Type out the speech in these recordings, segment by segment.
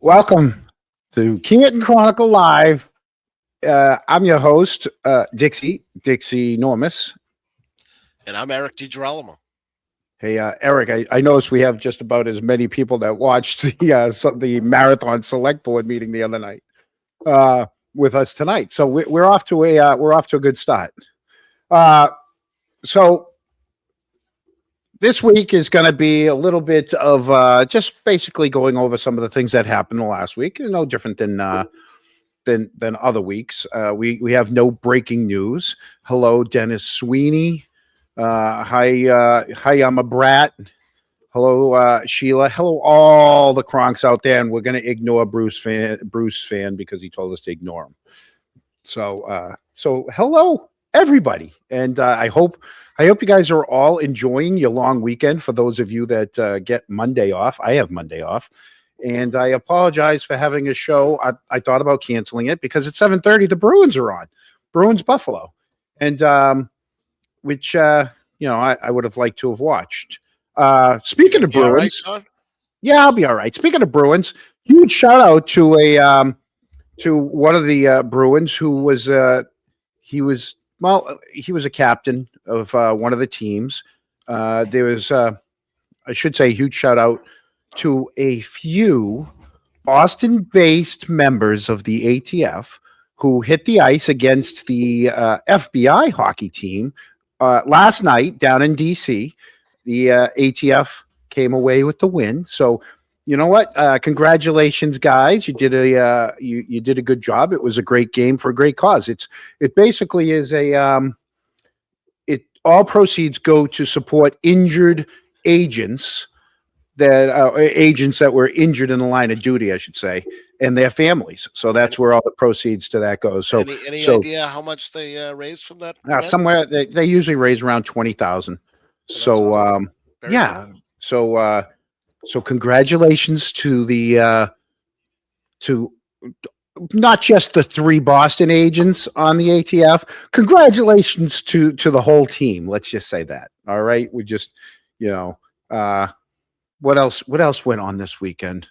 Welcome to Canton Chronicle Live. I'm your host, Dixie Normus. And I'm Eric DiGirolamo. Hey, Eric, I noticed we have just about as many people that watched the Marathon Select Board meeting the other night with us tonight. So we're off to a good start. So this week is going to be a little bit of just basically going over some of the things that happened last week. No different than other weeks. We have no breaking news. Hello, Dennis Sweeney. Hi, I'm a brat. Hello, Sheila. Hello, all the Kronks out there, and we're going to ignore Bruce fan because he told us to ignore him. So hello, everybody, and I hope you guys are all enjoying your long weekend. For those of you that get Monday off, I have Monday off, and I apologize for having a show. I thought about canceling it because at 7:30 the Bruins are on, Bruins Buffalo, and which I would have liked to have watched. Speaking of Bruins, right, yeah, I'll be all right. Speaking of Bruins, huge shout out to one of the Bruins who was he was a captain of one of the teams. There was I should say huge shout out to a few Boston-based members of the ATF who hit the ice against the FBI hockey team last night down in DC. The ATF came away with the win. So, you know what? Congratulations, guys! You did you did a good job. It was a great game for a great cause. It basically is all proceeds go to support injured agents that were injured in the line of duty, I should say, and their families. So that's where all the proceeds to that goes. So, any idea how much they raised from that? Somewhere they usually raise around 20,000. So, yeah. Good. So congratulations to the to not just the 3 Boston agents on the ATF. Congratulations to the whole team. Let's just say that. All right. We just, what else went on this weekend?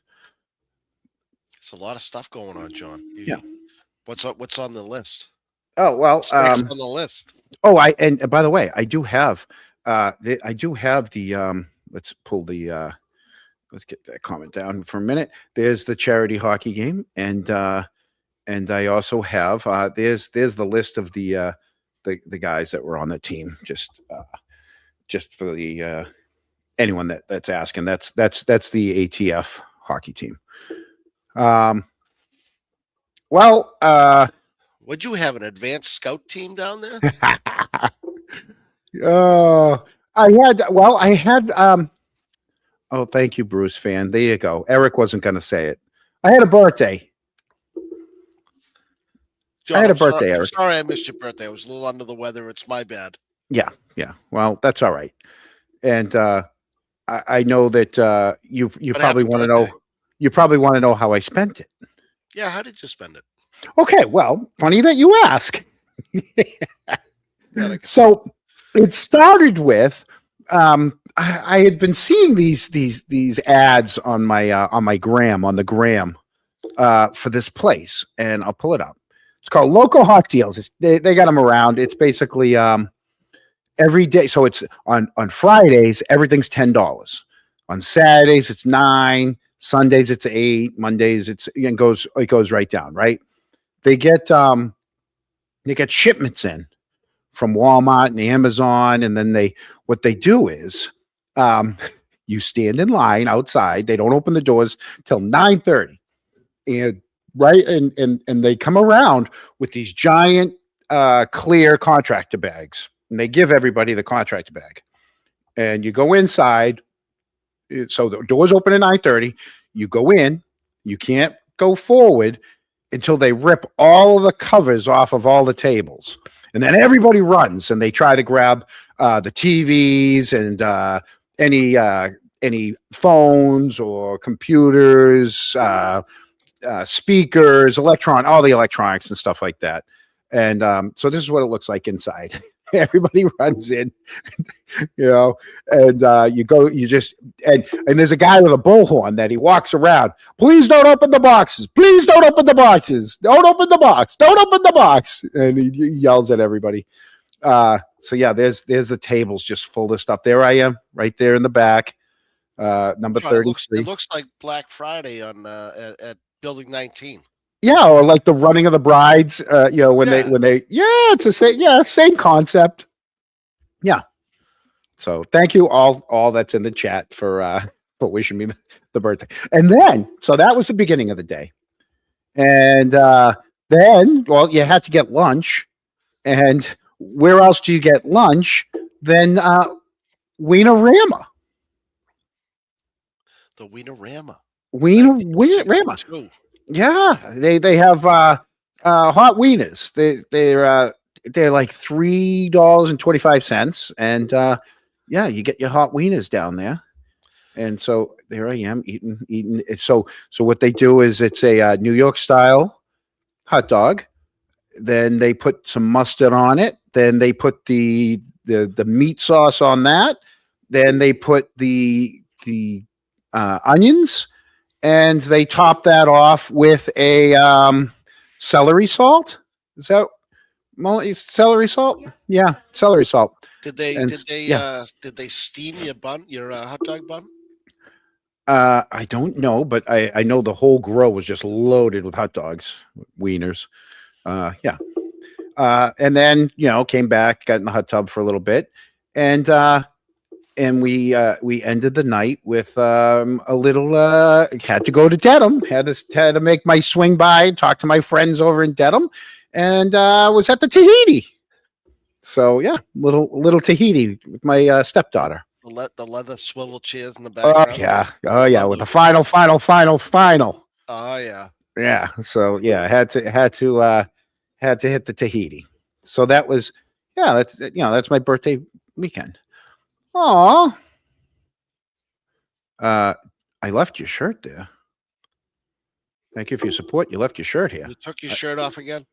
It's a lot of stuff going on, John. Yeah. What's on the list? Oh, well, what's next on the list? Oh, and by the way, I do have the let's pull the let's get that comment down for a minute. There's the charity hockey game, and I also have there's the list of the guys that were on the team. Just for the anyone that's asking, that's the ATF hockey team. Would you have an advanced scout team down there? I had oh, thank you, Bruce fan. There you go. Eric wasn't going to say it. I had a birthday. John, Eric. I'm sorry I missed your birthday. I was a little under the weather. It's my bad. Yeah. Well, that's all right. And I know that you probably want to know. You probably want to know how I spent it. Yeah, how did you spend it? Okay, well, funny that you ask. So it started with I had been seeing these ads on my gram for this place, and I'll pull it up. It's called Local Hot Deals. They got them around. It's basically every day. So it's on Fridays, everything's $10. On Saturdays, it's $9. Sundays, it's $8. Mondays, it goes right down. Right? They get shipments in from Walmart and Amazon, and then what they do is you stand in line outside. They don't open the doors till 9:30, and they come around with these giant clear contractor bags, and they give everybody the contractor bag, and you go inside. So the doors open at 9:30. You go in. You can't go forward until they rip all of the covers off of all the tables. And then everybody runs and they try to grab the TVs and any phones or computers, speakers, all the electronics and stuff like that. And so this is what it looks like inside. Everybody runs in, and and there's a guy with a bullhorn that he walks around. Please don't open the boxes. Please don't open the boxes. Don't open the box. Don't open the box. And he yells at everybody. So yeah, there's the tables just full of stuff. There I am, right there in the back, number 33. It looks like Black Friday on at Building 19. Yeah, or like the running of the brides. When they it's the same concept. Yeah. So thank you all that's in the chat for wishing me the birthday. And then, so that was the beginning of the day. And then, well, you had to get lunch. And where else do you get lunch than Wienerama? The Wienerama. Wienerama. Yeah, they have hot wieners. They're like $3.25, and you get your hot wieners down there. And so there I am eating. So what they do is it's a New York style hot dog. Then they put some mustard on it. Then they put the meat sauce on that. Then they put the onions. And they top that off with a celery salt. Is that celery salt? Yeah, celery salt. Did they steam your hot dog bun? I don't know, but I know the whole grill was just loaded with hot dogs, wieners. And then came back, got in the hot tub for a little bit, and we ended the night with a little. Had to go to Dedham. Had to make my swing by, talk to my friends over in Dedham, and was at the Tahiti. So yeah, little Tahiti with my stepdaughter. The leather swivel chairs in the background. Oh yeah, with the final. Oh yeah. Yeah. So yeah, I had to hit the Tahiti. So that was that's my birthday weekend. Oh, I left your shirt there. Thank you for your support. You left your shirt here. You took your shirt off again?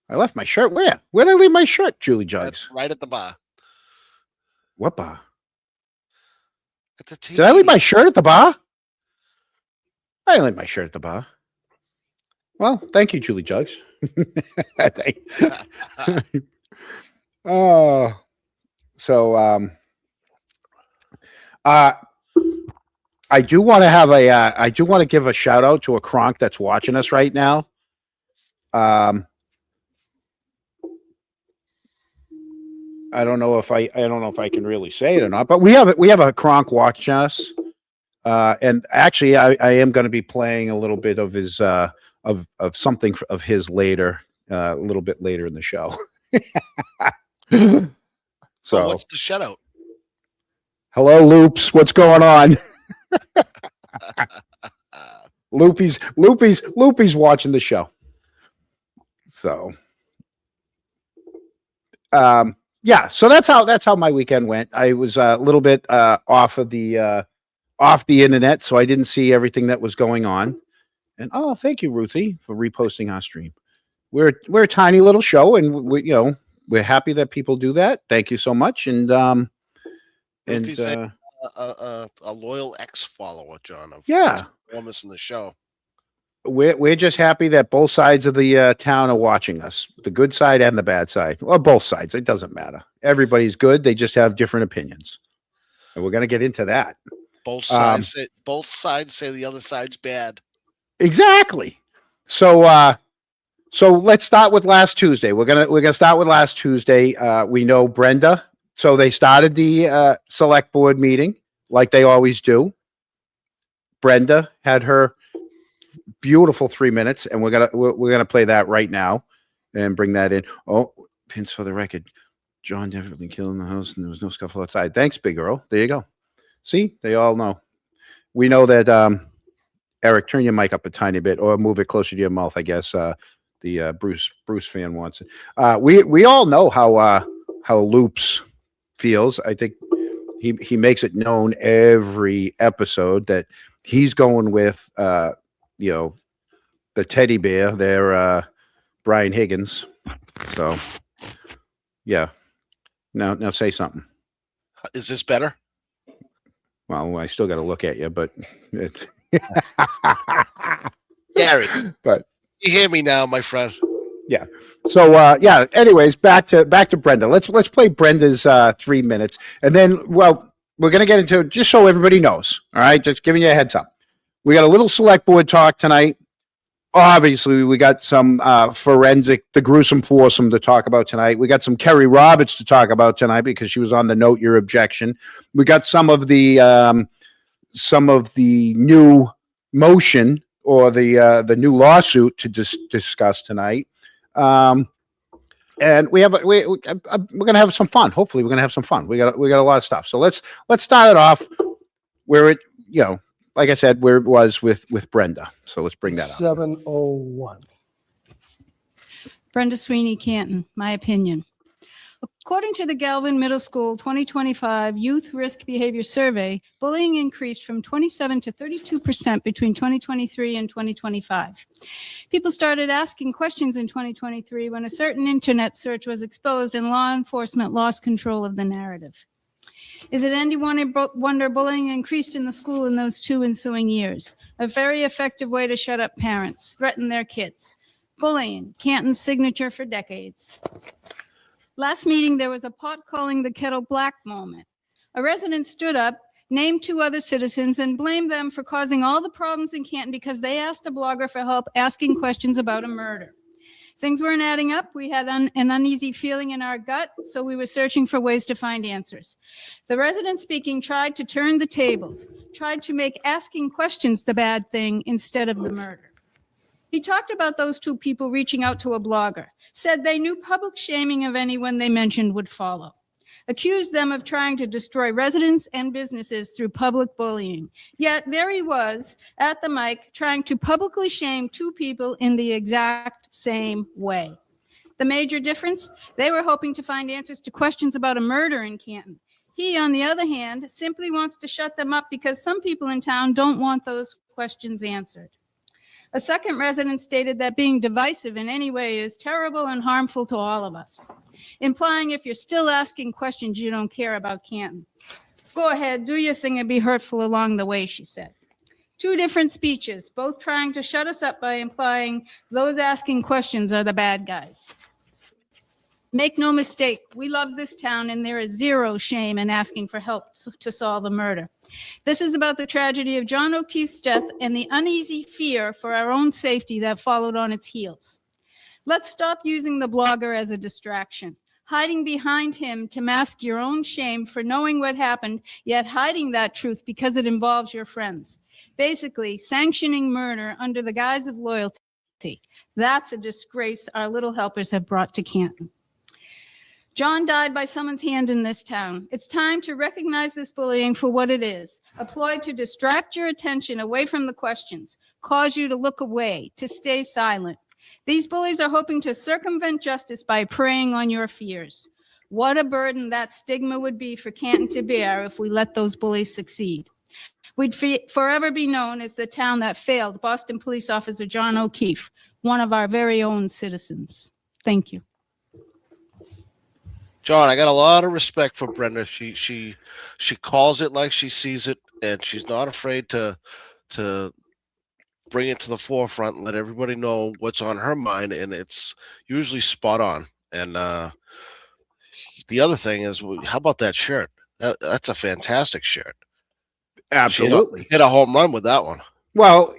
I left my shirt. Where? Where did I leave my shirt, Julie Jugs? Right at the bar. What bar? At the TV. Did I leave my shirt at the bar? I didn't leave my shirt at the bar. Well, thank you, Julie Jugs. Oh, so I do want to give a shout out to a Kronk that's watching us right now. I don't know if I can really say it or not, but we have a Kronk watching us. And actually I am going to be playing a little bit of his of something of his later, a little bit later in the show. So what's the shout out? Hello, Loops. What's going on? Loopy's watching the show. So, so that's how my weekend went. I was a little bit off the internet, so I didn't see everything that was going on. And thank you, Ruthie, for reposting our stream. We're a tiny little show, and we're happy that people do that. Thank you so much. And a loyal ex-follower, John. Almost in the show. We're just happy that both sides of the town are watching us, the good side and the bad side, or both sides. It doesn't matter. Everybody's good. They just have different opinions, and we're going to get into that. Both sides say the other side's bad. Exactly. So let's start with last Tuesday. We're gonna start with last Tuesday. We know Brenda. So they started the select board meeting like they always do. Brenda had her beautiful 3 minutes, and we're gonna play that right now and bring that in. Oh, pins for the record. John definitely killed in the house, and there was no scuffle outside. Thanks, big girl. There you go. See, they all know. We know that. Eric, turn your mic up a tiny bit, or move it closer to your mouth. I guess the Bruce fan wants it. We all know how Loops feels. I think he makes it known every episode that he's going with the teddy bear there, Brian Higgins. So yeah, Now say something. Is this better? Well, I still got to look at you, but Gary, but you hear me now, my friend. yeah. So yeah. Anyways, back to Brenda. Let's play Brenda's 3 minutes, and then we're gonna get into, just so everybody knows. All right, just giving you a heads up. We got a little select board talk tonight. Obviously, we got some forensic, the gruesome foursome to talk about tonight. We got some Kerry Roberts to talk about tonight because she was on the note your objection. We got some of the new motion or the new lawsuit to discuss tonight. And we're gonna have some fun. Hopefully, we're gonna have some fun. We got a lot of stuff. So let's start it off where it, like I said, where it was with Brenda. So let's bring that up. 7:01. Brenda Sweeney, Canton, my opinion. According to the Galvin Middle School 2025 Youth Risk Behavior Survey, bullying increased from 27 to 32% between 2023 and 2025. People started asking questions in 2023 when a certain internet search was exposed and law enforcement lost control of the narrative. Is it any wonder bullying increased in the school in those 2 ensuing years? A very effective way to shut up parents, threaten their kids. Bullying, Canton's signature for decades. Last meeting, there was a pot calling the kettle black moment. A resident stood up, named 2 other citizens, and blamed them for causing all the problems in Canton because they asked a blogger for help asking questions about a murder. Things weren't adding up. We had an uneasy feeling in our gut, so we were searching for ways to find answers. The resident speaking tried to turn the tables, tried to make asking questions the bad thing instead of the murder. He talked about those 2 people reaching out to a blogger, said they knew public shaming of anyone they mentioned would follow, accused them of trying to destroy residents and businesses through public bullying. Yet there he was at the mic trying to publicly shame 2 people in the exact same way. The major difference? They were hoping to find answers to questions about a murder in Canton. He, on the other hand, simply wants to shut them up because some people in town don't want those questions answered. A second resident stated that being divisive in any way is terrible and harmful to all of us, implying if you're still asking questions, you don't care about Canton. Go ahead, do your thing and be hurtful along the way, she said. 2 different speeches, both trying to shut us up by implying those asking questions are the bad guys. Make no mistake, we love this town and there is zero shame in asking for help to solve a murder. This is about the tragedy of John O'Keefe's death and the uneasy fear for our own safety that followed on its heels. Let's stop using the blogger as a distraction, hiding behind him to mask your own shame for knowing what happened, yet hiding that truth because it involves your friends. Basically, sanctioning murder under the guise of loyalty. That's a disgrace our little helpers have brought to Canton. John died by someone's hand in this town. It's time to recognize this bullying for what it is, a ploy to distract your attention away from the questions, cause you to look away, to stay silent. These bullies are hoping to circumvent justice by preying on your fears. What a burden that stigma would be for Canton to bear if we let those bullies succeed. We'd forever be known as the town that failed Boston police officer John O'Keefe, one of our very own citizens. Thank you. John, I got a lot of respect for Brenda. She calls it like she sees it, and she's not afraid to bring it to the forefront and let everybody know what's on her mind, and it's usually spot on. And the other thing is, how about that shirt? That's a fantastic shirt. Absolutely. She hit a home run with that one. Well,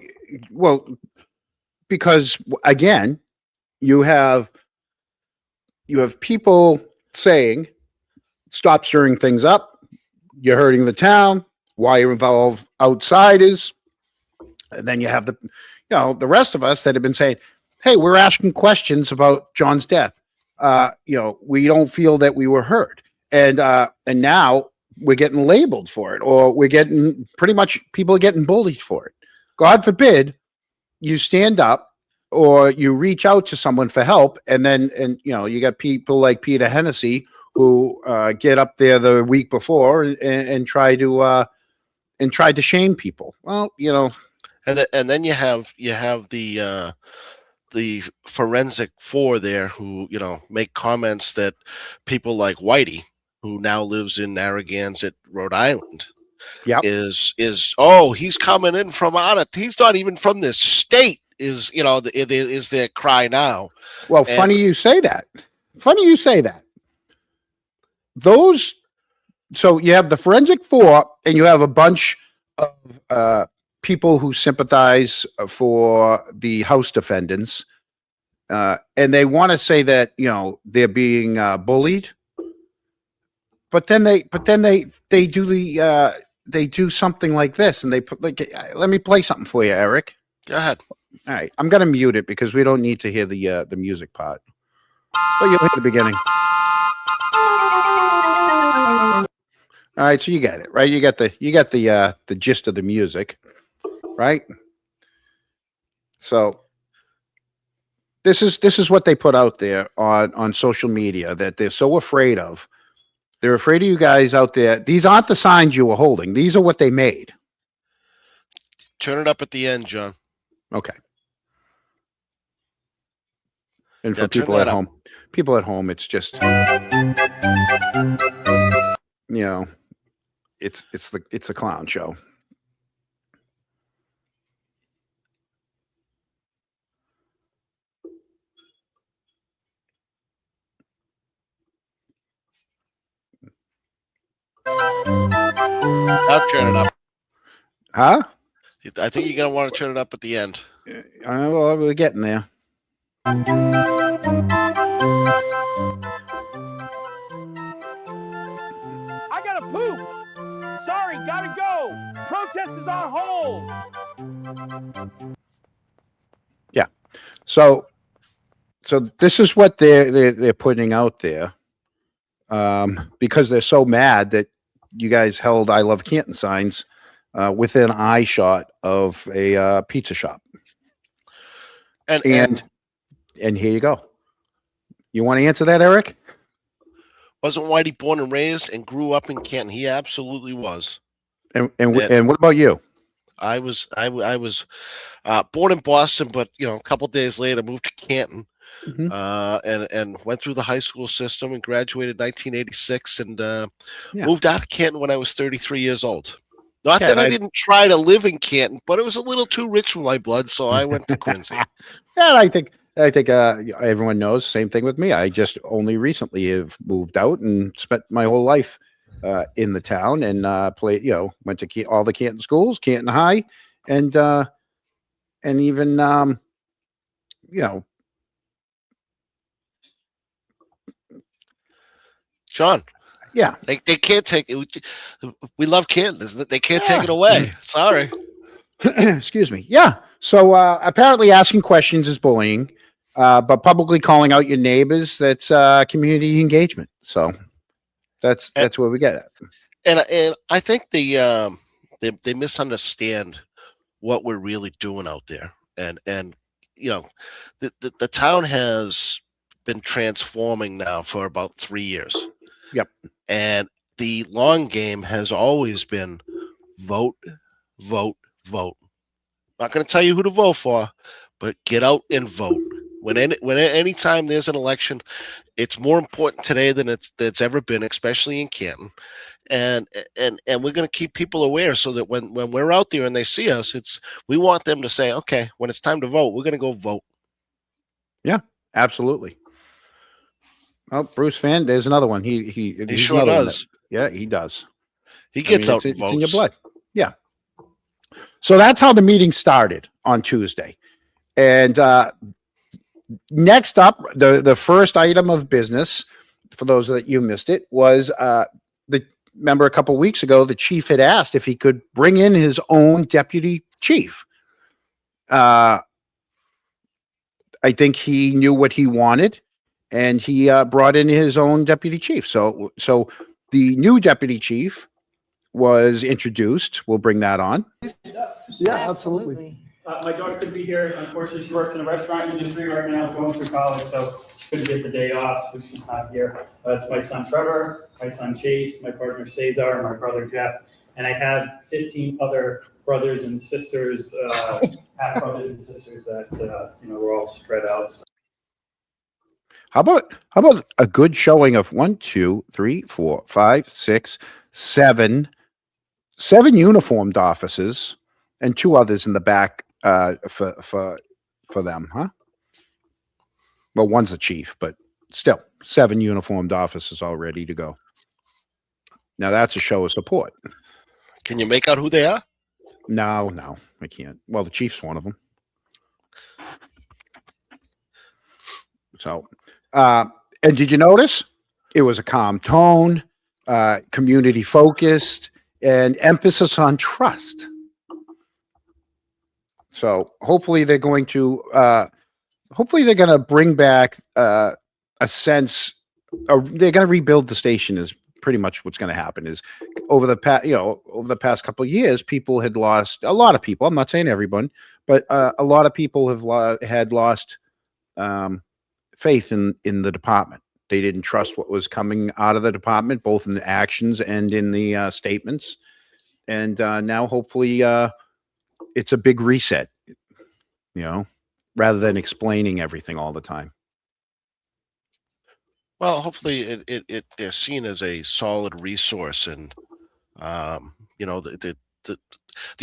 because again, you have people saying, stop stirring things up. You're hurting the town. Why you involve outsiders? And then you have the rest of us that have been saying, hey, we're asking questions about John's death. We don't feel that we were heard. And now we're getting labeled for it, or we're getting pretty much people are getting bullied for it. God forbid you stand up or you reach out to someone for help, and you got people like Peter Hennessy who get up there the week before and try to shame people. Well, and then you have the forensic 4 there who make comments that people like Whitey who now lives in Narragansett, Rhode Island, Yep. is oh, he's coming in from out of, he's not even from this state, is, you know, is their cry now. Well, And- funny you say that. Funny you say that. Those, so you have the forensic four, and you have a bunch of people who sympathize for the House defendants, and they want to say that, you know, they're being bullied, but then they do they do something like this, and they put, like, let me play something for you, Eric. Go ahead. All right, I'm gonna mute it because we don't need to hear the music part, but you'll hear the beginning. All right, so you get it, right? You got the gist of the music, right? So this is what they put out there on social media that they're so afraid of. They're afraid of you guys out there. These aren't the signs you were holding. These are what they made. Turn it up at the end, John. Okay. And for Yeah, turn people that at up. home, it's just, you know, it's the clown show. Now turn it up. Huh? I think you're gonna want to turn it up at the end. Well, we're getting there. I gotta poop. Sorry, gotta go. Protest is on hold. So this is what they're putting out there, because they're so mad that you guys held "I Love Canton" signs within eye shot of a pizza shop, and here you go. You want to answer that, Eric? wasn't Whitey born and raised and grew up in Canton? He absolutely was. And Yeah. what about you? I was born in Boston, but, you know, a couple days later moved to Canton, Mhm. and went through the high school system and graduated 1986, and Yeah. moved out of Canton when I was 33 years old. Not Yeah, that I I- didn't try to live in Canton, but it was a little too rich for my blood, so I went to Quincy. Yeah, I think everyone knows. Same thing with me. I just only recently have moved out and spent my whole life in the town, and played. You know, went to all the Canton schools, Canton High, and even you know. John, Yeah. they can't take it. We love Canton, isn't it? They can't take it away. Sorry. Excuse me. Yeah. So apparently asking questions is bullying, but publicly calling out your neighbors, that's community engagement. So that's where we get it. And I think they misunderstand what we're really doing out there. And you know, the town has been transforming now for about 3 years. Yep. And the long game has always been vote, vote, vote. Not going to tell you who to vote for, but get out and vote. When any time there's an election, it's more important today than it's ever been, especially in Canton. And we're going to keep people aware so that when we're out there and they see us, we want them to say, okay, when it's time to vote, we're going to go vote. Yeah, absolutely. Oh, Bruce Fan, there's another one. He he's sure another one does. yeah, he does. He gets out it's and votes. in your blood. Yeah. So that's how the meeting started on Tuesday. And next up, the first item of business, for those that you missed it, was remember a couple weeks ago, the chief had asked if he could bring in his own deputy chief. I think he knew what he wanted, and he brought in his own deputy chief. So the new deputy chief was introduced. We'll bring that on. Yeah, absolutely. My daughter could be here. Unfortunately, she works in the restaurant industry right now, going through college, so she couldn't get the day off, so she's not here. It's my son Trevor, my son Chase, my partner Cesar, my brother Jeff, and I have 15 other brothers and sisters, half brothers and sisters that we're all spread out. So. How about a good showing of 1, 2, 3, 4, 5, 6, 7, 7 uniformed officers and 2 others in the back for them, huh? Well, one's the chief, but still 7 uniformed officers all ready to go. Now that's a show of support. Can you make out who they are? No, I can't. Well, the chief's one of them. So, and did you notice it was a calm tone, community focused, and emphasis on trust. So hopefully they're going to bring back a sense. They're going to rebuild the station. Is pretty much what's going to happen. Is over the past couple of years, people had lost a lot of people. I'm not saying everyone, but a lot of people had lost faith in the department. They didn't trust what was coming out of the department, both in the actions and in the statements. And now, hopefully, it's a big reset. Rather than explaining everything all the time. Well, hopefully they're seen as a solid resource, and the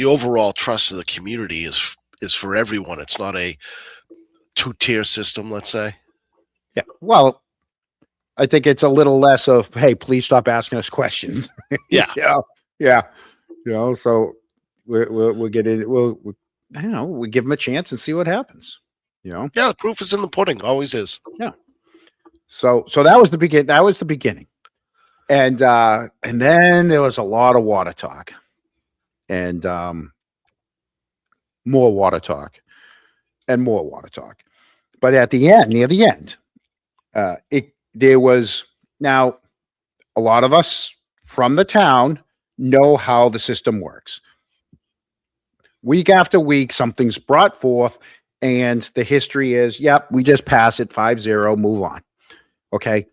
overall trust of the community is for everyone. It's not a 2-tier system, let's say. Yeah. Well, I think it's a little less of, hey, please stop asking us questions. Yeah. Yeah. So we'll get in. We give them a chance and see what happens. Yeah, the proof is in the pudding. Always is. Yeah. So that was the begin. That was the beginning, and then there was a lot of water talk, and more water talk, and more water talk. But at the end, near the end, there was now a lot of us from the town know how the system works. Week after week, something's brought forth, and the history is, yep, we just pass it 5-0, move on. Okay.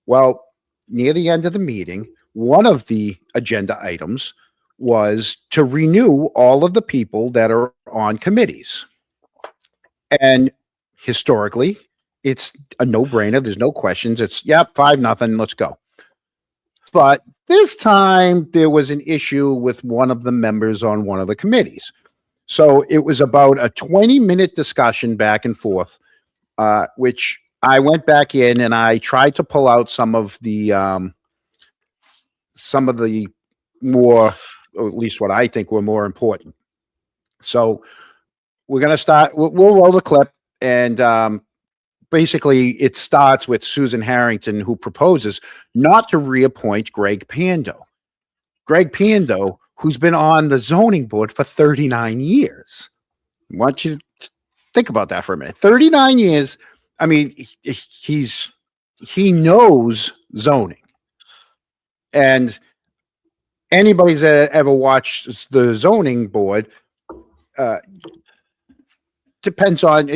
Well, near the end of the meeting, one of the agenda items was to renew all of the people that are on committees. And historically, it's a no-brainer. There's no questions. It's, yep, 5-0, let's go. But this time, there was an issue with one of the members on one of the committees. So it was about a 20-minute discussion back and forth, which I went back in and I tried to pull out some of the more, or at least what I think were more important. So we're going to start. We'll roll the clip, and basically it starts with Susan Harrington, who proposes not to reappoint Greg Pando. Greg Pando, who's been on the zoning board for 39 years. I want you to think about that for a minute. 39 years. I mean, he knows zoning. And anybody's ever watched the zoning board, depends on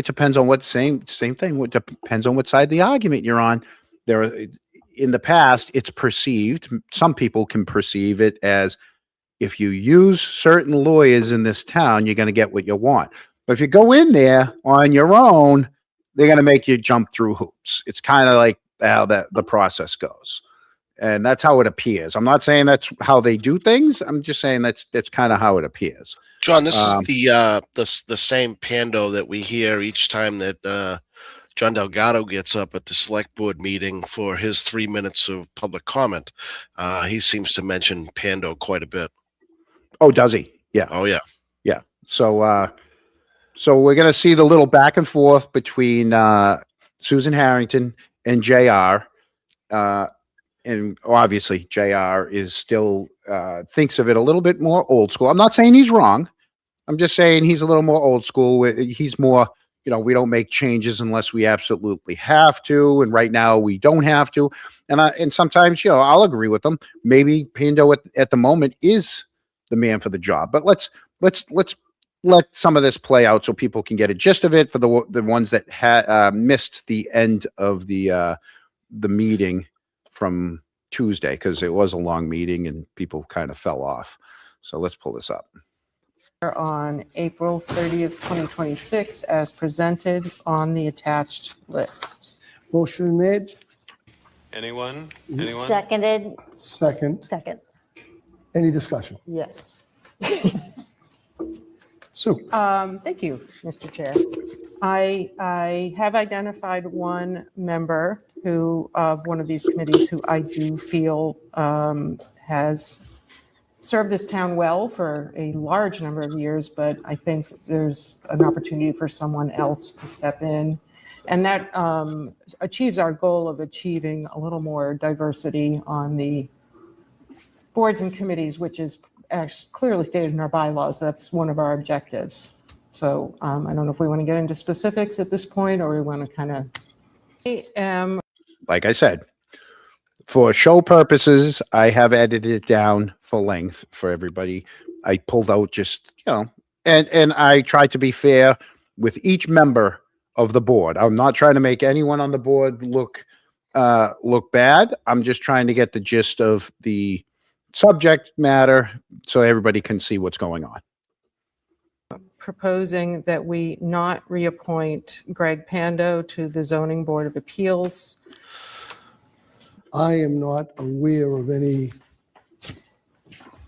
what same thing. It depends on what side of the argument you're on. In the past, it's perceived, some people can perceive it as, if you use certain lawyers in this town, you're going to get what you want. But if you go in there on your own, they're going to make you jump through hoops. It's kind of like how the process goes. And that's how it appears. I'm not saying that's how they do things. I'm just saying that's kind of how it appears. John, this is the same Pando that we hear each time that John Delgado gets up at the select board meeting for his 3 minutes of public comment. He seems to mention Pando quite a bit. Oh, does he? Yeah. Oh, yeah. Yeah. So we're going to see the little back and forth between Susan Harrington and JR. And obviously, JR is still thinks of it a little bit more old school. I'm not saying he's wrong. I'm just saying he's a little more old school. He's more, we don't make changes unless we absolutely have to. And right now we don't have to. And sometimes, I'll agree with them. Maybe Pando at the moment is the man for the job. But let's let some of this play out so people can get a gist of it for the ones that had missed the end of the meeting from Tuesday, because it was a long meeting and people kind of fell off. So let's pull this up. On April 30th, 2026, as presented on the attached list. Motion made, Anyone? Seconded, second. second. Any discussion? Yes. Sue? Thank you, Mr. Chair. I have identified one member of one of these committees who I do feel has served this town well for a large number of years, but I think there's an opportunity for someone else to step in. And that achieves our goal of achieving a little more diversity on the boards and committees, which is clearly stated in our bylaws. That's one of our objectives. So I don't know if we want to get into specifics at this point, or we want to kind of. Like I said, for show purposes, I have edited it down for length for everybody. I pulled out just, and I tried to be fair with each member of the board. I'm not trying to make anyone on the board look bad. I'm just trying to get the gist of the subject matter so everybody can see what's going on. Proposing that we not reappoint Greg Pando to the Zoning Board of Appeals. I am not aware of anybody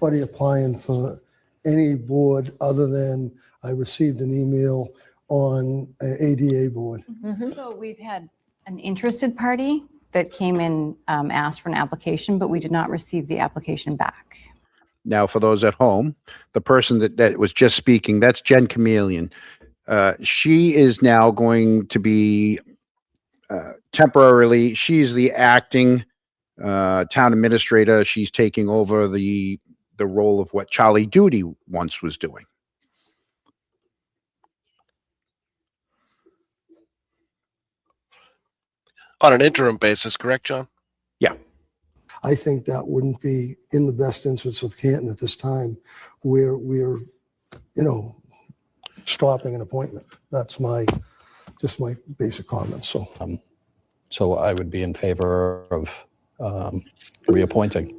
applying for any board other than I received an email on an ADA board. So we've had an interested party that came in, asked for an application, but we did not receive the application back. Now, for those at home, the person that was just speaking, that's Jen Chameleon. She is now going to be temporarily, she's the acting town administrator. She's taking over the role of what Charlie Doody once was doing. On an interim basis, correct, John? I think that wouldn't be in the best interest of Canton at this time. We're stopping an appointment. That's just my basic comments. So I would be in favor of reappointing.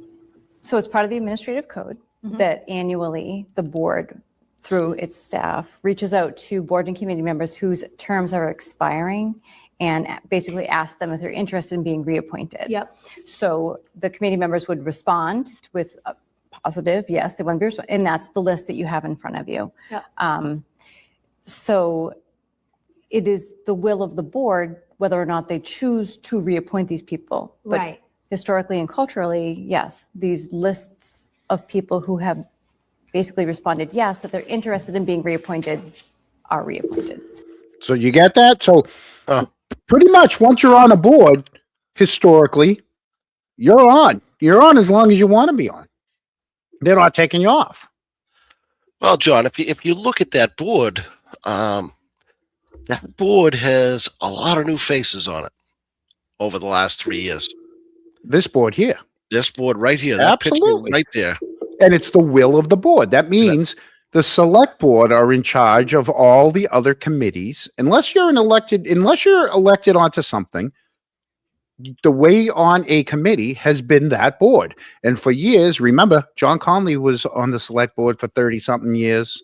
So it's part of the administrative code that annually the board, through its staff, reaches out to board and committee members whose terms are expiring and basically ask them if they're interested in being reappointed. Yep. So the committee members would respond with a positive, yes, they want to be, and that's the list that you have in front of you. Yep. So it is the will of the board whether or not they choose to reappoint these people. But Right. historically and culturally, yes, these lists of people who have basically responded yes, that they're interested in being reappointed are reappointed. So you get that? So pretty much once you're on a board, historically, you're on. You're on as long as you want to be on. They're not taking you off. Well, John, if you look at that board has a lot of new faces on it over the last 3 years. This board here. This board right here, that picture Absolutely. right there. And it's the will of the board. That means the select board are in charge of all the other committees. Unless you're elected onto something, the way on a committee has been that board. And for years, remember, John Conley was on the select board for 30 something years.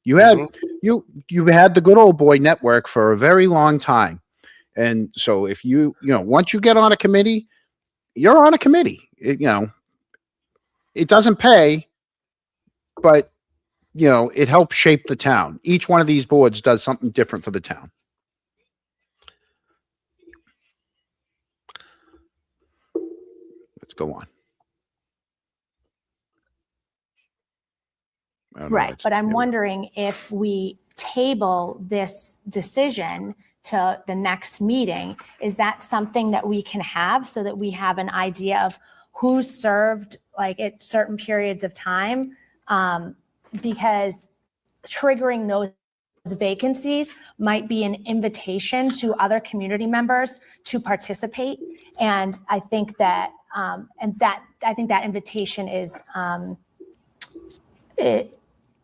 You had, you had the good old boy network for a very long time. And so if once you get on a committee, you're on a committee. It doesn't pay, but it helps shape the town. Each one of these boards does something different for the town. Let's go on. Right, but I'm wondering if we table this decision to the next meeting, is that something that we can have so that we have an idea of who's served like at certain periods of time? Because triggering those vacancies might be an invitation to other community members to participate. And I think that, that invitation is, it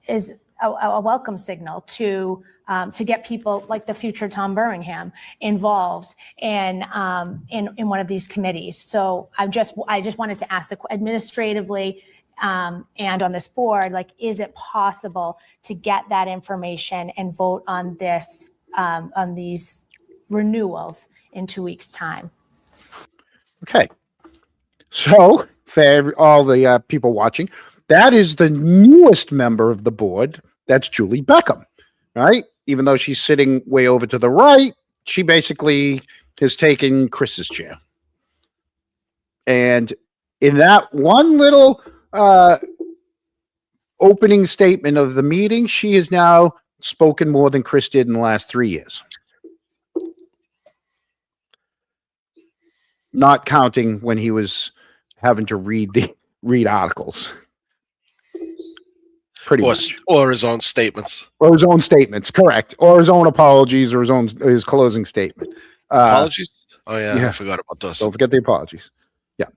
is a welcome signal to get people like the future Tom Birmingham involved in one of these committees. So I just wanted to ask administratively and on this board, like, is it possible to get that information and vote on this on these renewals in 2 weeks' time. Okay. So, for all the people watching, that is the newest member of the board. That's Julie Beckham, right? Even though she's sitting way over to the right, she basically has taken Chris's chair. And in that one little opening statement of the meeting, she has now spoken more than Chris did in the last 3 years. Not counting when he was having to read articles. Pretty much. Or his own statements. Or his own statements, correct. Or his own apologies or his closing statement. Apologies? Oh yeah, yeah. I forgot about those. Don't forget the apologies. Yeah.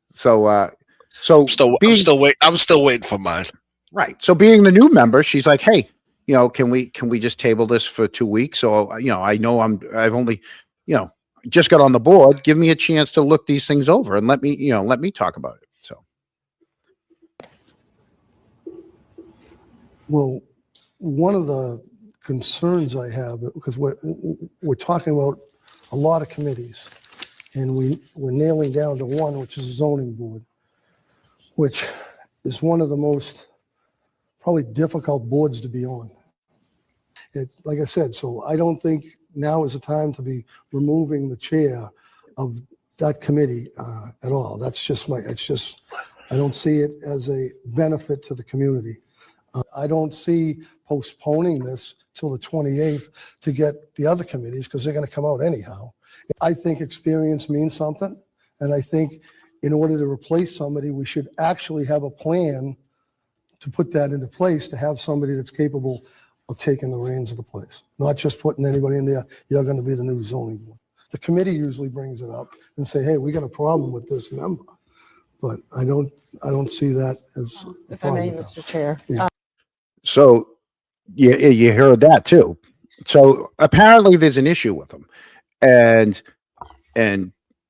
So I'm still waiting for mine. Right. So being the new member, she's like, hey, can we just table this for 2 weeks? So, I know I've only, just got on the board. Give me a chance to look these things over and let me talk about it. So. Well, one of the concerns I have, because we're talking about a lot of committees, and we're nailing down to one, which is the zoning board, which is one of the most probably difficult boards to be on. Like I said, so I don't think now is the time to be removing the chair of that committee at all. I don't see it as a benefit to the community. I don't see postponing this till the 28th to get the other committees, because they're going to come out anyhow. I think experience means something, and I think in order to replace somebody, we should actually have a plan to put that into place, to have somebody that's capable of taking the reins of the place, not just putting anybody in there. You're going to be the new zoning board. The committee usually brings it up and say, hey, we got a problem with this member, but I don't see that as a If I may, problem. Mr. Chair. Yeah. So you heard that too. So apparently there's an issue with them, and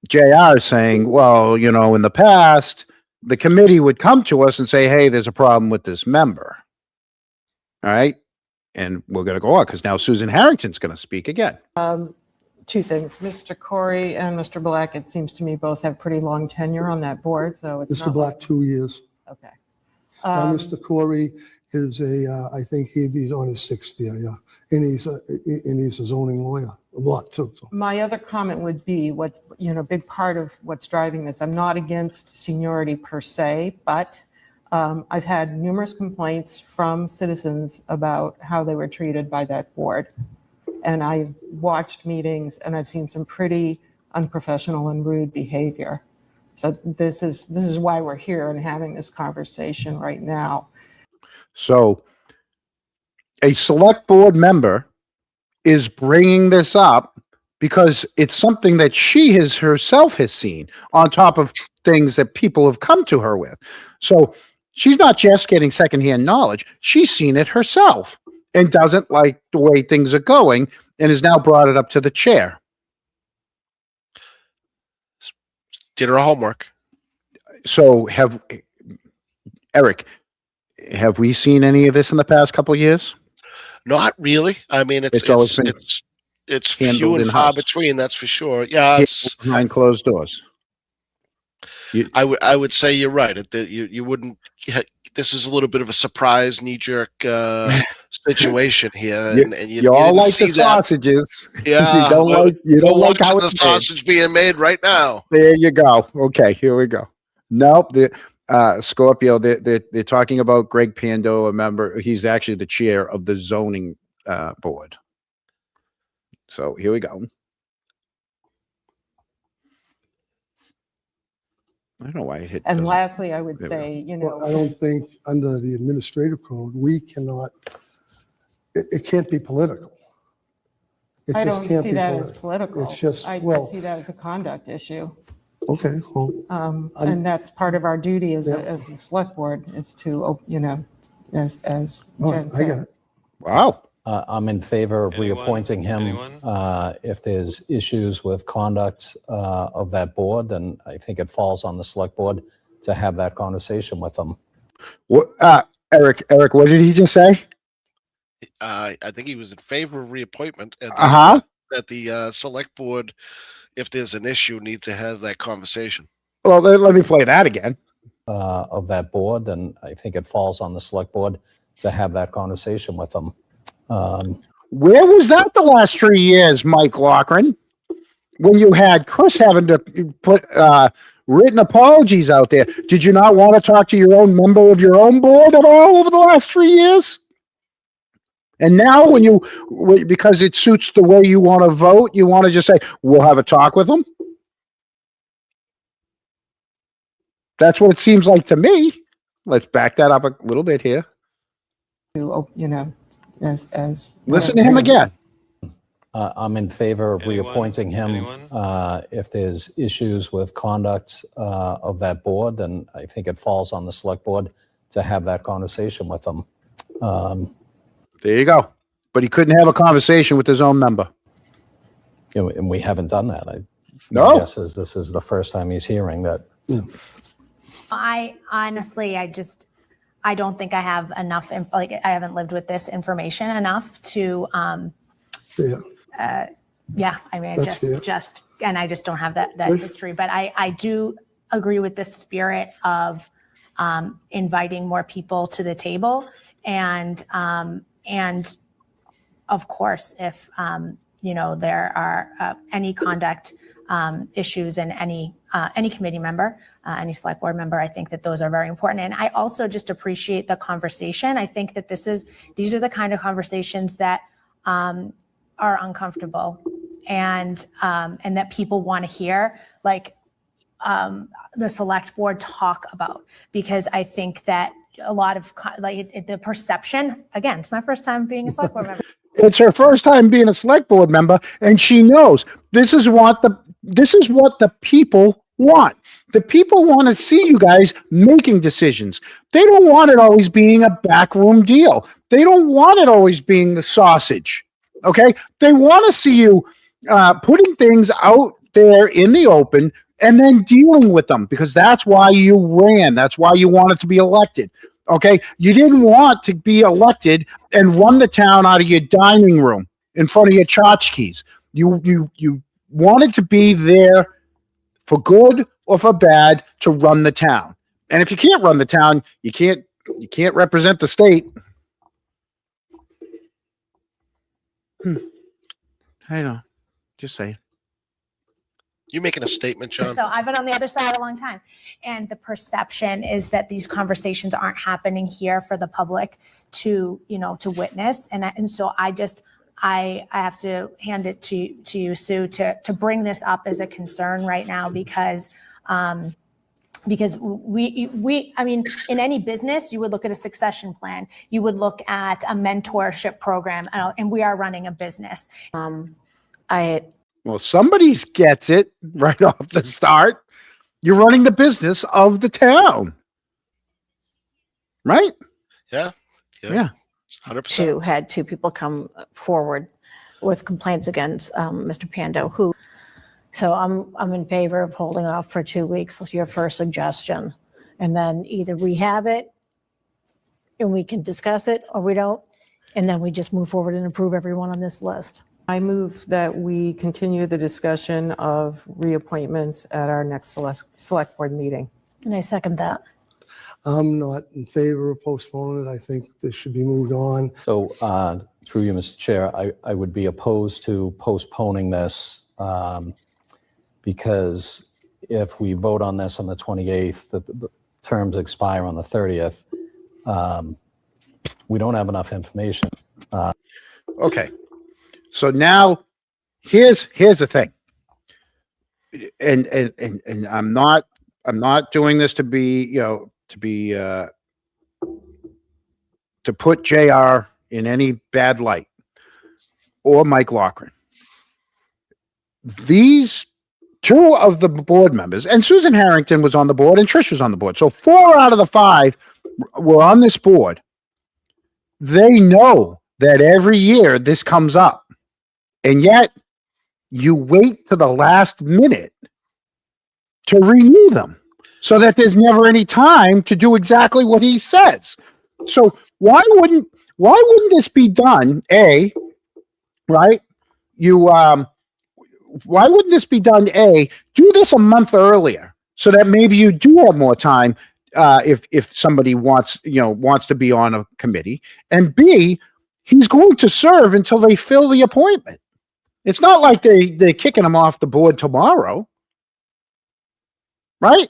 JR is saying, well, in the past, the committee would come to us and say, hey, there's a problem with this member. All right. And we're going to go on because now Susan Harrington's going to speak again. Two things. Mr. Corey and Mr. Black, it seems to me, both have pretty long tenure on that board. So it's Mr. Black, 2 years. Okay. Mr. Corey is I think he's on his 6th year, yeah. And he's a zoning lawyer, a lot too. So. My other comment would be what's, big part of what's driving this. I'm not against seniority per se, but I've had numerous complaints from citizens about how they were treated by that board. And I've watched meetings and I've seen some pretty unprofessional and rude behavior. So this is why we're here and having this conversation right now. So a select board member is bringing this up because it's something that she herself has seen on top of things that people have come to her with. So she's not just getting secondhand knowledge. She's seen it herself and doesn't like the way things are going and has now brought it up to the chair. Did her homework. So Eric, have we seen any of this in the past couple of years? Not really. I mean, it's few and in far house. between. That's for sure. Yeah, it's behind closed doors. I would say you're right. You wouldn't. This is a little bit of a surprise, knee-jerk situation here, and you all like the sausages. Yeah, you don't like how the it's sausage being made right now. There you go. Okay, here we go. Nope. Scorpio. They're talking about Greg Pando, a member. He's actually the chair of the zoning board. So here we go. I don't know why it hit. And lastly, I would say, Well, I don't think under the administrative code, we cannot, it can't be political. It I just don't can't see be that as political. It's just, I well, see that as a conduct issue. okay, well, And that's part of our duty as Yeah. as the select board is to, as all Jen right, I said. got it. Wow. I'm in favor of Anyone? reappointing him. Anyone? If there's issues with conduct of that board, then I think it falls on the select board to have that conversation with them. What, Eric, what did he just say? I think he was in favor of reappointment. And Uh-huh. that the select board, if there's an issue, need to have that conversation. Well, let me play that again. Of that board, and I think it falls on the select board to have that conversation with them. Where was that the last 3 years, Mike Loughran? When you had Chris having to put written apologies out there, did you not want to talk to your own member of your own board at all over the last 3 years? And now because it suits the way you want to vote, you want to just say, we'll have a talk with them? That's what it seems like to me. Let's back that up a little bit here. You know, as Listen to him again. I'm in favor of Anyone? reappointing him. Anyone? If there's issues with conduct of that board, then I think it falls on the select board to have that conversation with them. There you go. But he couldn't have a conversation with his own member. And we haven't done that. No. My guess is this is the first time he's hearing that. I honestly, I don't think I have enough, I haven't lived with this information enough to, Yeah, I mean, That's fair. and I just don't have that history, but I do agree with the spirit of inviting more people to the table. And of course, if, there are any conduct issues in any committee member, any select board member, I think that those are very important. And I also just appreciate the conversation. I think that these are the kind of conversations that are uncomfortable and that people want to hear, like the select board talk about, because I think that a lot of the perception, again, it's my first time being a select board member. It's her first time being a select board member, and she knows this is what the people want. The people want to see you guys making decisions. They don't want it always being a backroom deal. They don't want it always being the sausage. Okay? They want to see you putting things out there in the open and then dealing with them, because that's why you ran. That's why you wanted to be elected. Okay? You didn't want to be elected and run the town out of your dining room in front of your tchotchkes. You wanted to be there for good or for bad to run the town. And if you can't run the town, you can't represent the state. I know. Just saying. You making a statement, John? So I've been on the other side a long time. And the perception is that these conversations aren't happening here for the public to witness. And so I have to hand it to you, Sue, to bring this up as a concern right now, because we, I mean, in any business, you would look at a succession plan, you would look at a mentorship program, and we are running a business. Well, somebody gets it right off the start. You're running the business of the town. Right? Yeah. 100%. Had two people come forward with complaints against Mr. Pando, so I'm in favor of holding off for 2 weeks, your first suggestion. And then either we have it and we can discuss it, or we don't. And then we just move forward and approve everyone on this list. I move that we continue the discussion of reappointments at our next select board meeting. And I second that. I'm not in favor of postponing it. I think this should be moved on. So through you, Mr. Chair, I would be opposed to postponing this because if we vote on this on the 28th, the terms expire on the 30th. We don't have enough information. Okay. So now here's the thing. And I'm not doing this to be, to put JR in any bad light or Mike Loughran. These two of the board members, and Susan Harrington was on the board and Trish was on the board. So 4 out of the 5 were on this board. They know that every year this comes up. And yet you wait to the last minute to renew them so that there's never any time to do exactly what he says. So why wouldn't this be done? Right? why wouldn't this be done? Do this a month earlier so that maybe you do have more time if somebody wants to be on a committee, and B, he's going to serve until they fill the appointment. It's not like they're kicking him off the board tomorrow, right?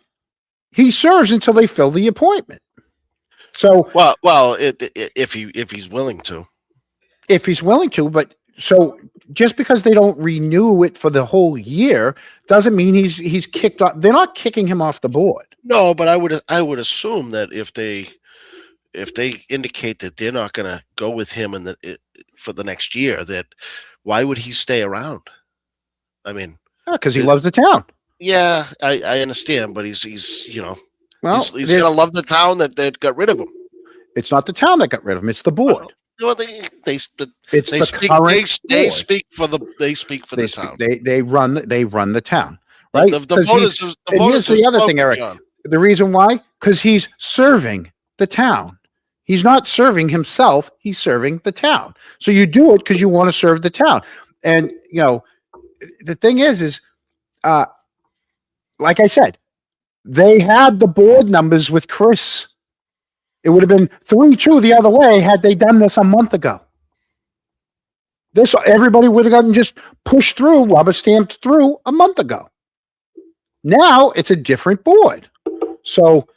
He serves until they fill the appointment. So if he's willing to. If he's willing to, but so just because they don't renew it for the whole year doesn't mean he's kicked off. They're not kicking him off the board. No, but I would assume that if they indicate that they're not going to go with him for the next year, that why would he stay around? I mean, because he loves the town. Yeah, I understand, but he's well, he's going to love the town that got rid of him. It's not the town that got rid of him; it's the board. Well, they speak for the town. They run the town, right? The voters. And here's the other thing, Eric. John. The reason why? Because he's serving the town. He's not serving himself. He's serving the town. So you do it because you want to serve the town. And the thing is, like I said, they had the board numbers with Chris. It would have been 3-2 the other way had they done this a month ago. Everybody would have gotten just pushed through, rubber stamped through a month ago. Now it's a different board. So,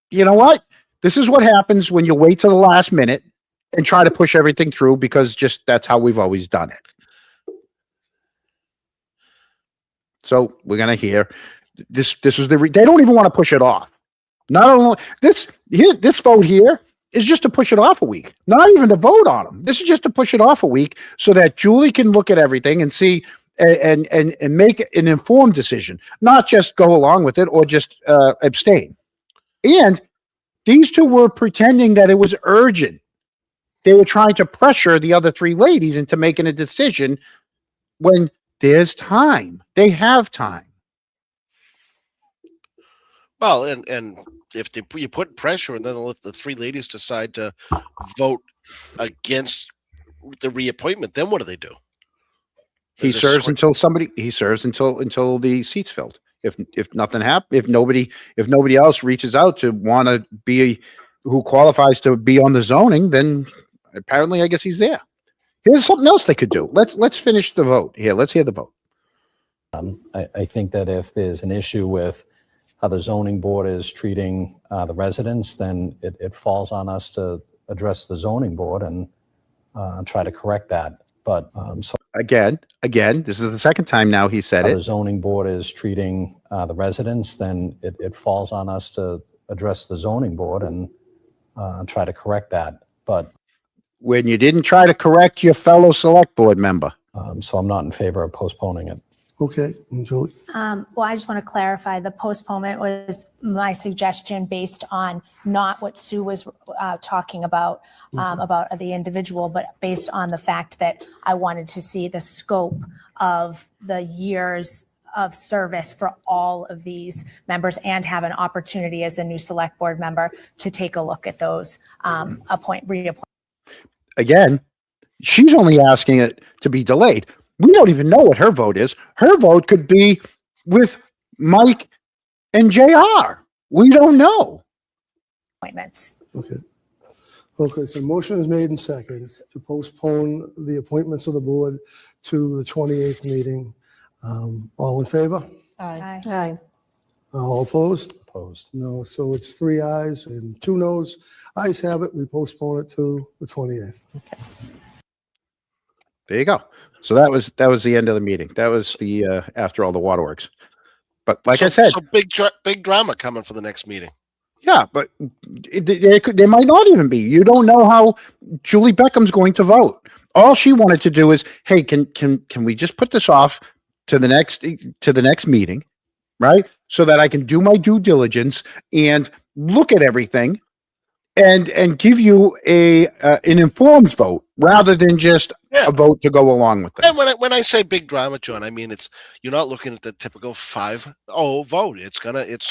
you know what? This is what happens when you wait till the last minute and try to push everything through, because that's how we've always done it. So we're going to hear this is they don't even want to push it off. Not only this vote here is just to push it off a week, not even to vote on them. This is just to push it off a week so that Julie can look at everything and see and make an informed decision, not just go along with it or just abstain. And these two were pretending that it was urgent. They were trying to pressure the other three ladies into making a decision when there's time. They have time. Well, and if you put pressure, and then if the three ladies decide to vote against the reappointment, then what do they do? He serves until the seat's filled. If nothing happens, if nobody else reaches out to want to be who qualifies to be on the zoning, then apparently I guess he's there. Here's something else they could do. Let's finish the vote here. Let's hear the vote. I think that if there's an issue with how the zoning board is treating the residents, then it falls on us to address the zoning board and try to correct that. But so again, this is the second time now he said it. The zoning board is treating the residents, then it falls on us to address the zoning board and try to correct that. But when you didn't try to correct your fellow select board member. So I'm not in favor of postponing it. Okay, Julie. Well, I just want to clarify, the postponement was my suggestion based on not what Sue was talking about the individual, but based on the fact that I wanted to see the scope of the years of service for all of these members and have an opportunity as a new select board member to take a look at those reappointments. Again, she's only asking it to be delayed. We don't even know what her vote is. Her vote could be with Mike and JR. We don't know. Appointments. Okay, so motion is made and seconded to postpone the appointments of the board to the 28th meeting. All in favor? Aye. Aye. All opposed? Opposed. No, so it's 3 ayes and 2 noes. Ayes have it, we postpone it to the 28th. There you go. So that was the end of the meeting. That was the after all the waterworks. But like I said, so big drama coming for the next meeting. Yeah, but there might not even be. You don't know how Julie Beckham's going to vote. All she wanted to do is, hey, can we just put this off to the next meeting, right? So that I can do my due diligence and look at everything and give you an informed vote rather than just a vote to go along with it. And when I say big drama, John, I mean you're not looking at the typical 5-0 vote.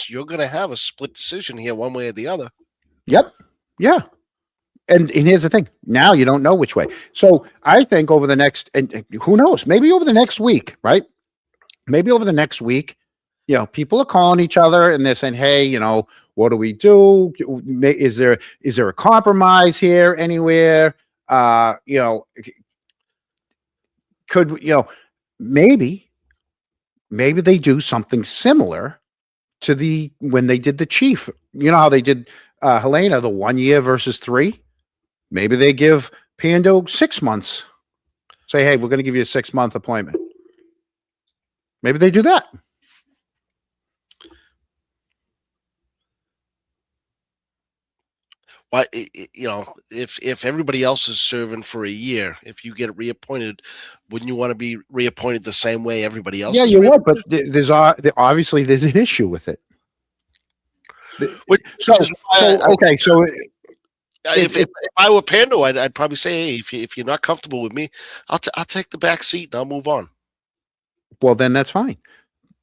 You're gonna have a split decision here, one way or the other. Yep. Yeah. And here's the thing. Now you don't know which way. So I think over the next, and who knows, maybe over the next week, right? Maybe over the next week, people are calling each other and they're saying, hey, what do we do? Is there a compromise here anywhere? Could, maybe they do something similar to when they did the chief. You know how they did Helena, the 1 year versus 3? Maybe they give Pando 6 months. Say, hey, we're going to give you a 6-month appointment. Maybe they do that. Why, if everybody else is serving for a year, if you get reappointed, wouldn't you want to be reappointed the same way everybody else? Yeah, is you would, but obviously there's an issue with it. Which is why Okay, so if I were Pando, I'd probably say, hey, if you're not comfortable with me, I'll take the back seat and I'll move on. Well, then that's fine,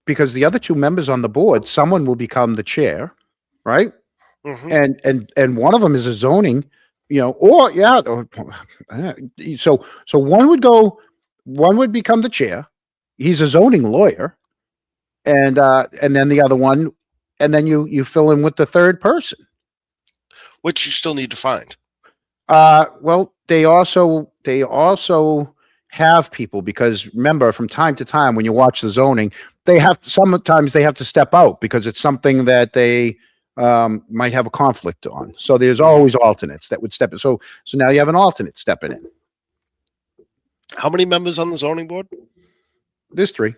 because the other 2 members on the board, someone will become the chair, right? Mm-hmm. And one of them is a zoning, so one would become the chair. He's a zoning lawyer, and then the other one, and then you fill in with the third person. Which you still need to find. Well, they also have people, because remember, from time to time when you watch the zoning, sometimes they have to step out because it's something that they might have a conflict on. So there's always alternates that would step in. So now you have an alternate stepping in. How many members on the zoning board? There's 3.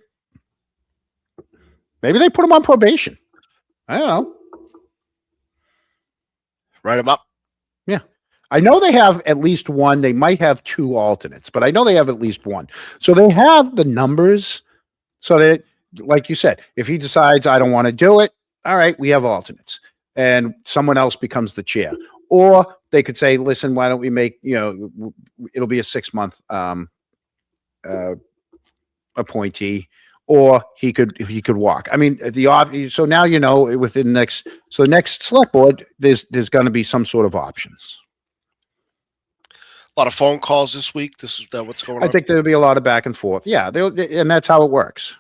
Maybe they put them on probation. I don't know. Write them up. Yeah. I know they have at least 1. They might have 2 alternates, but I know they have at least 1. So they have the numbers so that, like you said, if he decides I don't want to do it, all right, we have alternates and someone else becomes the chair. Or they could say, listen, why don't we make, it'll be a 6-month appointee, or he could walk. I mean, so now, within the next select board, there's going to be some sort of options. A lot of phone calls this week. This is what's going on. I think there'll be a lot of back and forth. Yeah. And that's how it works.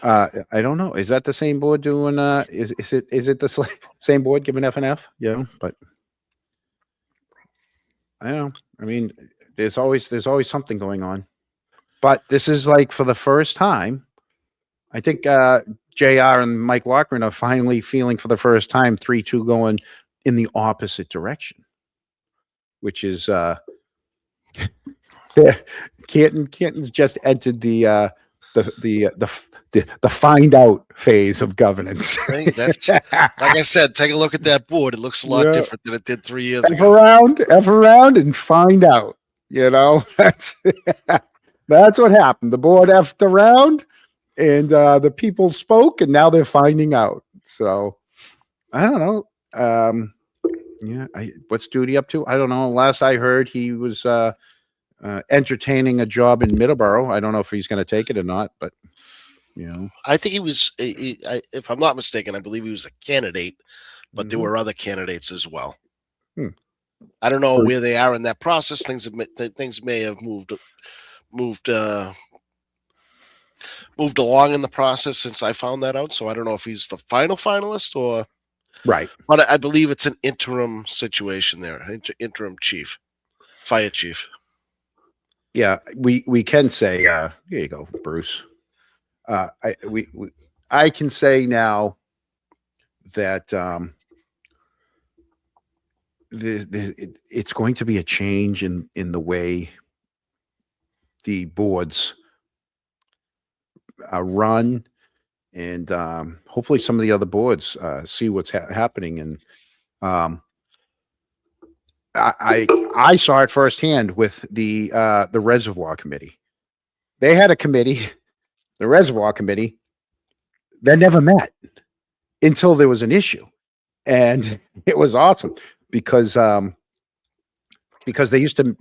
I don't know. Is that the same board doing, is it the same board giving F and F? But I don't know. I mean, there's always something going on, but this is like for the first time. I think, JR and Mike Lochran are finally feeling for the first time 3-2 going in the opposite direction, which is, Canton's just entered the find out phase of governance. That's, like I said, take a look at that board. It looks a lot different than it did 3 years ago. F around and find out. That's what happened. The board effed around, and the people spoke, and now they're finding out. So I don't know. What's Duty up to? I don't know. Last I heard, he was entertaining a job in Middleborough. I don't know if he's going to take it or not, but I think he was, if I'm not mistaken, I believe he was a candidate, but there were other candidates as well. I don't know where they are in that process. Things may have moved along in the process since I found that out. So I don't know if he's the final finalist or right. But I believe it's an interim situation there, interim fire chief. Yeah, we can say, here you go, Bruce. I can say now that it's going to be a change in the way the boards run, and hopefully some of the other boards see what's happening. And I saw it firsthand with the Reservoir Committee. They had a committee, the Reservoir Committee, that never met until there was an issue, and it was awesome because they used to,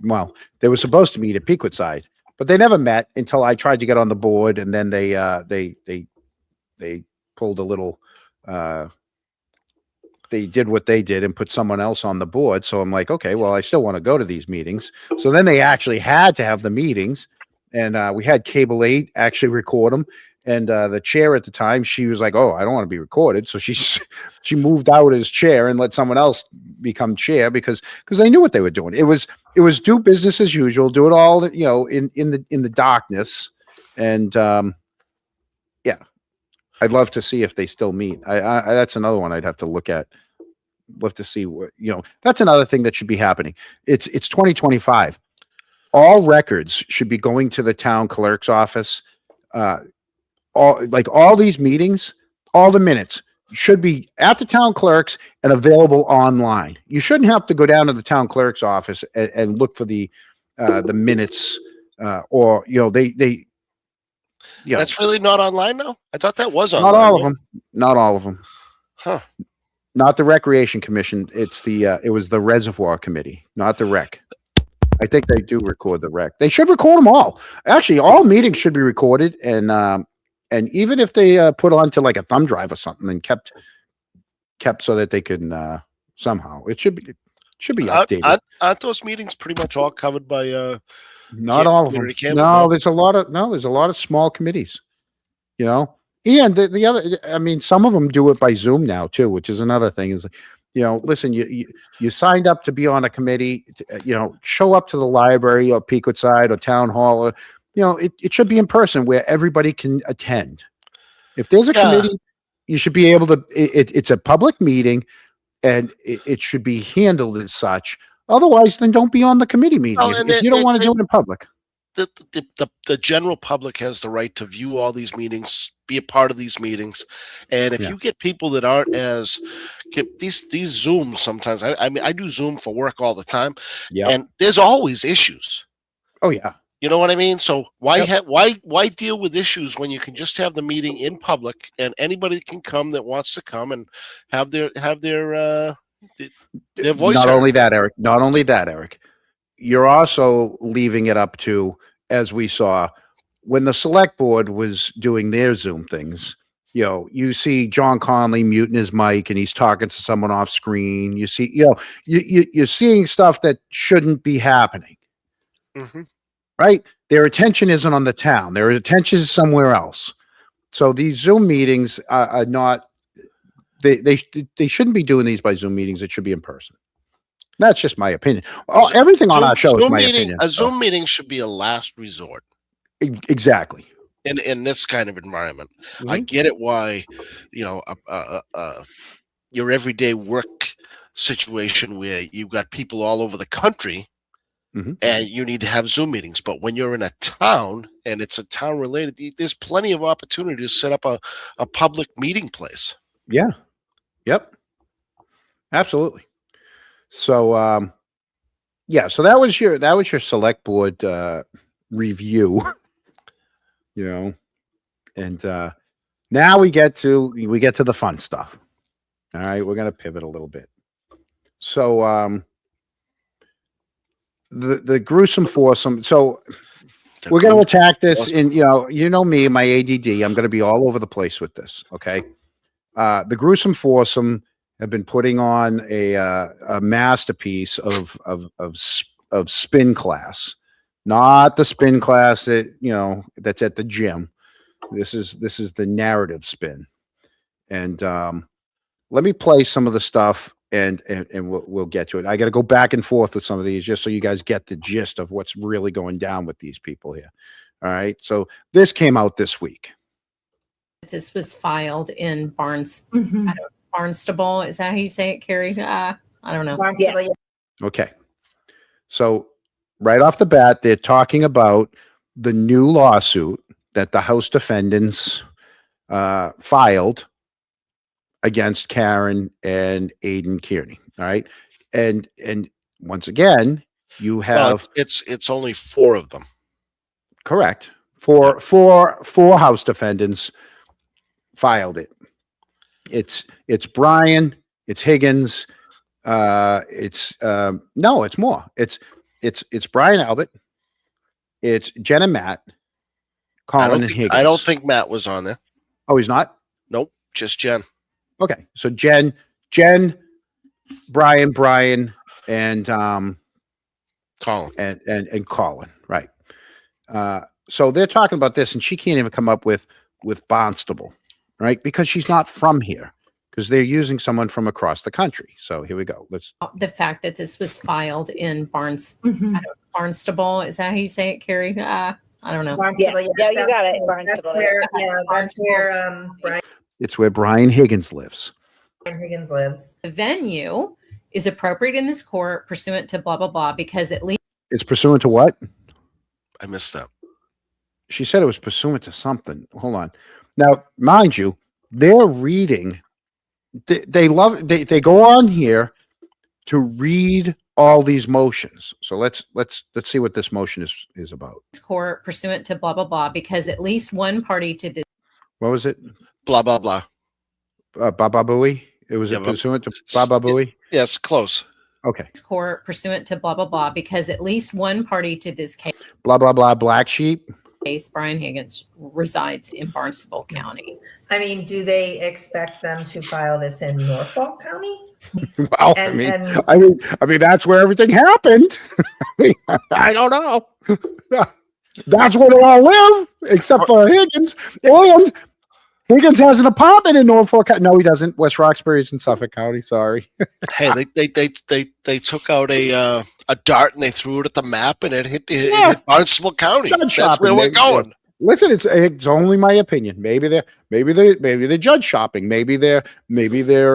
they were supposed to meet at Pequot Side, but they never met until I tried to get on the board, and then they pulled a little they did what they did and put someone else on the board. So I'm like, okay, well, I still want to go to these meetings. So then they actually had to have the meetings, and we had Cable 8 actually record them. And the chair at the time, she was like, "Oh, I don't want to be recorded." So she moved out as chair and let someone else become chair because they knew what they were doing. It was do business as usual, do it all, in the darkness. And yeah, I'd love to see if they still meet. I that's another one I'd have to look at. Love to see what, that's another thing that should be happening. It's 2025. All records should be going to the town clerk's office. All these meetings, all the minutes should be at the town clerk's and available online. You shouldn't have to go down to the town clerk's office and look for the minutes, or they. Yeah, That's really not online now. I thought that was not online. all of them. Not all of them. Huh. Not the Recreation Commission. It's it was the Reservoir Committee, not the Rec. I think they do record the Rec. They should record them all. Actually, all meetings should be recorded, and even if they put onto like a thumb drive or something and kept so that they can somehow, it should be updated. Aren't those meetings pretty much all covered by Not all of them. community cable? No, there's a lot of small committees, and the other, I mean, some of them do it by Zoom now too, which is another thing. Is, listen, you signed up to be on a committee, show up to the library or Pequot Side or Town Hall, or, it should be in person where everybody can attend. If there's a committee, you should be able to, it's a public meeting, and it should be handled as such. Otherwise, then don't be on the committee meeting if you don't want to do it in public. The general public has the right to view all these meetings, be a part of these meetings, and if you get people that aren't these Zooms, sometimes I mean, I do Zoom for work all the time, and there's always issues. Oh yeah, you know what I mean. So why deal with issues when you can just have the meeting in public and anybody can come that wants to come and have their voice. Not only that, Eric. You're also leaving it up to, as we saw, when the select board was doing their Zoom things, you see John Conley muting his mic and he's talking to someone off screen. You see, you're seeing stuff that shouldn't be happening. Mm-hmm. Right? Their attention isn't on the town. Their attention is somewhere else. So these Zoom meetings are not, they shouldn't be doing these by Zoom meetings. It should be in person. That's just my opinion. Everything on our show is my opinion. A Zoom meeting should be a last resort. Exactly. In this kind of environment. Mm-hmm. I get it why, your everyday work situation where you've got people all over the country, mm-hmm. and you need to have Zoom meetings. But when you're in a town and it's a town related, there's plenty of opportunity to set up a public meeting place. Yeah. Yep. Absolutely. So, so that was your select board review, and now we get to the fun stuff. All right, we're gonna pivot a little bit. So, the gruesome foursome. So we're gonna attack this, and me, my ADD. I'm gonna be all over the place with this. Okay, the gruesome foursome have been putting on a masterpiece of spin class, not the spin class that that's at the gym. This is the narrative spin, and let me play some of the stuff, and we'll get to it. I got to go back and forth with some of these just so you guys get the gist of what's really going down with these people here. All right, so this came out this week. This was filed in Mm-hmm. Barnstable. Is that how you say it, Carrie? I don't know. Yeah. Okay. So right off the bat, they're talking about the new lawsuit that the House defendants filed against Karen and Aidan Kearney. All right. And once again, you have it's only 4 of them. Correct. Four House defendants filed it. It's Brian, it's Higgins, it's more. It's Brian Albert, it's Jen and Matt, Colin and Higgins. I don't think Matt was on there. Oh, he's not? Nope, just Jen. Okay, so Jen Jen, Brian, and Colin. and Colin, right? So they're talking about this, and she can't even come up with Barnstable, right? Because she's not from here. Because they're using someone from across the country. So here we go. Let's. The fact that this was filed in Barnstable, is that how you say it, Carrie? I don't know. Yeah, you got it. Barnstable. That's where Brian It's where Brian Higgins lives. Higgins lives. The venue is appropriate in this court pursuant to blah, blah, blah, because at least It's pursuant to what? I missed that. She said it was pursuant to something. Hold on. Now, mind you, they're reading. They go on here to read all these motions. So let's see what this motion is about. court pursuant to blah, blah, blah, because at least one party to this What was it? Blah, blah, blah. Baba Booey. It was pursuant to Baba Booey. Yes, close. Okay. court pursuant to blah, blah, blah, because at least one party to this Blah blah blah. Black sheep. case, Brian Higgins, resides in Barnstable County. I mean, do they expect them to file this in Norfolk County? Well, I mean, that's where everything happened. I don't know. That's where they all live, except for Higgins. And Higgins has an apartment in Norfolk County. No, he doesn't. West Roxbury's in Suffolk County. Sorry. Hey, they took out a dart and they threw it at the map and it hit Barnstable County. That's where we're going. Listen, it's only my opinion. Maybe they're judge shopping. Maybe they're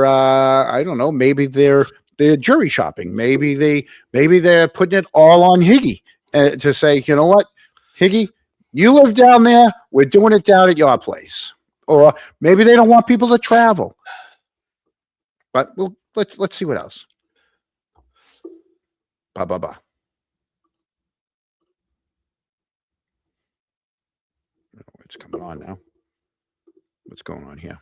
I don't know. Maybe they're jury shopping. Maybe they're putting it all on Higgy to say, you know what, Higgy, you live down there. We're doing it down at your place. Or maybe they don't want people to travel. But let's see what else. Ba ba ba. It's coming on now. What's going on here?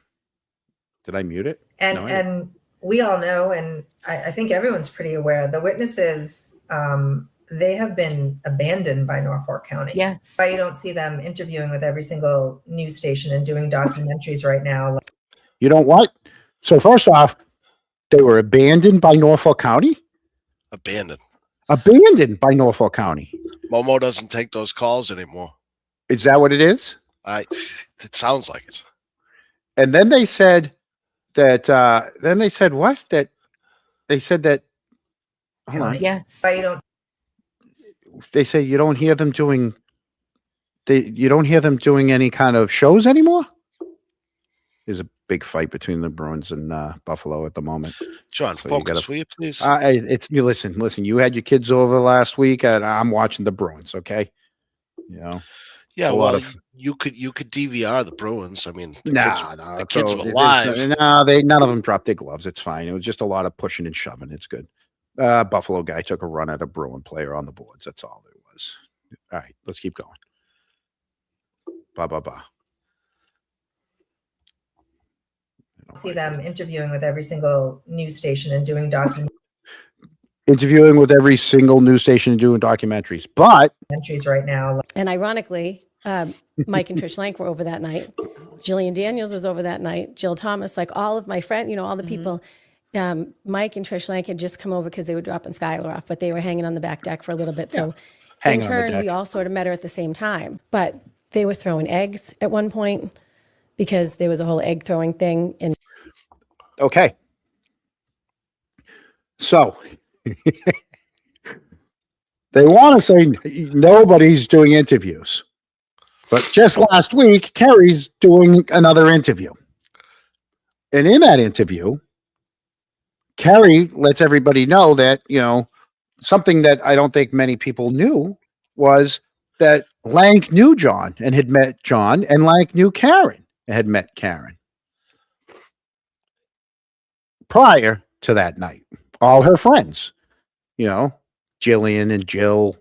Did I mute it? And No, and we all know, and I think everyone's pretty aware, the witnesses, they have been abandoned by Norfolk County. Yes. Why you don't see them interviewing with every single news station and doing documentaries right now. You don't what? So first off, they were abandoned by Norfolk County? Abandoned. Abandoned by Norfolk County. Momo doesn't take those calls anymore. Is that what it is? It sounds like it. And then they said that what? That they said that hold on. Yes. Why you don't They say you don't hear them doing any kind of shows anymore? There's a big fight between the Bruins and Buffalo at the moment. John, So focus, will you please? You listen. You had your kids over last week, and I'm watching the Bruins. Okay, you know. Yeah, a well, lot of- you could DVR the Bruins. I mean, the the kids were live. None of them dropped their gloves. It's fine. It was just a lot of pushing and shoving. It's good. Buffalo guy took a run at a Bruin player on the boards. That's all it was. All right, let's keep going. Ba ba ba. see them interviewing with every single news station and doing documentaries Interviewing with every single news station and doing documentaries, but right now? And ironically, Mike and Trish Lank were over that night. Jillian Daniels was over that night. Jill Thomas, like all of my friends, all the people. Mike and Trish Lank had just come over because they were dropping Skylar off, but they were hanging on the back deck for a little bit. So in turn, we all sort of met her at the same time. But they were throwing eggs at one point because there was a whole egg throwing thing. And okay. So they want to say nobody's doing interviews. But just last week, Kerry's doing another interview. And in that interview, Kerry lets everybody know that, something that I don't think many people knew was that Lank knew John and had met John, and Lank knew Karen and had met Karen prior to that night. All her friends, Jillian and Jill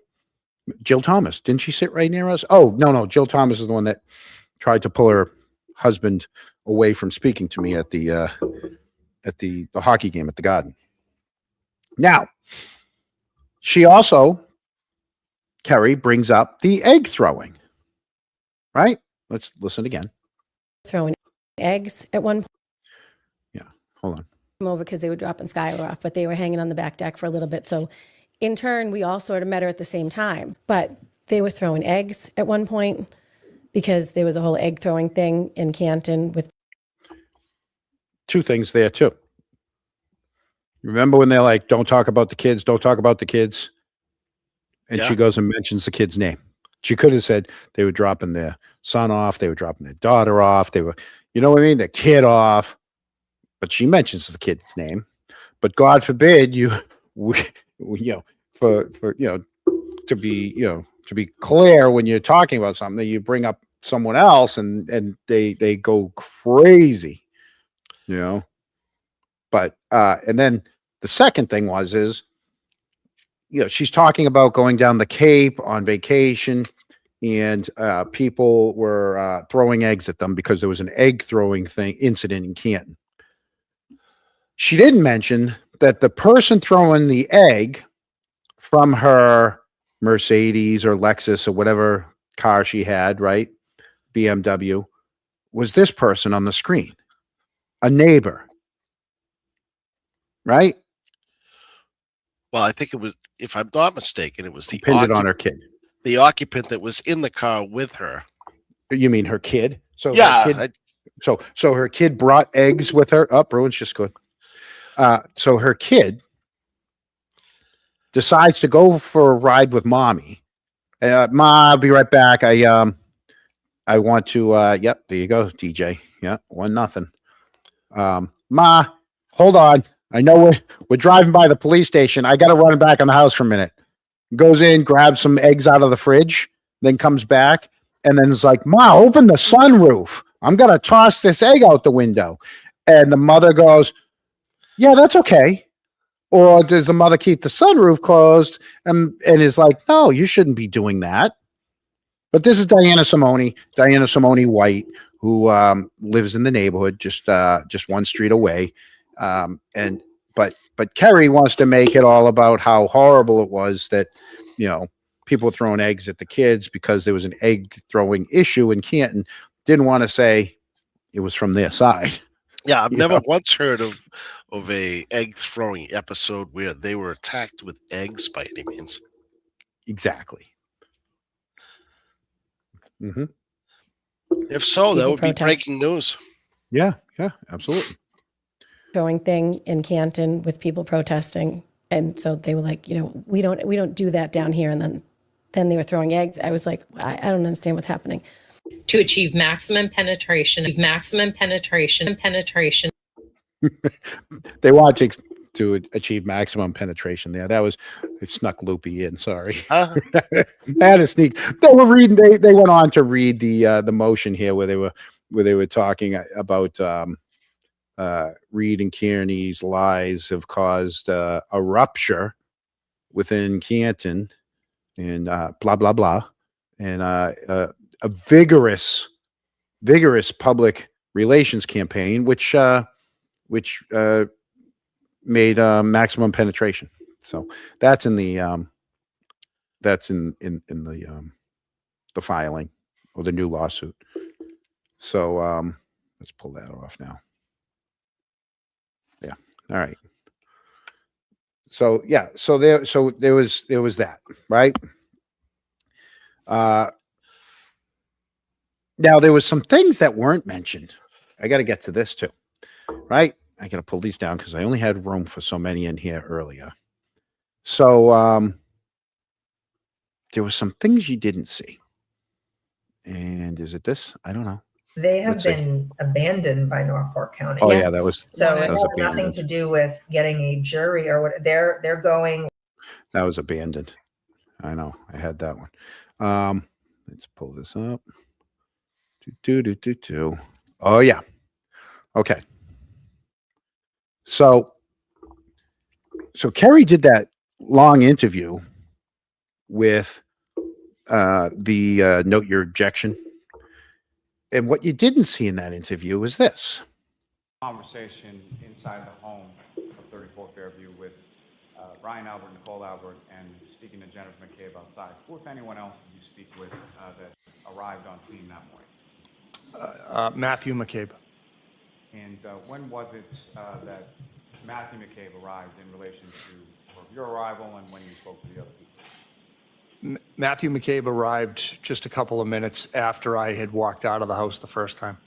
Thomas. Didn't she sit right near us? Oh, no. Jill Thomas is the one that tried to pull her husband away from speaking to me at the hockey game at the Garden. Now, she also, Kerry, brings up the egg throwing, right? Let's listen again. throwing eggs at one point. Yeah, hold on. over because they were dropping Skylar off, but they were hanging on the back deck for a little bit. So in turn, we all sort of met her at the same time, but they were throwing eggs at one point because there was a whole egg throwing thing in Canton with. Two things there too. Remember when they're like, don't talk about the kids, don't talk about the kids. And Yeah. she goes and mentions the kid's name. She could have said they were dropping their son off. They were dropping their daughter off. They were, you know what I mean? Their kid off. But she mentions the kid's name. But God forbid you for to be clear when you're talking about something that you bring up someone else and they go crazy, But and then the second thing is she's talking about going down the Cape on vacation, and people were throwing eggs at them because there was an egg throwing incident in Canton. She didn't mention that the person throwing the egg from her Mercedes or Lexus or whatever car she had, right? BMW, was this person on the screen, a neighbor, right? Well, I think it was, if I'm not mistaken, it was the Pinned it on her kid. The occupant that was in the car with her. You mean her kid? So yeah. her kid, so her kid brought eggs with her. Oh, Bruins just good. So her kid decides to go for a ride with mommy. Ma, I'll be right back. I want to. Yep, there you go, DJ. Yeah, 1-0. Ma, hold on. I know we're driving by the police station. I got to run back in the house for a minute. Goes in, grabs some eggs out of the fridge, then comes back, and then is like, Ma, open the sunroof. I'm gonna toss this egg out the window. And the mother goes, yeah, that's okay. Or does the mother keep the sunroof closed and is like, no, you shouldn't be doing that. But this is Diana Simone White, who lives in the neighborhood just one street away. But Kerry wants to make it all about how horrible it was that, people throwing eggs at the kids because there was an egg throwing issue in Canton. Didn't want to say it was from their side. Yeah, I've never once heard of a egg throwing episode where they were attacked with eggs by any means. Exactly. Mm-hmm. If so, that would protest. be breaking news. Yeah, absolutely. Throwing thing in Canton with people protesting, and so they were like, we don't do that down here, and then they were throwing eggs. I was like, I don't understand what's happening. To achieve maximum penetration. They want to achieve maximum penetration there. It snuck Loopy in. Sorry. I had to sneak. They were reading. They went on to read the motion here where they were talking about Reed and Kearney's lies have caused a rupture within Canton and blah blah blah, and a vigorous public relations campaign which made maximum penetration. So that's in the the filing or the new lawsuit. So let's pull that off now. Yeah. All right. So yeah, so there was that, right? Now there was some things that weren't mentioned. I got to get to this too, right? I got to pull these down because I only had room for so many in here earlier. So there was some things you didn't see. And is it this? I don't know. They have been abandoned by Norfolk County. Oh yeah, that was so that it was has nothing abandoned. to do with getting a jury or what. They're going. That was abandoned. I know. I had that one. Let's pull this up. Oh yeah. Okay. So Kerry did that long interview with the note your objection. And what you didn't see in that interview was this. Conversation inside the home of 34 Fairview with Brian Albert, Nicole Albert, and speaking to Jennifer McCabe outside. Who, if anyone else, did you speak with that arrived on scene that morning? Matthew McCabe. And when was it that Matthew McCabe arrived in relation to your arrival and when you spoke to the other people? Matthew McCabe arrived just a couple of minutes after I had walked out of the house the first time.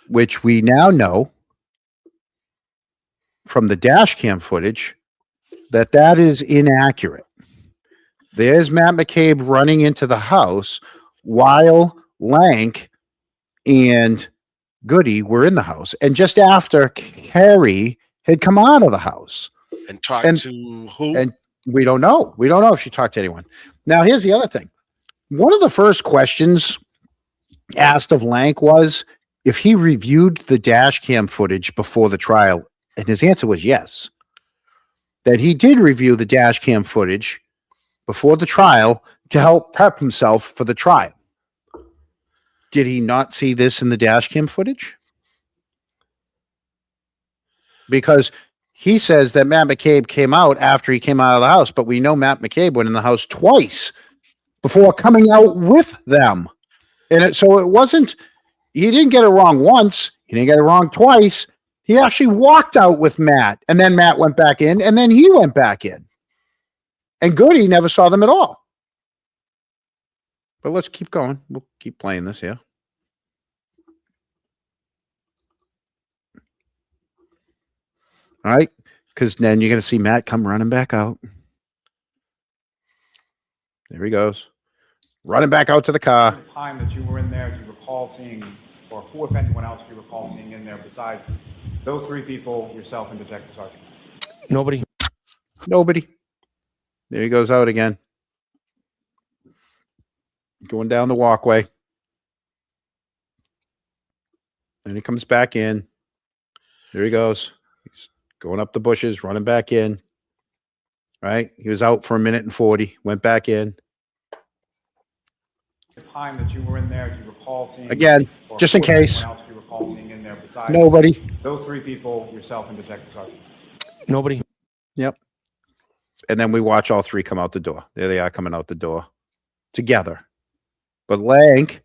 Which we now know from the dash cam footage that is inaccurate. There's Matt McCabe running into the house while Lank and Goody were in the house, and just after Carrie had come out of the house. And talked to who? And we don't know. We don't know if she talked to anyone. Now, here's the other thing. One of the first questions asked of Lank was if he reviewed the dash cam footage before the trial, and his answer was yes. That he did review the dash cam footage before the trial to help prep himself for the trial. Did he not see this in the dash cam footage? Because he says that Matt McCabe came out after he came out of the house, but we know Matt McCabe went in the house twice before coming out with them. And so it wasn't, he didn't get it wrong once. He didn't get it wrong twice. He actually walked out with Matt, and then Matt went back in, and then he went back in. And Goody never saw them at all. But let's keep going. We'll keep playing this here. All right. Because then you're going to see Matt come running back out. There he goes. Running back out to the car. At the time that you were in there, do you recall seeing, or who, if anyone else, do you recall seeing in there besides those three people, yourself and Detective Sergeant? Nobody. Nobody. There he goes out again. Going down the walkway. Then he comes back in. There he goes. He's going up the bushes, running back in. Right? He was out for 1:40, went back in. The time that you were in there, do you recall seeing, Again, or just in who, if case. anyone else, do you recall seeing in there besides Nobody. those three people, yourself and Detective Sergeant? Nobody. Yep. And then we watch all three come out the door. There they are coming out the door together. But Lank,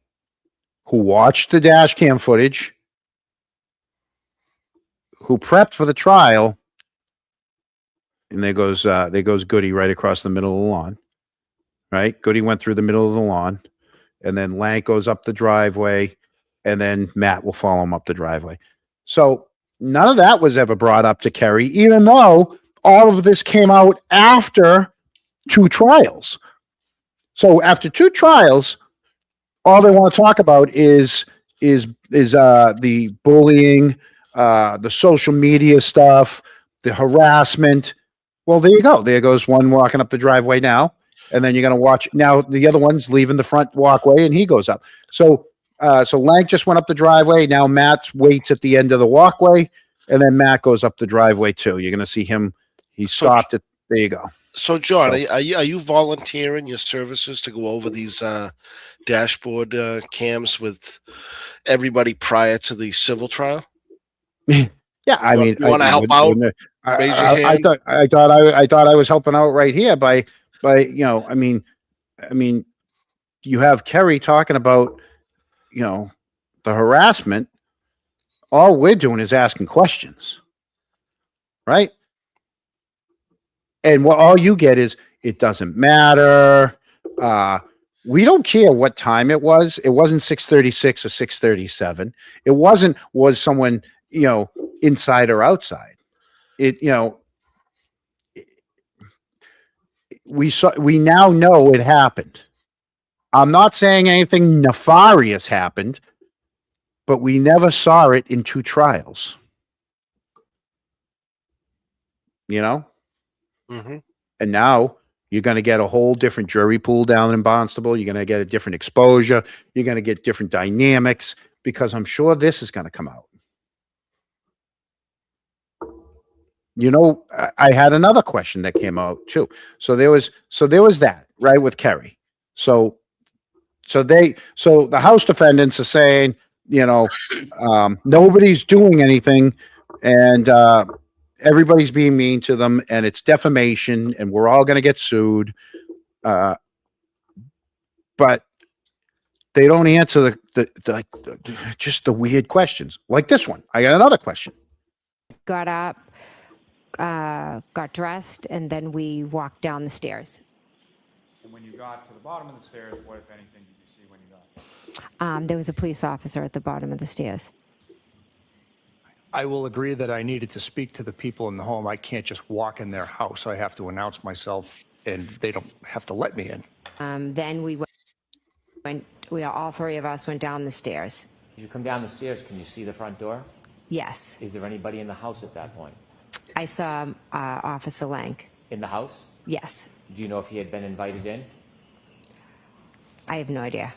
who watched the dash cam footage, who prepped for the trial, and there goes Goody right across the middle of the lawn. Right? Goody went through the middle of the lawn, and then Lank goes up the driveway, and then Matt will follow him up the driveway. So none of that was ever brought up to Kerry, even though all of this came out after 2 trials. So after 2 trials, all they want to talk about is the bullying, the social media stuff, the harassment. Well, there you go. There goes one walking up the driveway now, and then you're going to watch now the other one's leaving the front walkway, and he goes up. So Lank just went up the driveway. Now Matt waits at the end of the walkway, and then Matt goes up the driveway too. You're going to see him. He stopped it. There you go. So, John, are you volunteering your services to go over these dashboard cams with everybody prior to the civil trial? Yeah, I mean, you want to help out? Raise your hand. I thought I was helping out right here by I mean, you have Kerry talking about the harassment. All we're doing is asking questions, right? And what all you get is it doesn't matter. We don't care what time it was. It wasn't 6:36 or 6:37. It wasn't was someone inside or outside. We now know it happened. I'm not saying anything nefarious happened, but we never saw it in 2 trials. Mm-hmm. And now you're going to get a whole different jury pool down in Barnstable. You're going to get a different exposure. You're going to get different dynamics because I'm sure this is going to come out. I had another question that came out too. So there was that, right, with Kerry. So the House defendants are saying, nobody's doing anything, and everybody's being mean to them, and it's defamation, and we're all going to get sued. But they don't answer just the weird questions like this one. I got another question. got up, got dressed, and then we walked down the stairs. And when you got to the bottom of the stairs, what, if anything, did you see when you got? There was a police officer at the bottom of the stairs. I will agree that I needed to speak to the people in the home. I can't just walk in their house. I have to announce myself, and they don't have to let me in. Then all three of us went down the stairs. As you come down the stairs, can you see the front door? Yes. Is there anybody in the house at that point? I saw Officer Lank. In the house? Yes. Do you know if he had been invited in? I have no idea.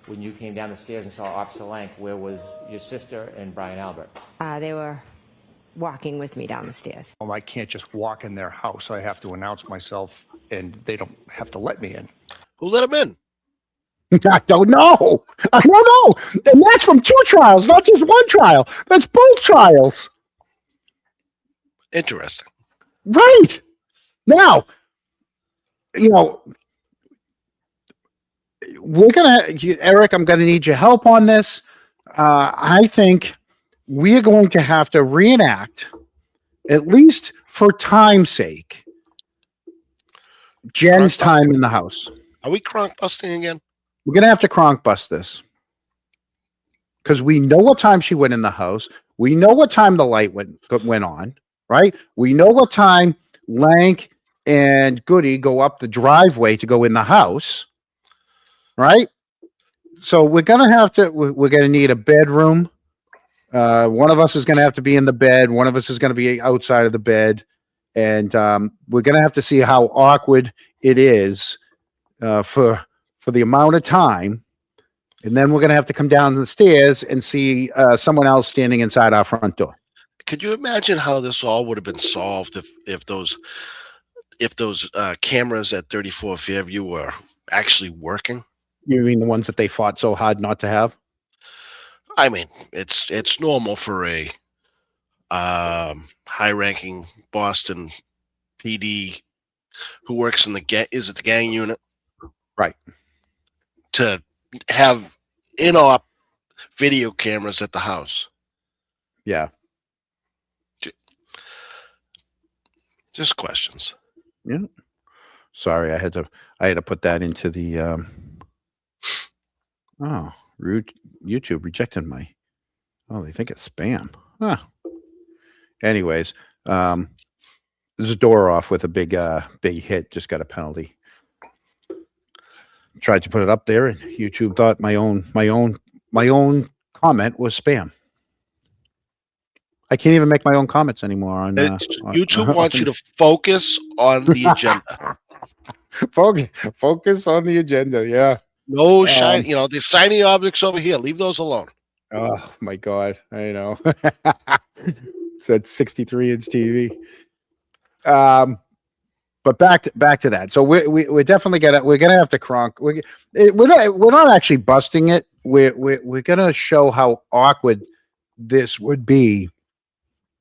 When you came down the stairs and saw Officer Lank, where was your sister and Brian Albert? They were walking with me down the stairs. I can't just walk in their house. I have to announce myself, and they don't have to let me in. Who let him in? I don't know. I don't know. And that's from 2 trials, not just 1 trial. That's both trials. Interesting. Right. Now, we're Eric, I'm going to need your help on this. I think we're going to have to reenact, at least for time's sake, Jen's time in the house. Are we cronk busting again? We're going to have to cronk bust this. Because we know what time she went in the house. We know what time the light went on, right? We know what time Lank and Goody go up the driveway to go in the house, right? So we're going to need a bedroom. One of us is going to have to be in the bed. One of us is going to be outside of the bed. And we're going to have to see how awkward it is for the amount of time. And then we're going to have to come down the stairs and see someone else standing inside our front door. Could you imagine how this all would have been solved if those cameras at 34 Fairview were actually working? You mean the ones that they fought so hard not to have? I mean, it's normal for a high-ranking Boston PD who works in the gang unit, right, to have in-op video cameras at the house. Yeah. Just questions. Yeah. Sorry, I had to put that into the YouTube rejected my. Oh, they think it's spam. Huh. Anyways, there's a door off with a big hit. Just got a penalty. Tried to put it up there, and YouTube thought my own comment was spam. I can't even make my own comments anymore on YouTube wants you to focus on the agenda. Focus on the agenda. Yeah. No shiny, the shiny objects over here. Leave those alone. Oh my God. I know. It's that 63-inch TV. But back to that. So we're definitely we're gonna have to cronk. We're not actually busting it. We're gonna show how awkward this would be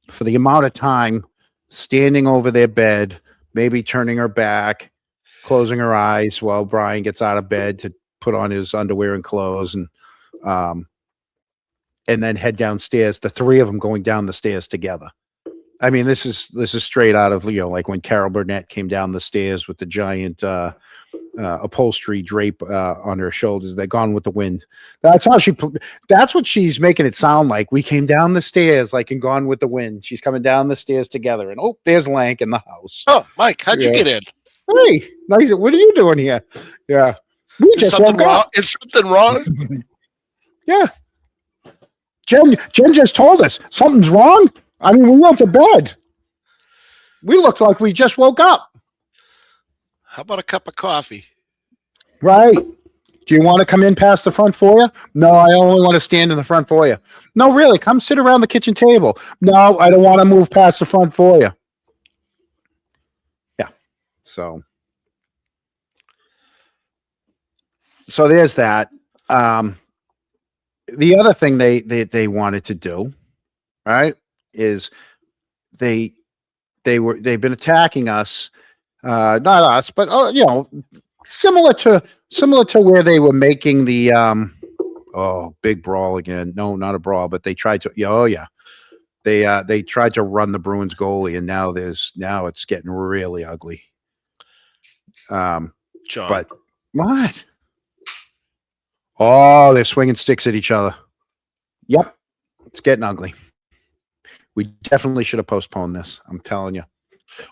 for the amount of time standing over their bed, maybe turning her back, closing her eyes while Brian gets out of bed to put on his underwear and clothes, and then head downstairs. The 3 of them going down the stairs together. I mean, this is straight out of, like when Carol Burnett came down the stairs with the giant upholstery drape on her shoulders. They're Gone with the Wind. That's what she's making it sound like. We came down the stairs like in Gone with the Wind. She's coming down the stairs together, and there's Lank in the house. Oh, Mike, how'd you get in? Hey, nice. What are you doing here? Yeah. Is something wrong? Is something wrong? Yeah. Jen just told us something's wrong. I mean, we went to bed. We looked like we just woke up. How about a cup of coffee? Right. Do you want to come in past the front foyer? No, I only want to stand in the front foyer. No, really, come sit around the kitchen table. No, I don't want to move past the front foyer. Yeah. So there's that. The other thing they wanted to do, right, is they've been attacking us, not us, but similar to where they were making the big brawl again. No, not a brawl, but they tried to. They tried to run the Bruins goalie, and now it's getting really ugly. John. But what? Oh, they're swinging sticks at each other. Yep, it's getting ugly. We definitely should have postponed this. I'm telling you.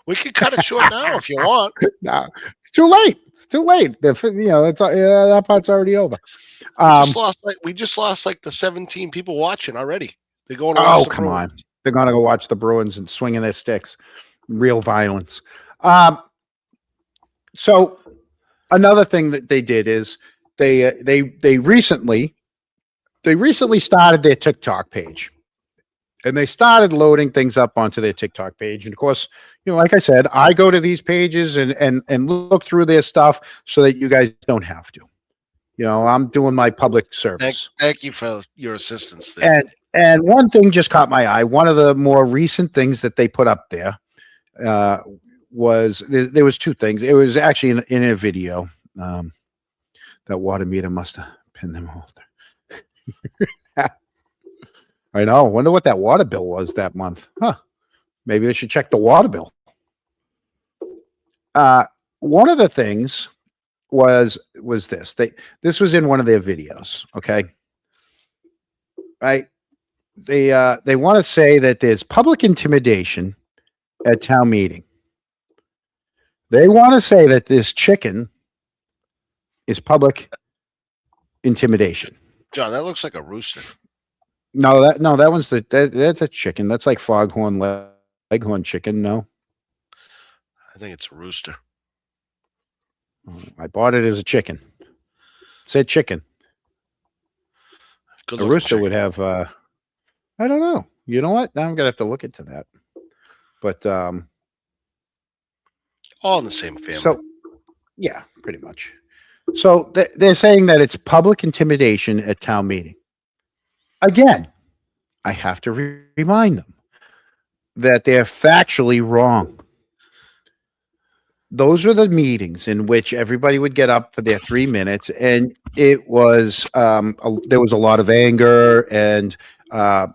We could cut it short now if you want. No, it's too late. It's too late. That part's already over. We just lost like the 17 people watching already. They're going to Oh, watch the come Bruins. on. They're going to go watch the Bruins and swinging their sticks. Real violence. So another thing that they did is they recently started their TikTok page. And they started loading things up onto their TikTok page. And of course, like I said, I go to these pages and look through their stuff so that you guys don't have to. I'm doing my public service. Thank you for your assistance there. And one thing just caught my eye. One of the more recent things that they put up there was there was two things. It was actually in a video. That water meter must have pinned them all there. I know. Wonder what that water bill was that month. Huh. Maybe they should check the water bill. One of the things was this. This was in one of their videos. Okay. Right. They want to say that there's public intimidation at town meeting. They want to say that this chicken is public intimidation. John, that looks like a rooster. No, that one's that's a chicken. That's like foghorn leghorn chicken. No, I think it's a rooster. I bought it as a chicken. It said chicken. A rooster would have. I don't know. You know what? Now I'm gonna have to look into that. But all in the same family. So, yeah, pretty much. So they're saying that it's public intimidation at town meeting. Again, I have to remind them that they're factually wrong. Those were the meetings in which everybody would get up for their 3 minutes, and it was there was a lot of anger, and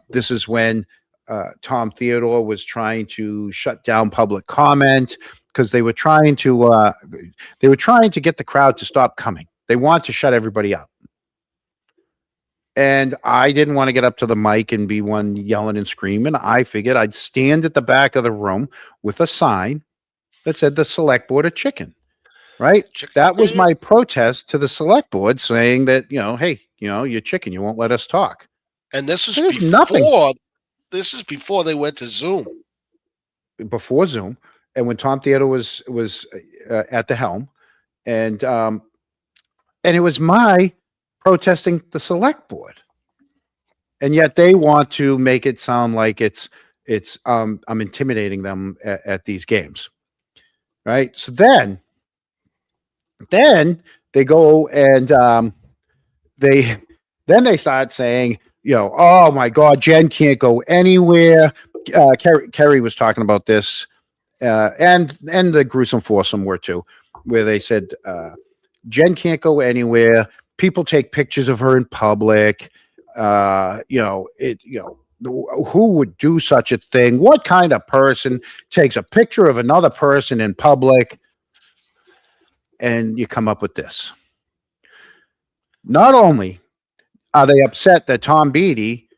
this is when Tom Theodore was trying to shut down public comment because they were trying to get the crowd to stop coming. They want to shut everybody up. And I didn't want to get up to the mic and be one yelling and screaming. I figured I'd stand at the back of the room with a sign that said the select board of chicken, right? That was my protest to the select board saying that, hey, you're chicken. You won't let us talk. And this is There's before nothing. This is before they went to Zoom. Before Zoom. And when Tom Theodore was at the helm, and it was my protesting the select board, and yet they want to make it sound like it's I'm intimidating them at these games, right? So then they go and they start saying, oh my God, Jen can't go anywhere. Kerry was talking about this, and the gruesome foursome were too, where they said Jen can't go anywhere. People take pictures of her in public. Who would do such a thing? What kind of person takes a picture of another person in public? And you come up with this. Not only are they upset that Tom Beattie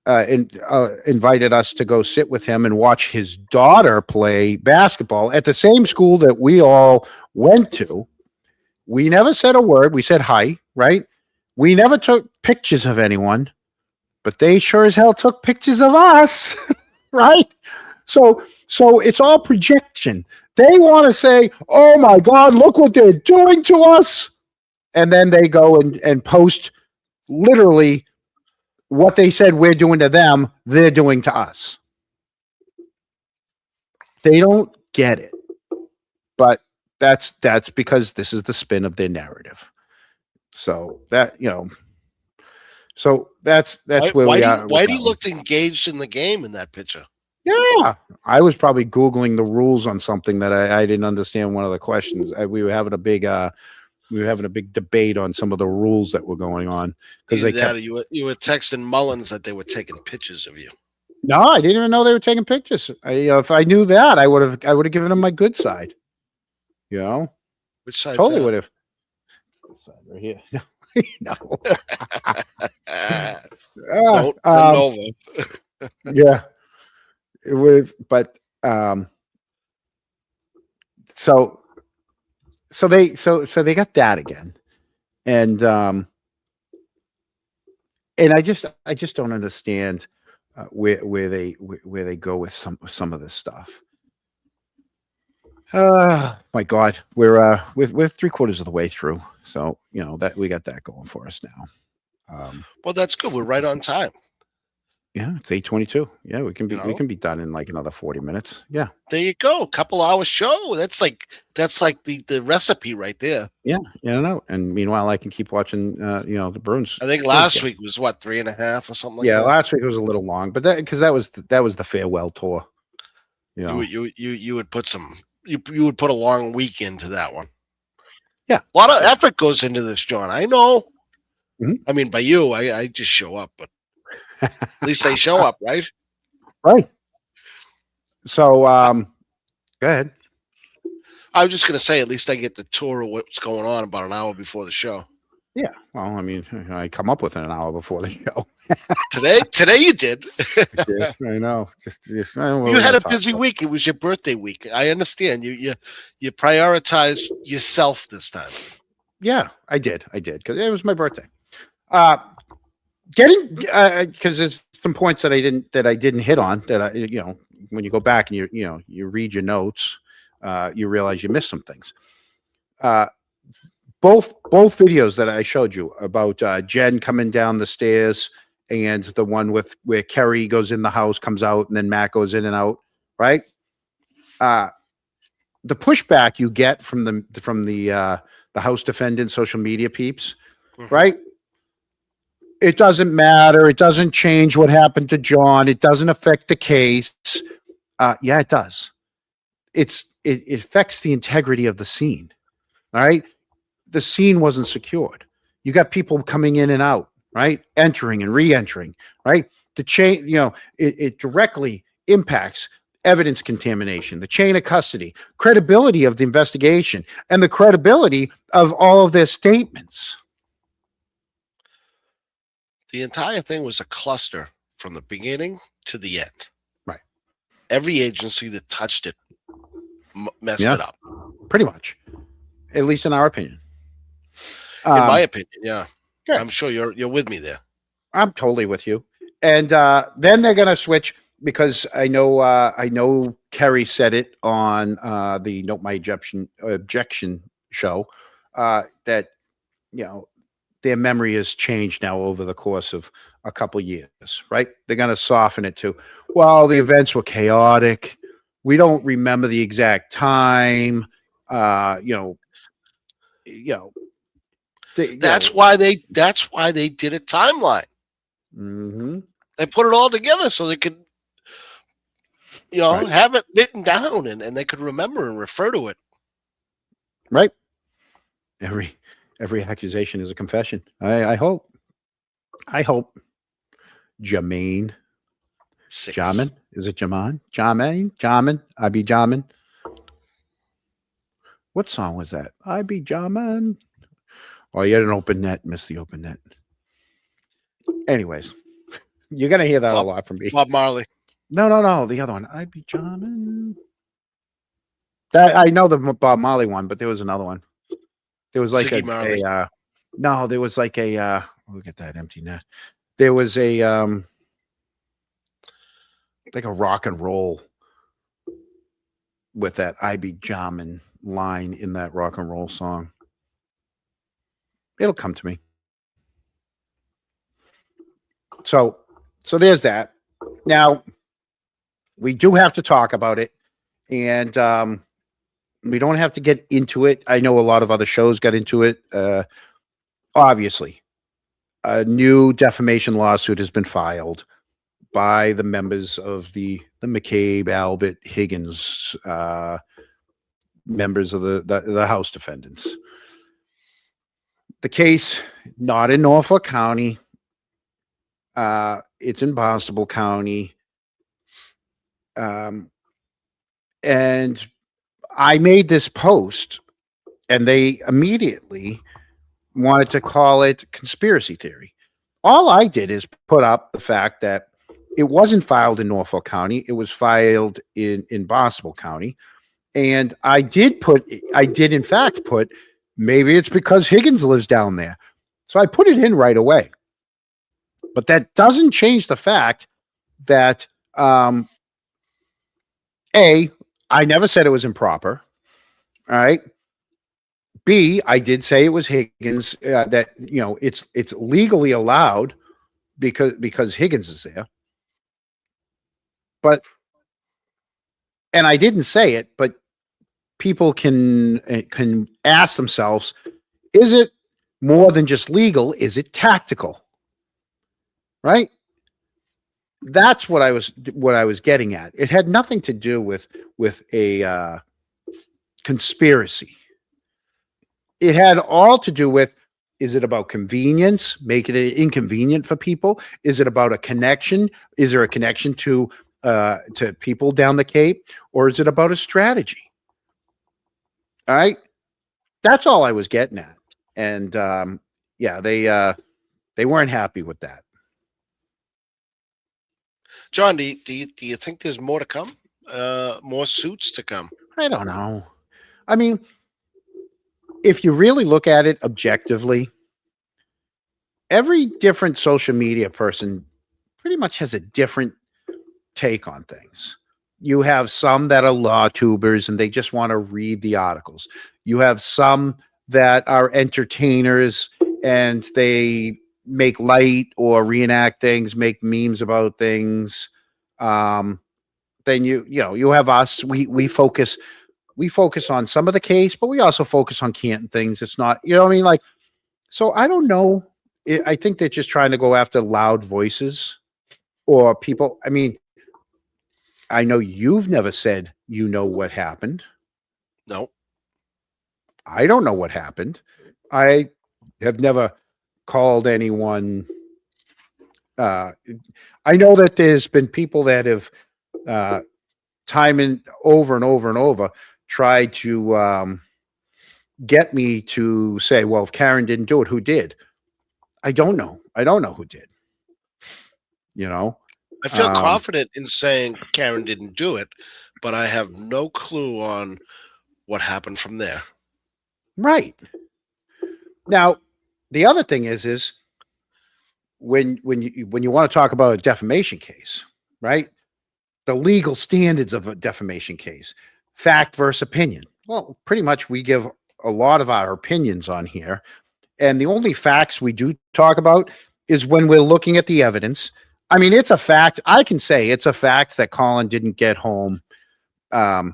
invited us to go sit with him and watch his daughter play basketball at the same school that we all went to. We never said a word. We said hi, right? We never took pictures of anyone, but they sure as hell took pictures of us, right? So it's all projection. They want to say, oh my God, look what they're doing to us. And then they go and post literally what they said we're doing to them, they're doing to us. They don't get it. But that's because this is the spin of their narrative. So that's where we are. Whitey looked engaged in the game in that picture. Yeah, I was probably Googling the rules on something that I didn't understand. One of the questions we were having a big debate on some of the rules that were going on because You were texting Mullins that they were taking pictures of you. No, I didn't even know they were taking pictures. If I knew that, I would have given them my good side. You know, Which side's totally that? would have. This side right here. No. Don't bend over. Yeah, it would, but so they got that again, and I just don't understand where they go with some of this stuff. My God, we're 3/4 of the way through, so that we got that going for us now. Well, that's good. We're right on time. Yeah, it's 8:22. Yeah, we can You know? be done in like another 40 minutes. Yeah. There you go. Couple hour show. That's like the recipe right there. Yeah, no. And meanwhile, I can keep watching. The Bruins. I think last week was what, 3.5 or something like Yeah, that. last week was a little long, but that was the farewell tour. You would put you would put a long week into that one. Yeah, a lot of effort goes into this, John. I know. Mm-hmm. I mean, by you, I just show up, but at least they show up, right? Right. So, go ahead. I was just going to say, at least I get the tour of what's going on about an hour before the show. Yeah. Well, I mean, I come up with it an hour before the show. Today you did. Yes, I know. Just you had a busy week. It was your birthday week. I understand. You prioritized yourself this time. Yeah, I did because it was my birthday. Because there's some points that I didn't hit on that when you go back and you read your notes, you realize you missed some things. Both videos that I showed you about Jen coming down the stairs and the one where Kerry goes in the house, comes out, and then Matt goes in and out, right? The pushback you get from the House defendant social media peeps, right? It doesn't matter. It doesn't change what happened to John. It doesn't affect the case. Yeah, it does. It affects the integrity of the scene. All right. The scene wasn't secured. You got people coming in and out, right? Entering and re-entering, right? The chain, it directly impacts evidence contamination, the chain of custody, credibility of the investigation, and the credibility of all of their statements. The entire thing was a cluster from the beginning to the end. Right. Every agency that touched it messed it up. Pretty much. At least in our opinion. In my opinion, yeah. Good. I'm sure you're with me there. I'm totally with you. And then they're going to switch because I know Kerry said it on the Note My Objection show that, their memory has changed now over the course of a couple years, right? They're going to soften it to, well, the events were chaotic. We don't remember the exact time. That's why they did a timeline. Mm-hmm. They put it all together so they could, have it written down and they could remember and refer to it. Right. Every accusation is a confession. I hope. Jermaine. Jamin. Is it Jaman? Jamin. I be Jamin. What song was that? I be Jamin. Oh, you had an open net. Missed the open net. Anyways, you're going to hear that a lot from me. Bob Marley. No. The other one. I be Jamin. That I know the Bob Marley one, but there was another one. There was like there was like a look at that empty net. There was a like a rock and roll with that I be Jamin line in that rock and roll song. It'll come to me. So there's that. Now we do have to talk about it, and we don't have to get into it. I know a lot of other shows got into it. Obviously, a new defamation lawsuit has been filed by the members of the McCabe, Albert, Higgins, members of the House defendants. The case, not in Norfolk County. It's in Barnstable County. And I made this post, and they immediately wanted to call it conspiracy theory. All I did is put up the fact that it wasn't filed in Norfolk County. It was filed in Barnstable County. And I did in fact put, maybe it's because Higgins lives down there. So I put it in right away. But that doesn't change the fact that, A, I never said it was improper. All right. B, I did say it was Higgins, that, it's legally allowed because Higgins is there. And I didn't say it, but people can ask themselves, is it more than just legal? Is it tactical? Right? That's what I was getting at. It had nothing to do with a conspiracy. It had all to do with, is it about convenience, making it inconvenient for people? Is it about a connection? Is there a connection to people down the Cape, or is it about a strategy? All right. That's all I was getting at. And they weren't happy with that. John, do you think there's more to come? More suits to come? I don't know. I mean, if you really look at it objectively, every different social media person pretty much has a different take on things. You have some that are law tubers and they just want to read the articles. You have some that are entertainers and they make light or reenact things, make memes about things. Then you have us. We focus on some of the case, but we also focus on Canton things. It's not, what I mean? Like, so I don't know. I think they're just trying to go after loud voices or people. I mean, I know you've never said what happened. No. I don't know what happened. I have never called anyone. I know that there's been people that have time and over and over and over tried to get me to say, well, if Karen didn't do it, who did? I don't know. I don't know who did. I feel confident in saying Karen didn't do it, but I have no clue on what happened from there. Right. Now, the other thing is when you want to talk about a defamation case, right? The legal standards of a defamation case, fact versus opinion. Well, pretty much we give a lot of our opinions on here. And the only facts we do talk about is when we're looking at the evidence. I mean, it's a fact. I can say it's a fact that Colin didn't get home. I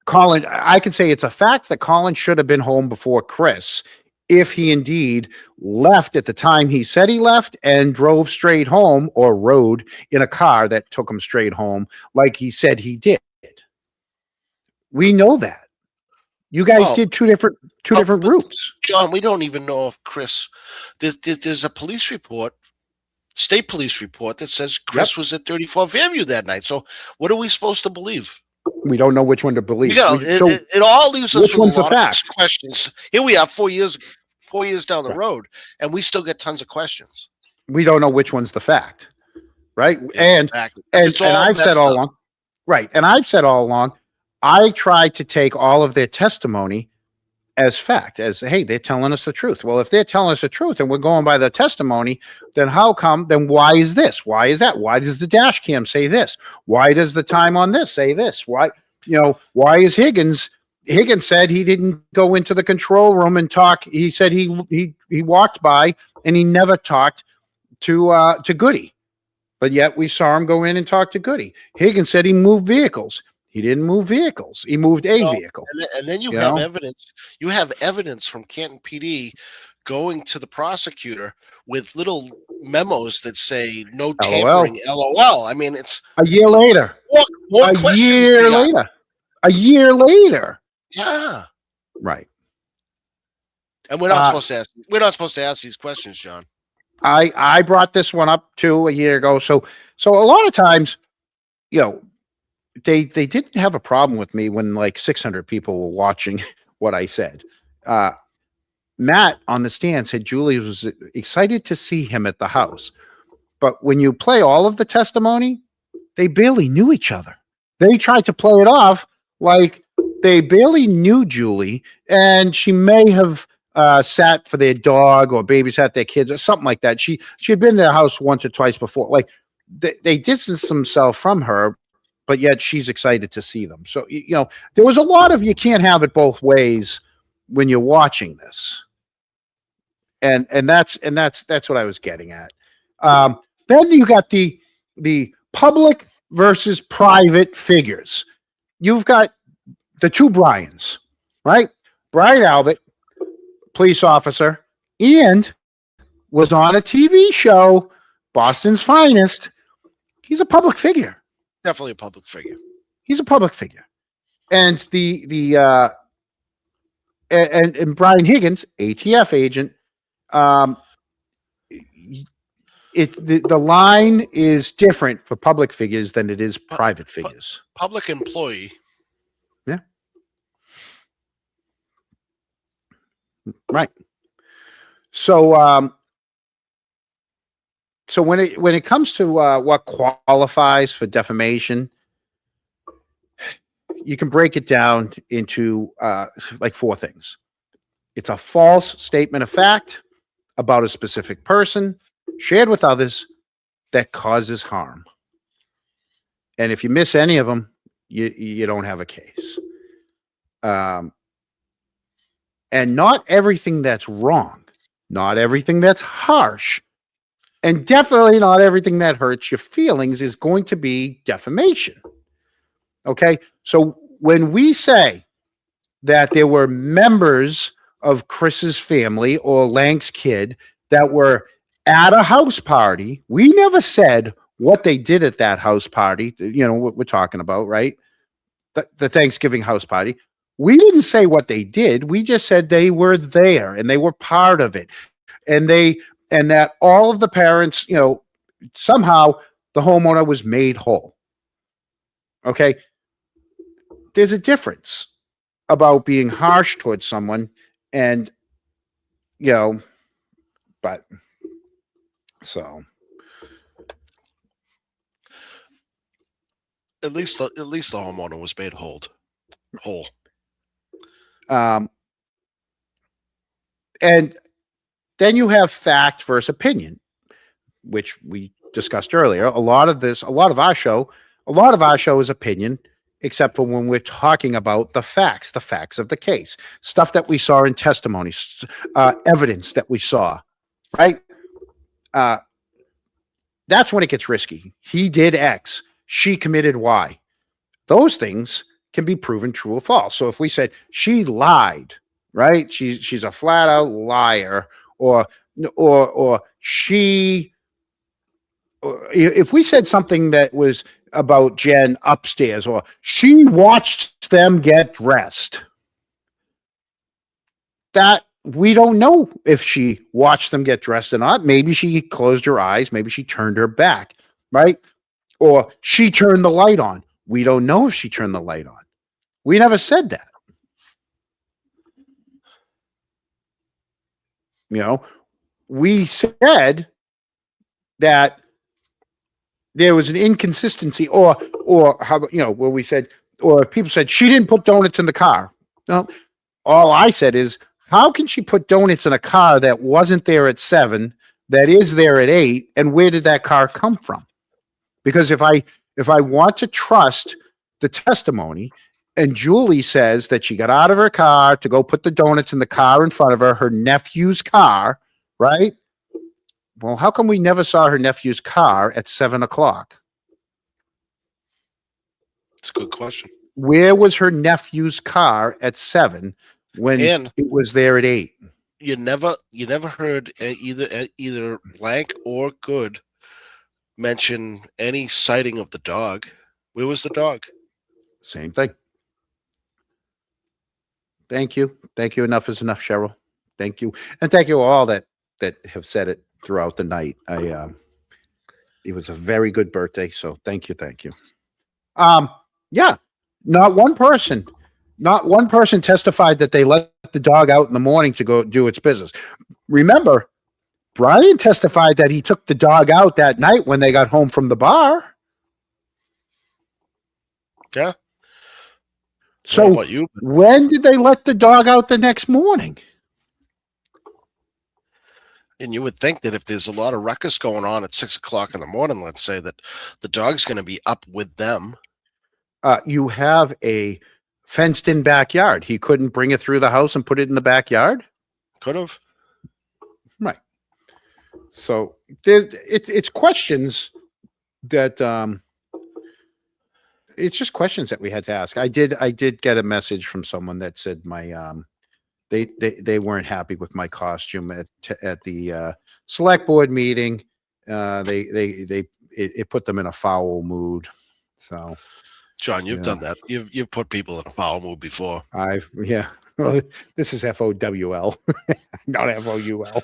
can say it's a fact that Colin should have been home before Chris, if he indeed left at the time he said he left and drove straight home, or rode in a car that took him straight home like he said he did. We know that. You guys did two different routes. John, we don't even know if Chris, there's a police report, state police report, that says Chris was at 34 Fairview that night. So what are we supposed to believe? We don't know which one to believe. It all leaves us with a lot of questions. Here we are 4 years down the road, and we still get tons of questions. We don't know which one's the fact, right? Exactly. And I've said all along, right? And I've said all along, I tried to take all of their testimony as fact, as, hey, they're telling us the truth. Well, if they're telling us the truth and we're going by the testimony, then why is this? Why is that? Why does the dash cam say this? Why does the time on this say this? Why is Higgins said he didn't go into the control room and talk. He said he walked by and he never talked to Goody, but yet we saw him go in and talk to Goody. Higgins said he moved vehicles. He didn't move vehicles. He moved a vehicle. And then you have evidence. You have evidence from Canton PD going to the prosecutor with little memos that say no tampering, LOL. I mean, it's a year later. A year later. Yeah. Right. And we're not supposed to ask. We're not supposed to ask these questions, John. I brought this one up too a year ago. So a lot of times, they didn't have a problem with me when like 600 people were watching what I said. Matt on the stand said Julie was excited to see him at the house. But when you play all of the testimony, they barely knew each other. They tried to play it off like they barely knew Julie, and she may have sat for their dog or babysat their kids or something like that. She had been to their house once or twice before. Like they distanced themselves from her, but yet she's excited to see them. So, you know, there was a lot of, you can't have it both ways when you're watching this. And that's what I was getting at. Then you got the public versus private figures. You've got the two Brians, right? Brian Albert, police officer, and was on a TV show, Boston's Finest. He's a public figure. Definitely a public figure. He's a public figure. And and Brian Higgins, ATF agent, the line is different for public figures than it is private figures. Public employee. Yeah. Right. So so when it comes to what qualifies for defamation, you can break it down into like four things. It's a false statement of fact about a specific person shared with others that causes harm. And if you miss any of them, you don't have a case. And not everything that's wrong, not everything that's harsh, and definitely not everything that hurts your feelings is going to be defamation. Okay? So when we say that there were members of Chris's family or Lank's kid that were at a house party, we never said what they did at that house party. You know what we're talking about, right? The Thanksgiving house party. We didn't say what they did. We just said they were there and they were part of it. And that all of the parents, you know, somehow the homeowner was made whole. Okay. There's a difference about being harsh towards someone and, you know, but so. At least the homeowner was made whole. And then you have fact versus opinion, which we discussed earlier. A lot of our show is opinion, except for when we're talking about the facts of the case, stuff that we saw in testimonies, evidence that we saw, right? That's when it gets risky. He did X. She committed Y. Those things can be proven true or false. So if we said she lied, right? She's a flat out liar, or she, if we said something that was about Jen upstairs, or she watched them get dressed, that we don't know if she watched them get dressed or not. Maybe she closed her eyes. Maybe she turned her back, right? Or she turned the light on. We don't know if she turned the light on. We never said that. You know, we said that there was an inconsistency, or how, you know, where we said, or if people said she didn't put donuts in the car. No, all I said is, how can she put donuts in a car that wasn't there at 7, that is there at 8, and where did that car come from? Because if I want to trust the testimony, and Julie says that she got out of her car to go put the donuts in the car in front of her nephew's car, right? Well, how come we never saw her nephew's car at 7 o'clock? It's a good question. Where was her nephew's car at 7 when it was there at 8? You never heard either Lank or Good mention any sighting of the dog. Where was the dog? Same thing. Thank you. Enough is enough, Cheryl. Thank you. And thank you all that have said it throughout the night. It was a very good birthday. So thank you. Yeah, not one person. Not one person testified that they let the dog out in the morning to go do its business. Remember, Brian testified that he took the dog out that night when they got home from the bar. Yeah. So What you? when did they let the dog out the next morning? And you would think that if there's a lot of ruckus going on at 6 o'clock in the morning, let's say, that the dog's going to be up with them. You have a fenced-in backyard. He couldn't bring it through the house and put it in the backyard? Could have. Right. So it's questions that it's just questions that we had to ask. I did get a message from someone that said my they weren't happy with my costume at the select board meeting. It put them in a foul mood. So, John, you've done that. You've put people in a foul mood before. Yeah. Well, this is FOWL, not FOUL.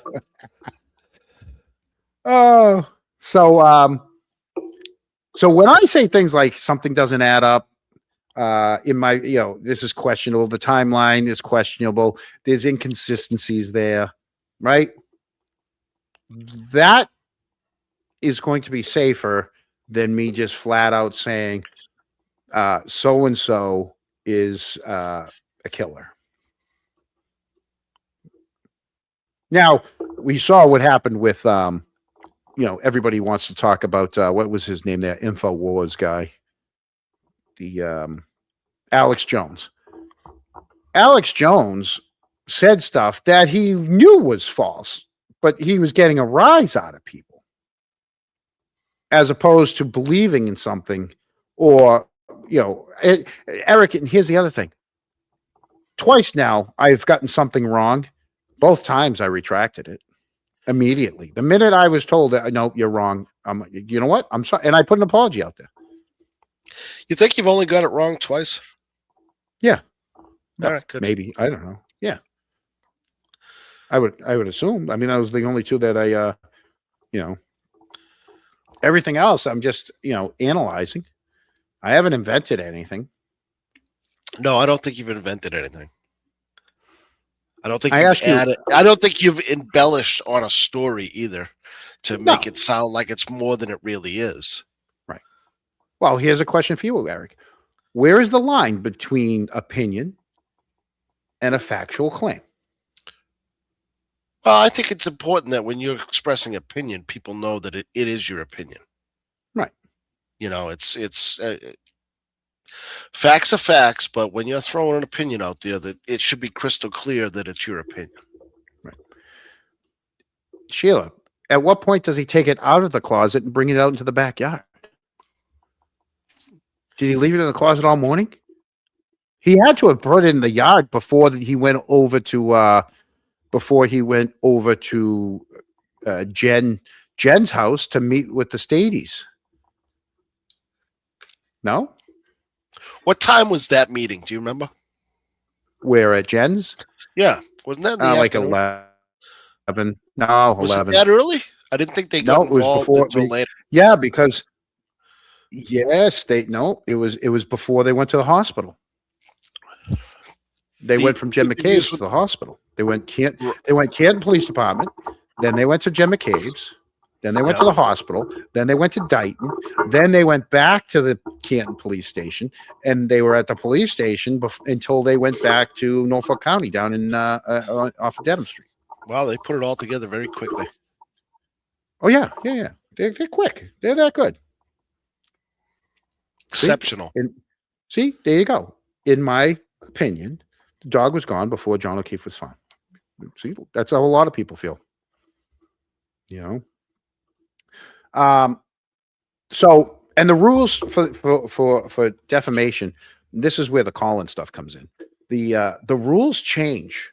Oh, so when I say things like something doesn't add up, in my, this is questionable. The timeline is questionable. There's inconsistencies there, right? That is going to be safer than me just flat out saying, so-and-so is a killer. Now, we saw what happened with, everybody wants to talk about, what was his name there? InfoWars guy. The Alex Jones. Alex Jones said stuff that he knew was false, but he was getting a rise out of people as opposed to believing in something or, Eric, and here's the other thing. Twice now, I've gotten something wrong. Both times I retracted it immediately. The minute I was told that, no, you're wrong. You know what? I'm sorry. And I put an apology out there. You think you've only got it wrong twice? Yeah. All right, good. Maybe. I don't know. Yeah. I would assume. I mean, that was the only two that I, everything else I'm just, analyzing. I haven't invented anything. No, I don't think you've invented anything. I don't think I don't think you've embellished on a story either to make it sound like it's more than it really is. Right. Well, here's a question for you, Eric. Where is the line between opinion and a factual claim? Well, I think it's important that when you're expressing opinion, people know that it is your opinion. Right. It's facts are facts, but when you're throwing an opinion out there, that it should be crystal clear that it's your opinion. Right. Sheila, at what point does he take it out of the closet and bring it out into the backyard? Did he leave it in the closet all morning? He had to have put it in the yard before he went over to Jen's house to meet with the Stadies. No? What time was that meeting? Do you remember? Where, at Jen's? Yeah. Wasn't that in the like afternoon? 11? No, Was 11. it that early? I didn't think they got involved until later. Yeah, because it was before they went to the hospital. They went from Jen McCabe's to the hospital. They went Canton Police Department, then they went to Jen McCabe's, then they went to the hospital, then they went to Dighton, then they went back to the Canton Police Station, and they were at the police station until they went back to Norfolk County down in off of Dedham Street. Wow, they put it all together very quickly. Oh yeah. They're quick. They're that good. Exceptional. See, there you go. In my opinion, the dog was gone before John O'Keefe was found. See, that's how a lot of people feel. So, and the rules for defamation, this is where the call-in stuff comes in. The rules change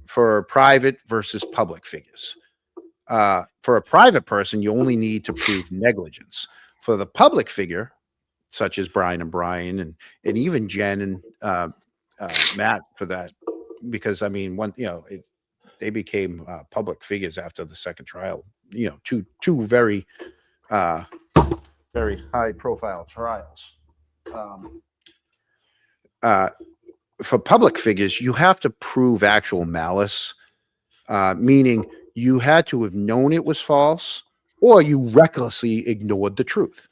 for private versus public figures. For a private person, you only need to prove negligence. For the public figure, such as Brian and even Jen and Matt for that, because I mean, they became public figures after the second trial. Two very very high profile trials. um, uh, for public figures, you have to prove actual malice, meaning you had to have known it was false or you recklessly ignored the truth,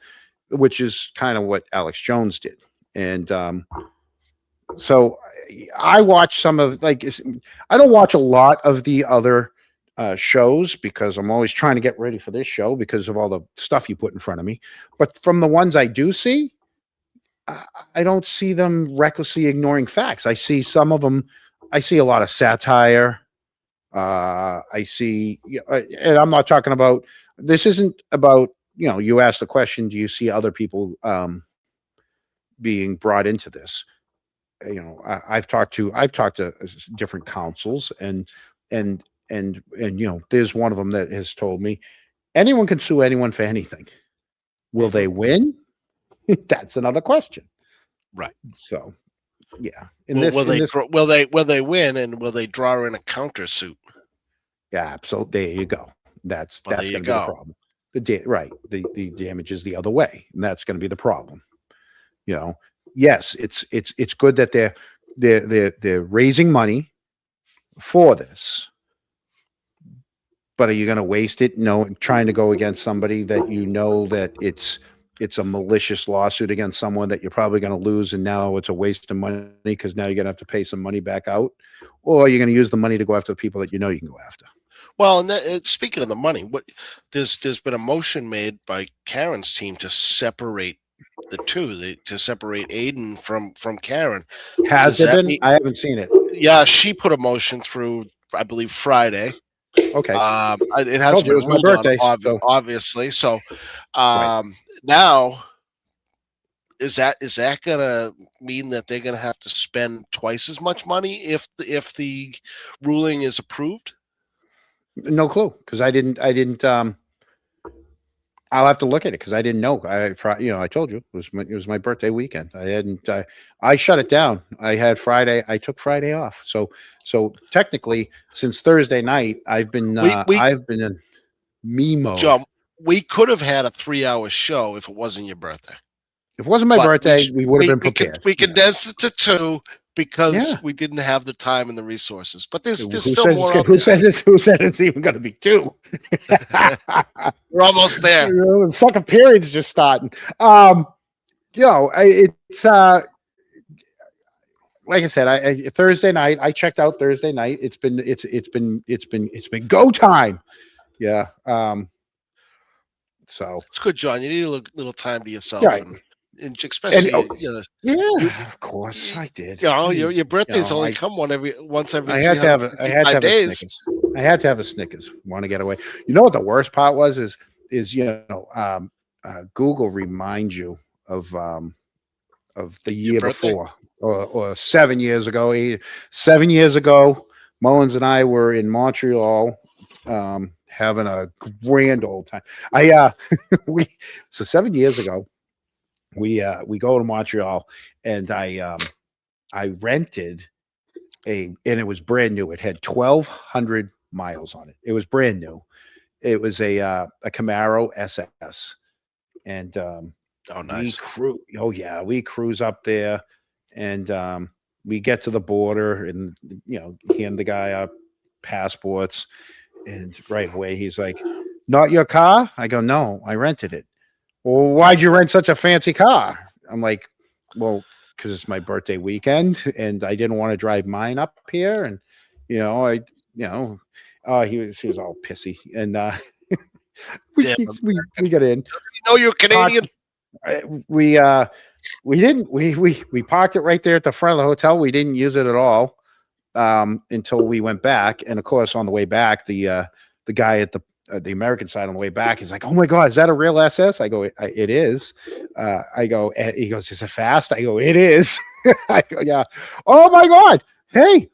which is kind of what Alex Jones did. And so I watch some of, like, I don't watch a lot of the other shows because I'm always trying to get ready for this show because of all the stuff you put in front of me. But from the ones I do see, I don't see them recklessly ignoring facts. I see some of them. I see a lot of satire. I see, and I'm not talking about. This isn't about, you asked the question. Do you see other people being brought into this? I've talked to different councils, and there's one of them that has told me anyone can sue anyone for anything. Will they win? That's another question. Right. So, yeah. Will they win, and will they draw in a countersuit? Yeah. So there you go. That's going to be the problem. The damage is the other way, and that's going to be the problem. Yes, it's good that they're raising money for this, but are you going to waste it? No, trying to go against somebody that that it's a malicious lawsuit against someone that you're probably going to lose, and now it's a waste of money because now you're going to have to pay some money back out, or you're going to use the money to go after the people that you can go after. Well, and speaking of the money, there's been a motion made by Karen's team to separate the two, to separate Aiden from Karen. Has there been? I haven't seen it. Yeah, she put a motion through, I believe, Friday. Okay. It has been my birthday, obviously. So now, is that gonna mean that they're gonna have to spend twice as much money if the ruling is approved? No clue, because I didn't. I'll have to look at it because I didn't know. I told you it was my birthday weekend. I shut it down. I had Friday. I took Friday off. So technically, since Thursday night, I've been in me mode. John, we could have had a 3-hour show if it wasn't your birthday. If it wasn't my birthday, we would have been prepared. We condensed it to 2 because we didn't have the time and the resources. But there's still more. Who said it's even going to be 2? We're almost there. The second period's just starting. It's like I said. Thursday night, I checked out Thursday night. It's been go time. Yeah. So it's good, John. You need a little time to yourself. Right. And especially, of course I did. Your birthday's only come once every. I had to have a Snickers. I had to have a Snickers. Want to get away? You know what the worst part was is Google reminds you of the year before or 7 years ago. 7 years ago, Mullins and I were in Montreal. Having a grand old time. 7 years ago. We go to Montreal, and I rented and it was brand new. It had 1,200 miles on it. It was brand new. It was a Camaro SS, and nice. We cruise up there, and we get to the border, and hand the guy our passports, and right away he's like, "Not your car?" I go, "No, I rented it." "Well, why'd you rent such a fancy car?" I'm like, "Well, because it's my birthday weekend, and I didn't want to drive mine up here." And he was all pissy, and we got in. You're Canadian. We didn't. We parked it right there at the front of the hotel. We didn't use it at all until we went back. And of course, on the way back, the guy at the American side on the way back is like, "Oh my God, is that a real SS?" I go, "It is." I go, he goes, "Is it fast?" I go, "It is." I go, "Yeah." "Oh my God. Hey,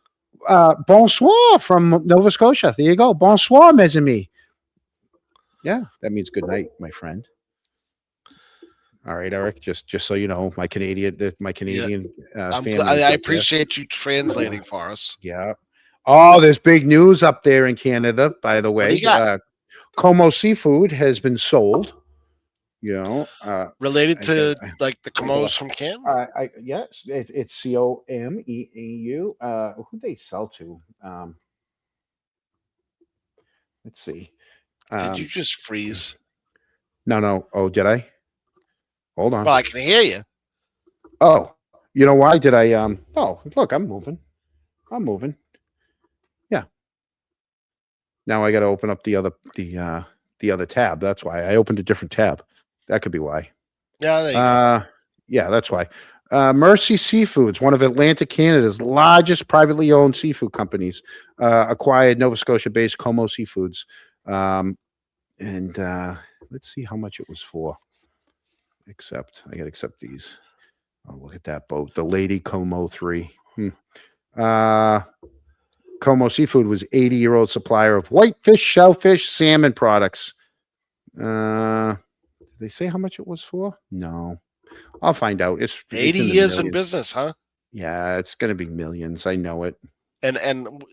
bonsoir from Nova Scotia. There you go. Bonsoir, mes amis." Yeah, that means good night, my friend. All right, Eric, just so you know, my Canadian family. I appreciate you translating for us. Yeah. Oh, there's big news up there in Canada, by the way. Como Seafood has been sold. Related I to gotta- like the I gotta- Commos from Canton? Yes, it's COMEEU. Who they sell to? Let's see. Did you just freeze? No. Oh, did I? Hold on. Well, I can hear you. Oh, you know why did I? Oh, look, I'm moving. Yeah. Now I got to open up the other tab. That's why I opened a different tab. That could be why. Yeah, there you go. Yeah, that's why. Mercy Seafoods, one of Atlantic Canada's largest privately owned seafood companies, acquired Nova Scotia-based Como Seafoods. And let's see how much it was for. I got to accept these. Oh, look at that boat. The Lady Como 3. Como Seafood was 80-year-old supplier of whitefish, shellfish, salmon products. Did they say how much it was for? No. I'll find out. It's 80 in the years in millions. business, huh? Yeah, it's going to be millions. I know it. And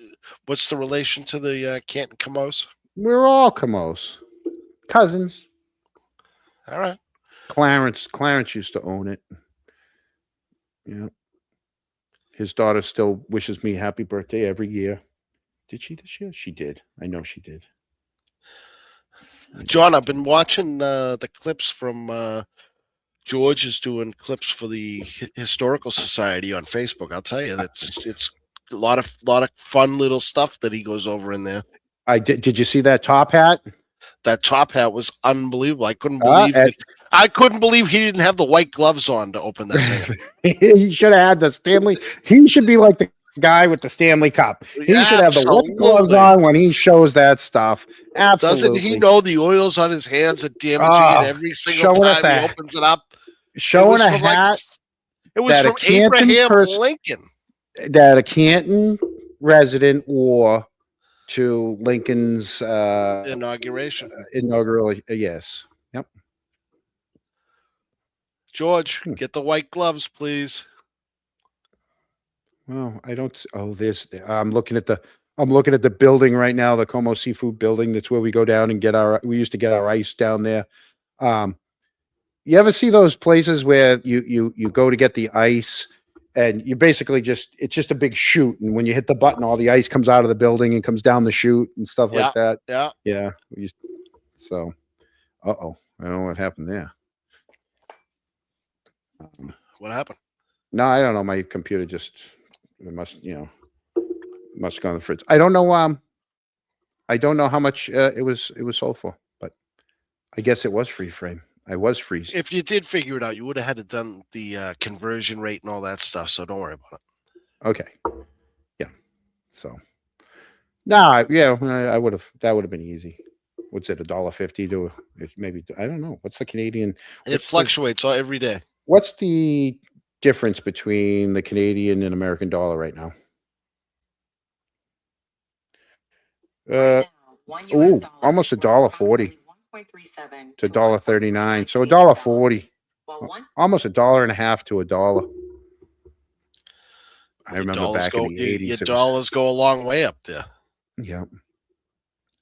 what's the relation to the Canton Commos? We're all Comos. Cousins. All right. Clarence used to own it. Yeah. His daughter still wishes me happy birthday every year. Did she this year? She did. I know she did. John, I've been watching the clips from George is doing clips for the Historical Society on Facebook. I'll tell you, it's a lot of fun little stuff that he goes over in there. I did. Did you see that top hat? That top hat was unbelievable. I couldn't believe he didn't have the white gloves on to open that thing. He should have had the Stanley. He should be like the guy with the Stanley Cup. He should have the white gloves on when he shows that stuff. Absolutely. Doesn't he know the oils on his hands are damaging it every single time he opens it up? Showing a hat. It was from Abraham Lincoln. That a Canton resident wore to Lincoln's inauguration. Yes. Yep. George, get the white gloves, please. Well, I don't. Oh, I'm looking at the building right now, the Como Seafood building. That's where we go down and we used to get our ice down there. You ever see those places where you go to get the ice and you basically it's just a big chute, and when you hit the button, all the ice comes out of the building and comes down the chute and stuff like that. Yeah. Yeah. So, I don't know what happened there. What happened? No, I don't know. My computer must have gone to the fridge. I don't know. I don't know how much it was sold for, but I guess it was free frame. I was freezed. If you did figure it out, you would have had to done the conversion rate and all that stuff. So don't worry about it. Okay. Yeah. So. I would have. That would have been easy. What's it? $1.50 to maybe? I don't know. What's the Canadian? It fluctuates every day. What's the difference between the Canadian and American dollar right now? Almost $1.40 to $1.39. So $1.40. Almost $1.50 to $1. I remember back in the 80s. Your dollars go a long way up there. Yeah.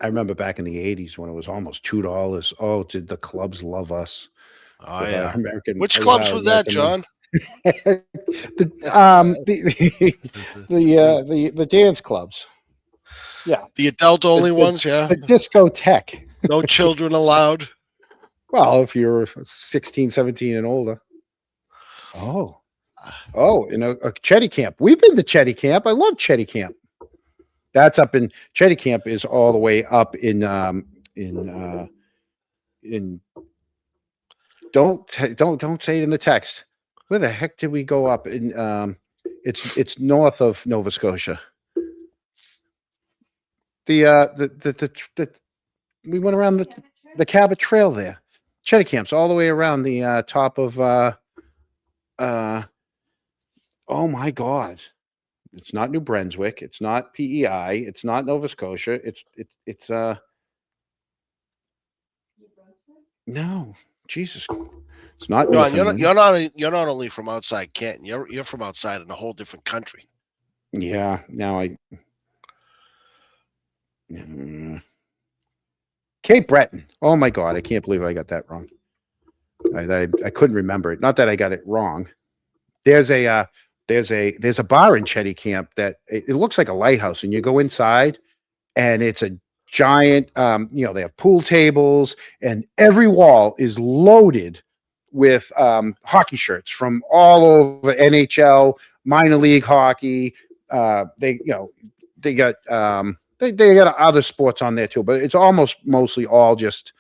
I remember back in the 80s when it was almost $2. Oh, did the clubs love us? Oh, yeah. Which clubs was that, John? The dance clubs. Yeah. The adult only ones, yeah. The discotheque. No children allowed. Well, if you're 16, 17 and older. Oh, a Chetty Camp. We've been to Chetty Camp. I love Chetty Camp. That's up in Chetty Camp is all the way up in don't say it in the text. Where the heck did we go up in it's north of Nova Scotia. We went around the Cabot Trail there. Chetty Camp's all the way around the top of oh my God. It's not New Brunswick. It's not PEI. It's not Nova Scotia. It's no, Jesus. It's not. John, you're not only from outside Canton. You're from outside in a whole different country. Yeah. Now Cape Breton. Oh my God, I can't believe I got that wrong. I couldn't remember it. Not that I got it wrong. There's a bar in Chetty Camp that it looks like a lighthouse, and you go inside, and it's a giant. They have pool tables, and every wall is loaded with hockey shirts from all over NHL, minor league hockey. They got other sports on there too, but it's mostly all just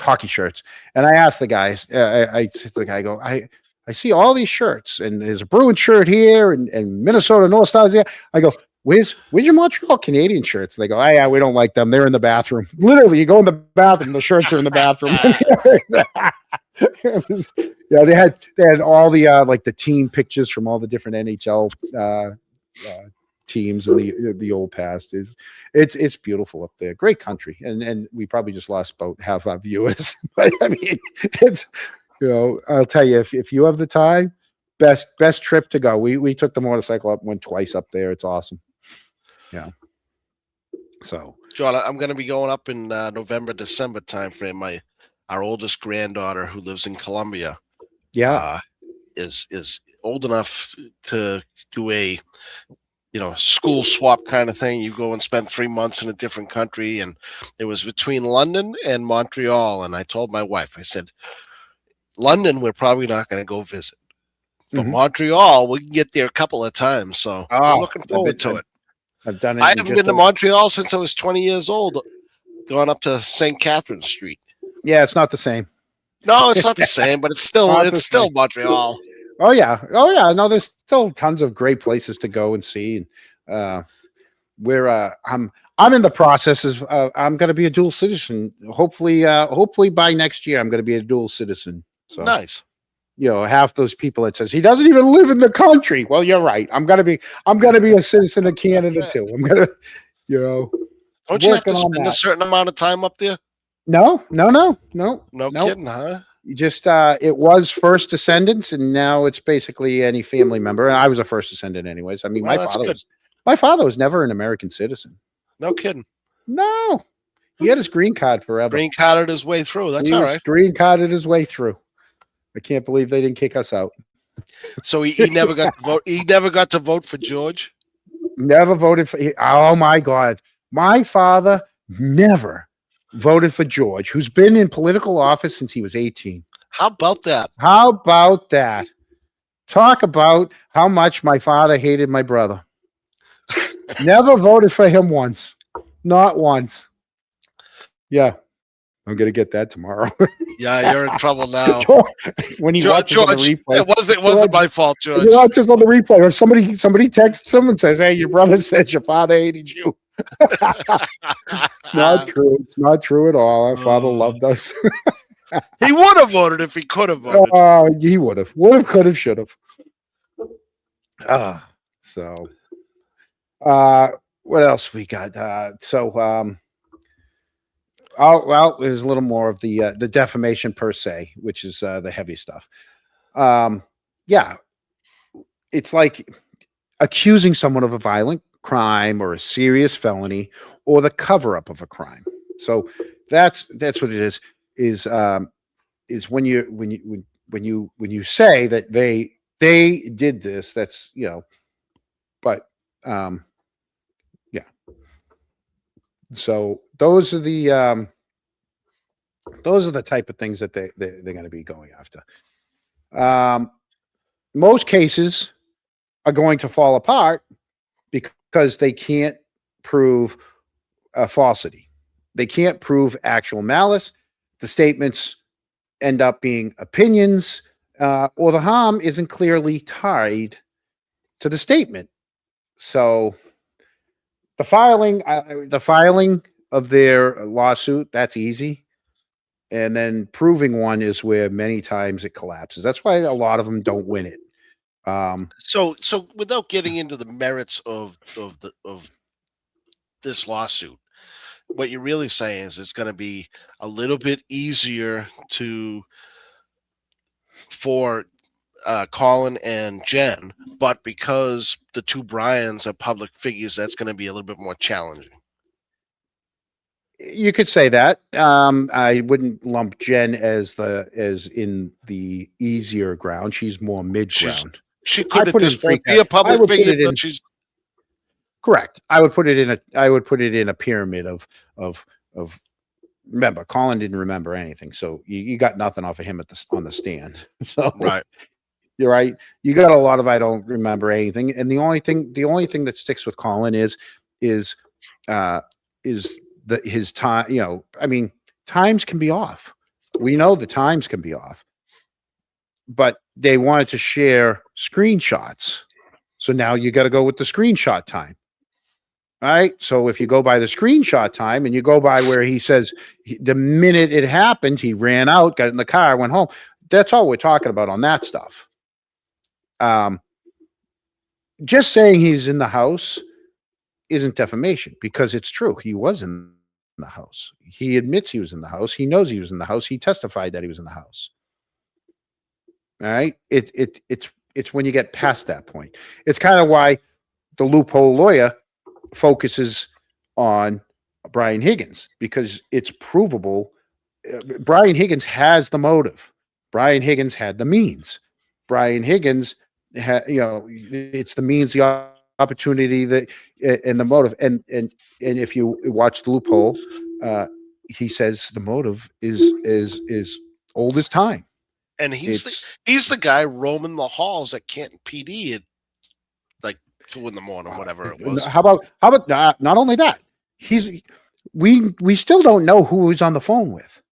hockey shirts. And I asked the guys, I said to the guy, I go, I see all these shirts, and there's a Bruins shirt here, and Minnesota North Stars here. I go, where's your Montreal Canadian shirts? They go, yeah, we don't like them. They're in the bathroom. Literally, you go in the bathroom, the shirts are in the bathroom. They had all the like the team pictures from all the different NHL teams in the old past. It's beautiful up there. Great country, and we probably just lost about half our viewers. But I mean, it's I'll tell you, if you have the time, best trip to go. We took the motorcycle up, went twice up there. It's awesome. Yeah. So, John, I'm going to be going up in November, December timeframe. Our oldest granddaughter, who lives in Colombia, is old enough to do a school swap kind of thing. You go and spend 3 months in a different country, and it was between London and Montreal. And I told my wife, I said, London, we're probably not going to go visit, but Montreal, we can get there a couple of times. So I'm looking forward to it. I've done it. I haven't been to Montreal since I was 20 years old, going up to St. Catherine Street. Yeah, it's not the same. No, it's not the same, but it's still Montreal. Oh yeah. No, there's still tons of great places to go and see. And I'm in the process of I'm going to be a dual citizen. Hopefully by next year I'm going to be a dual citizen. So nice. Half those people that says he doesn't even live in the country. Well, you're right. I'm gonna be a citizen of Canada too. I'm gonna, Don't you have to spend a certain amount of time up there? No. No kidding, huh? You just it was first descendants, and now it's basically any family member. And I was a first descendant, anyways. I mean, my father was never an American citizen. No kidding. No, he had his green card forever. Green carded his way through. That's all right. Green carded his way through. I can't believe they didn't kick us out. So he never got to vote. He never got to vote for George. Never voted for. Oh my God, my father never voted for George, who's been in political office since he was 18. How about that? Talk about how much my father hated my brother. Never voted for him once. Not once. Yeah. I'm going to get that tomorrow. Yeah, you're in trouble now. When he George, watches on the replay. It wasn't my fault, George. He watches on the replay, or somebody texts him and says, hey, your brother says your father hated you. It's not true. It's not true at all. Our father loved us. He would have voted if he could have voted. He would have. Would have, could have, should have. What else we got? There's a little more of the defamation per se, which is the heavy stuff. It's like accusing someone of a violent crime or a serious felony or the cover up of a crime. So that's what it is. Is when you say that they did this. That's but yeah. So those are the type of things that they're going to be going after. Most cases are going to fall apart because they can't prove falsity. They can't prove actual malice. The statements end up being opinions, or the harm isn't clearly tied to the statement. So the filing of their lawsuit, that's easy. And then proving one is where many times it collapses. That's why a lot of them don't win it. So without getting into the merits of this lawsuit, what you're really saying is it's going to be a little bit easier for Colin and Jen, but because the two Bryans are public figures, that's going to be a little bit more challenging. You could say that. I wouldn't lump Jen as in the easier ground. She's more mid ground. She I could at put this in free point be a category. I public would put figure, it in but she's correct. I would put it in a pyramid of remember, Colin didn't remember anything, so you got nothing off of him on the stand. So right. you're right. You got a lot of I don't remember anything, and the only thing that sticks with Colin is his time. You know, I mean, times can be off. We know the times can be off, but they wanted to share screenshots, so now you got to go with the screenshot time. All right. So if you go by the screenshot time and you go by where he says the minute it happened, he ran out, got in the car, went home. That's all we're talking about on that stuff. Just saying he's in the house isn't defamation because it's true. He was in the house. He admits he was in the house. He knows he was in the house. He testified that he was in the house. All right. It's when you get past that point. It's kind of why the loophole lawyer focuses on Brian Higgins because it's provable. Brian Higgins has the motive. Brian Higgins had the means. Brian Higgins it's the means, the opportunity, and the motive. And if you watch the loophole, he says the motive is old as time. And he's the guy roaming the halls at Canton PD at like 2 a.m, whatever it was. How about not only that, we still don't know who he's on the phone with.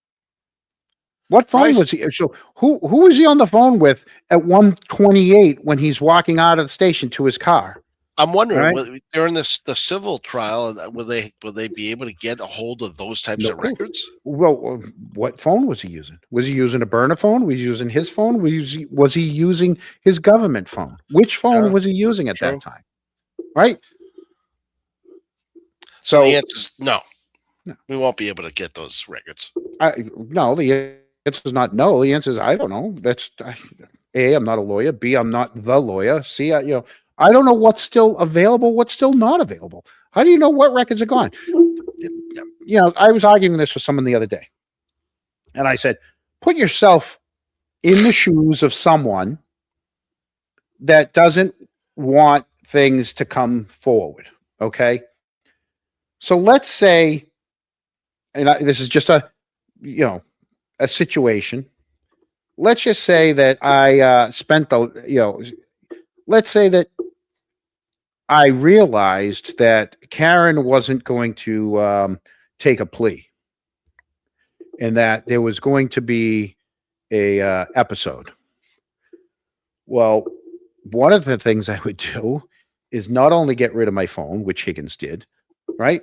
What phone was he? So who was he on the phone with at 1:28 when he's walking out of the station to his car? I'm wondering during the civil trial, will they be able to get a hold of those types of records? Well, what phone was he using? Was he using a burner phone? Was he using his phone? Was he using his government phone? Which phone was he using at that time? Right. So the answer is no. We won't be able to get those records. No, the answer is not no. The answer is I don't know. That's A, I'm not a lawyer. B, I'm not the lawyer. C, I don't know what's still available, what's still not available. How do you know what records are gone? I was arguing this with someone the other day. And I said, put yourself in the shoes of someone that doesn't want things to come forward. Okay. So let's say, and this is just a situation. Let's just say that I spent let's say that I realized that Karen wasn't going to take a plea and that there was going to be a episode. Well, one of the things I would do is not only get rid of my phone, which Higgins did, right?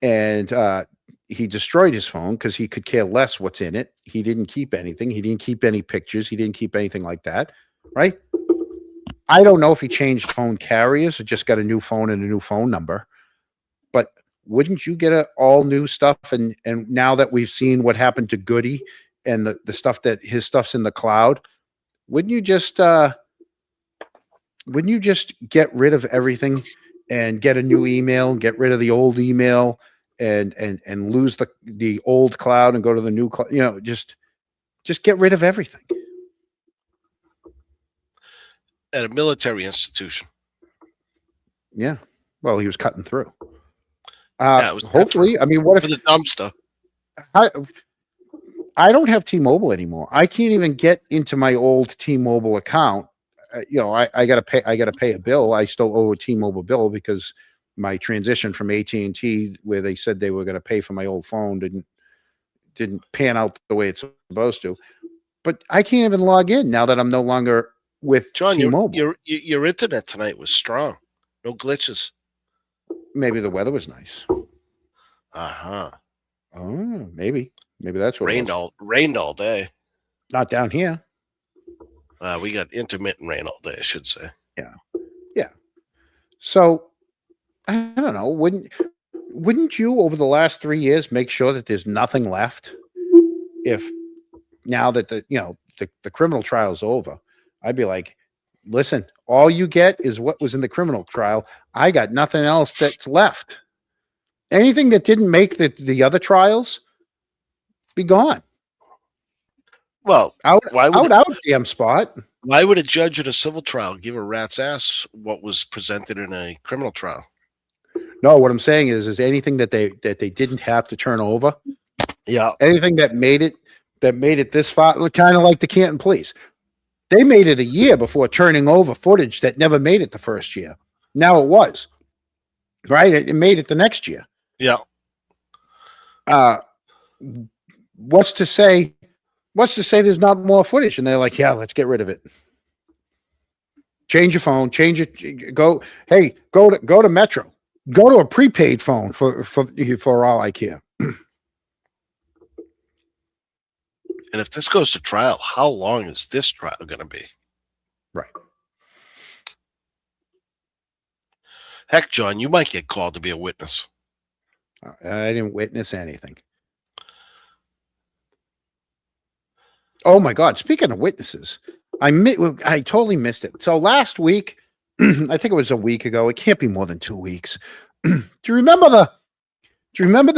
And he destroyed his phone because he could care less what's in it. He didn't keep anything. He didn't keep any pictures. He didn't keep anything like that, right? I don't know if he changed phone carriers or just got a new phone and a new phone number, but wouldn't you get all new stuff? And now that we've seen what happened to Goody and the stuff that his stuff's in the cloud, wouldn't you just get rid of everything and get a new email, get rid of the old email and lose the old cloud and go to the new cloud? Just get rid of everything. At a military institution. Yeah. Well, he was cutting through. It was hopefully, I mean, what if the dumb stuff? I don't have T-Mobile anymore. I can't even get into my old T-Mobile account. I gotta pay a bill. I still owe a T-Mobile bill because my transition from AT&T, where they said they were going to pay for my old phone, didn't pan out the way it's supposed to. But I can't even log in now that I'm no longer with John, T-Mobile. Your internet tonight was strong. No glitches. Maybe the weather was nice. Uh-huh. Oh, maybe that's what rained all day. Not down here. We got intermittent rain all day, I should say. Yeah. So I don't know. Wouldn't you over the last 3 years make sure that there's nothing left? If now that the criminal trial's over, I'd be like, listen, all you get is what was in the criminal trial. I got nothing else that's left. Anything that didn't make the other trials, be gone. Well, Out, why would out, damn spot. why would a judge at a civil trial give a rat's ass what was presented in a criminal trial? No, what I'm saying is anything that they didn't have to turn over. Yeah. Anything that made it this far, kind of like the Canton Police. They made it a year before turning over footage that never made it the first year. Now it was. Right? It made it the next year. Yeah. What's to say there's not more footage? And they're like, yeah, let's get rid of it. Change your phone, change it, go to Metro. Go to a prepaid phone for all I care. And if this goes to trial, how long is this trial going to be? Right. Heck, John, you might get called to be a witness. I didn't witness anything. Oh my God! Speaking of witnesses, I totally missed it. So last week, I think it was a week ago. It can't be more than 2 weeks. Do you remember the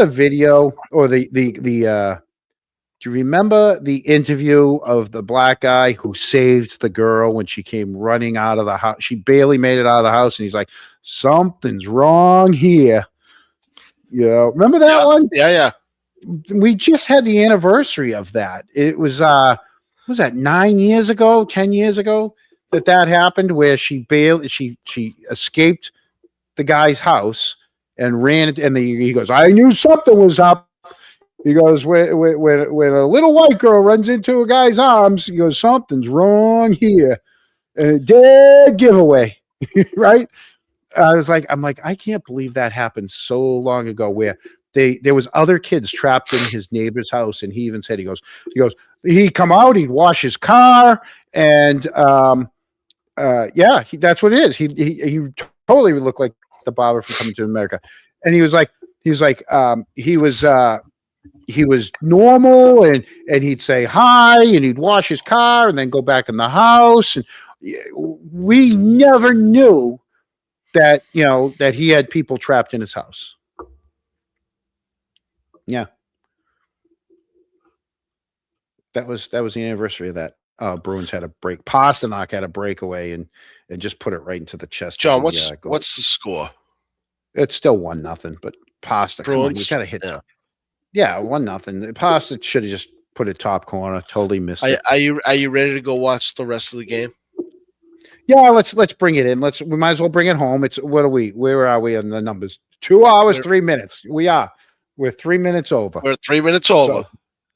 video or do you remember the interview of the black guy who saved the girl when she came running out of the house? She barely made it out of the house, and he's like, "Something's wrong here." You know, remember that one? Yeah. We just had the anniversary of that. It was was that 9 years ago, 10 years ago that happened, where she escaped the guy's house and ran it, and he goes, "I knew something was up." He goes, when a little white girl runs into a guy's arms, he goes, "Something's wrong here." Dead giveaway, right? I'm like, I can't believe that happened so long ago, where there was other kids trapped in his neighbor's house, and he even said, he goes, he'd come out, he'd wash his car, and that's what it is. He totally looked like the barber from Coming to America, and he was normal, and he'd say hi, and he'd wash his car, and then go back in the house, and we never knew that that he had people trapped in his house. Yeah. That was the anniversary of that. Bruins had a break. Pasternak had a breakaway and just put it right into the chest. John, what's the score? It's still 1-0, but Pasta, come on, you gotta hit. Yeah, 1-0. Pasta should have just put it top corner. Totally missed it. Are you ready to go watch the rest of the game? Yeah, let's bring it in. We might as well bring it home. Where are we on the numbers? 2 hours, 3 minutes. We're 3 minutes over. We're 3 minutes over. So,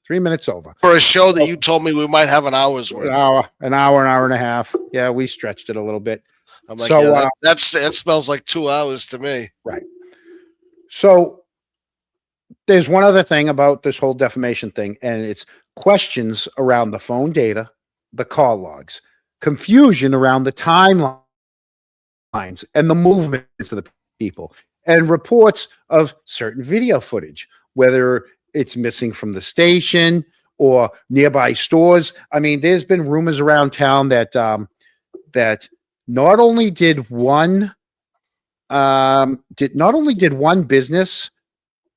3 minutes over. For a show that you told me we might have an hour's worth. An hour and a half. Yeah, we stretched it a little bit. I'm like, that smells like 2 hours to me. Right. So there's one other thing about this whole defamation thing, and it's questions around the phone data, the call logs, confusion around the timelines and the movements of the people, and reports of certain video footage, whether it's missing from the station or nearby stores. I mean, there's been rumors around town that that not only did one business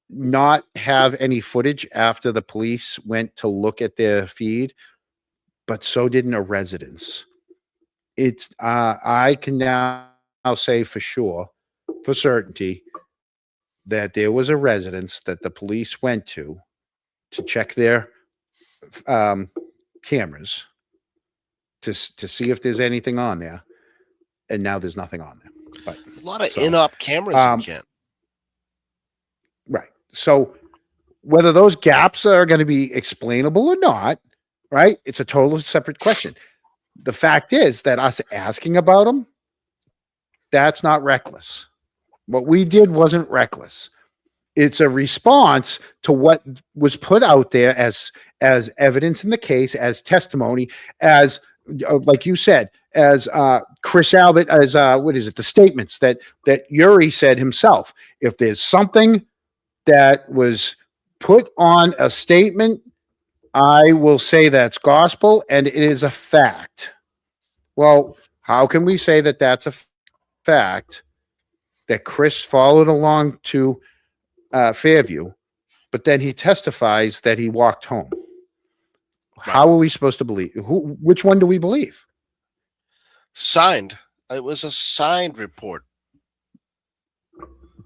not have any footage after the police went to look at their feed, but so didn't a residence. It's I can now say for sure, for certainty, that there was a residence that the police went to check their cameras to see if there's anything on there, and now there's nothing on there. But a lot of in-op cameras in Kent. Right. So whether those gaps are going to be explainable or not, right? It's a totally separate question. The fact is that us asking about them, that's not reckless. What we did wasn't reckless. It's a response to what was put out there as evidence in the case, as testimony, as like you said, as Chris Albert, as the statements that Yuri said himself. If there's something that was put on a statement, I will say that's gospel and it is a fact. Well, how can we say that that's a fact that Chris followed along to Fairview, but then he testifies that he walked home. How are we supposed to believe? Which one do we believe? Signed. It was a signed report.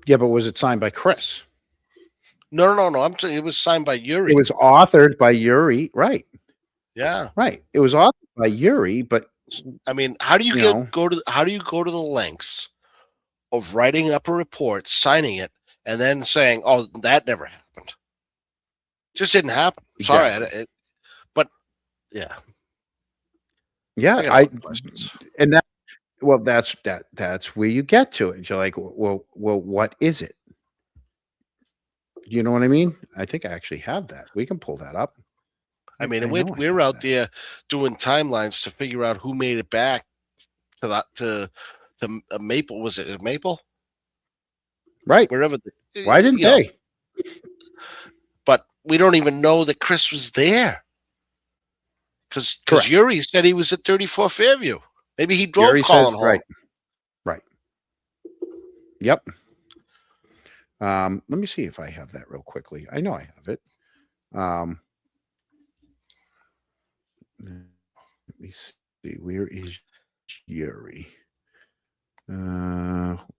Yeah, but was it signed by Chris? No. It was signed by Yuri. It was authored by Yuri, right? Yeah, right. It was authored by Yuri, but I mean, how do you go to the lengths of writing up a report, signing it, and then saying, "Oh, that never happened"? Just didn't happen. Exactly. Sorry, but yeah, yeah, and that. Well, that's where you get to it. You're like, well, what is it? You know what I mean? I think I actually have that. We can pull that up. I mean, we're out there doing timelines to figure out who made it back to Maple. Was it Maple? Right. Wherever. Why didn't they? But we don't even know that Chris was there. Because Yuri said he was at 34 Fairview. Maybe he drove Colin home. Right. Yep. Let me see if I have that real quickly. I know I have it. Let me see. Where is Yuri?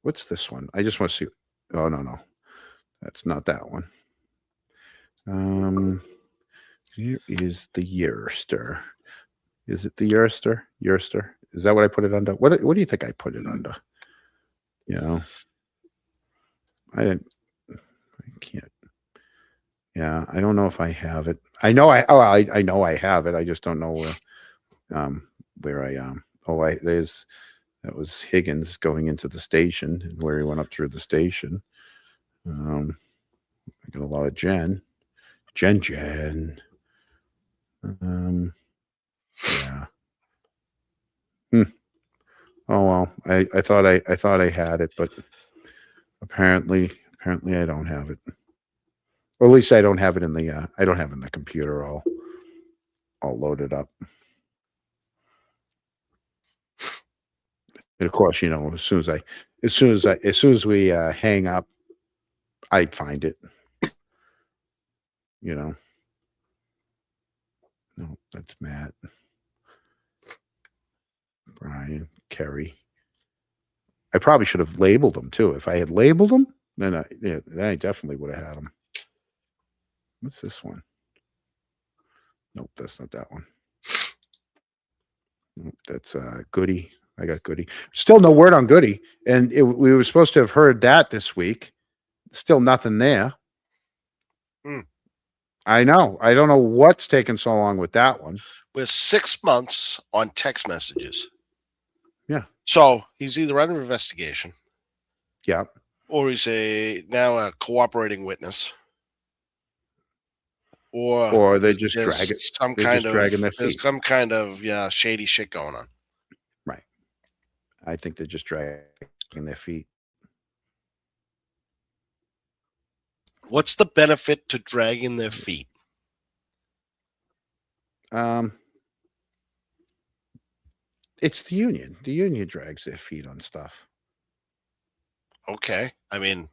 What's this one? I just want to see. Oh, no. That's not that one. Here is the Yerster. Is it the Yerster? Is that what I put it under? What do you think I put it under? You know, I can't. Yeah, I don't know if I have it. I know I know I have it. I just don't know where I am. That was Higgins going into the station and where he went up through the station. I got a lot of Jen. Yeah. Oh well, I thought I had it, but apparently I don't have it. Or at least I don't have it in the I don't have it in the computer all loaded up. And of course, you know, as soon as we hang up, I'd find it. You know. No, that's Matt. Brian, Kerry. I probably should have labeled them too. If I had labeled them, then I definitely would have had them. What's this one? Nope, that's not that one. Nope, that's Goody. I got Goody. Still no word on Goody, and we were supposed to have heard that this week. Still nothing there. I know. I don't know what's taking so long with that one. We're 6 months on text messages. Yeah. So he's either under investigation. Yeah. Or he's now a cooperating witness. Or they just drag it. There's some kind of shady shit going on. Right. I think they're just dragging their feet. What's the benefit to dragging their feet? It's the union. The union drags their feet on stuff. Okay. I mean,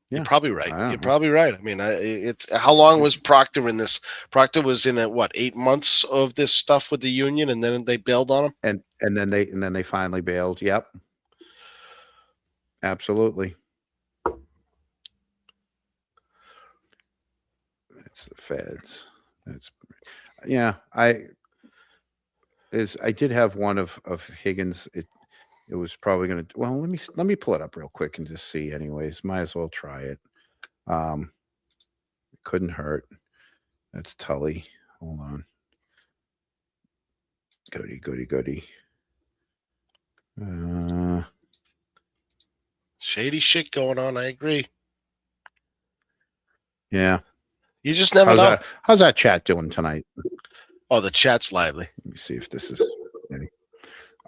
yeah. You're probably right. You're probably right. I mean, it's how long was Proctor in this? Proctor was in 8 months of this stuff with the union, and then they bailed on him. And then they finally bailed. Yep. Absolutely. That's the feds. I did have one of Higgins. It was probably going to, well, let me pull it up real quick and just see anyways. Might as well try it. It couldn't hurt. That's Tully. Hold on. Goody. Shady shit going on. I agree. Yeah. You just never know. How's that chat doing tonight? Oh, the chat's lively. Let me see if this is.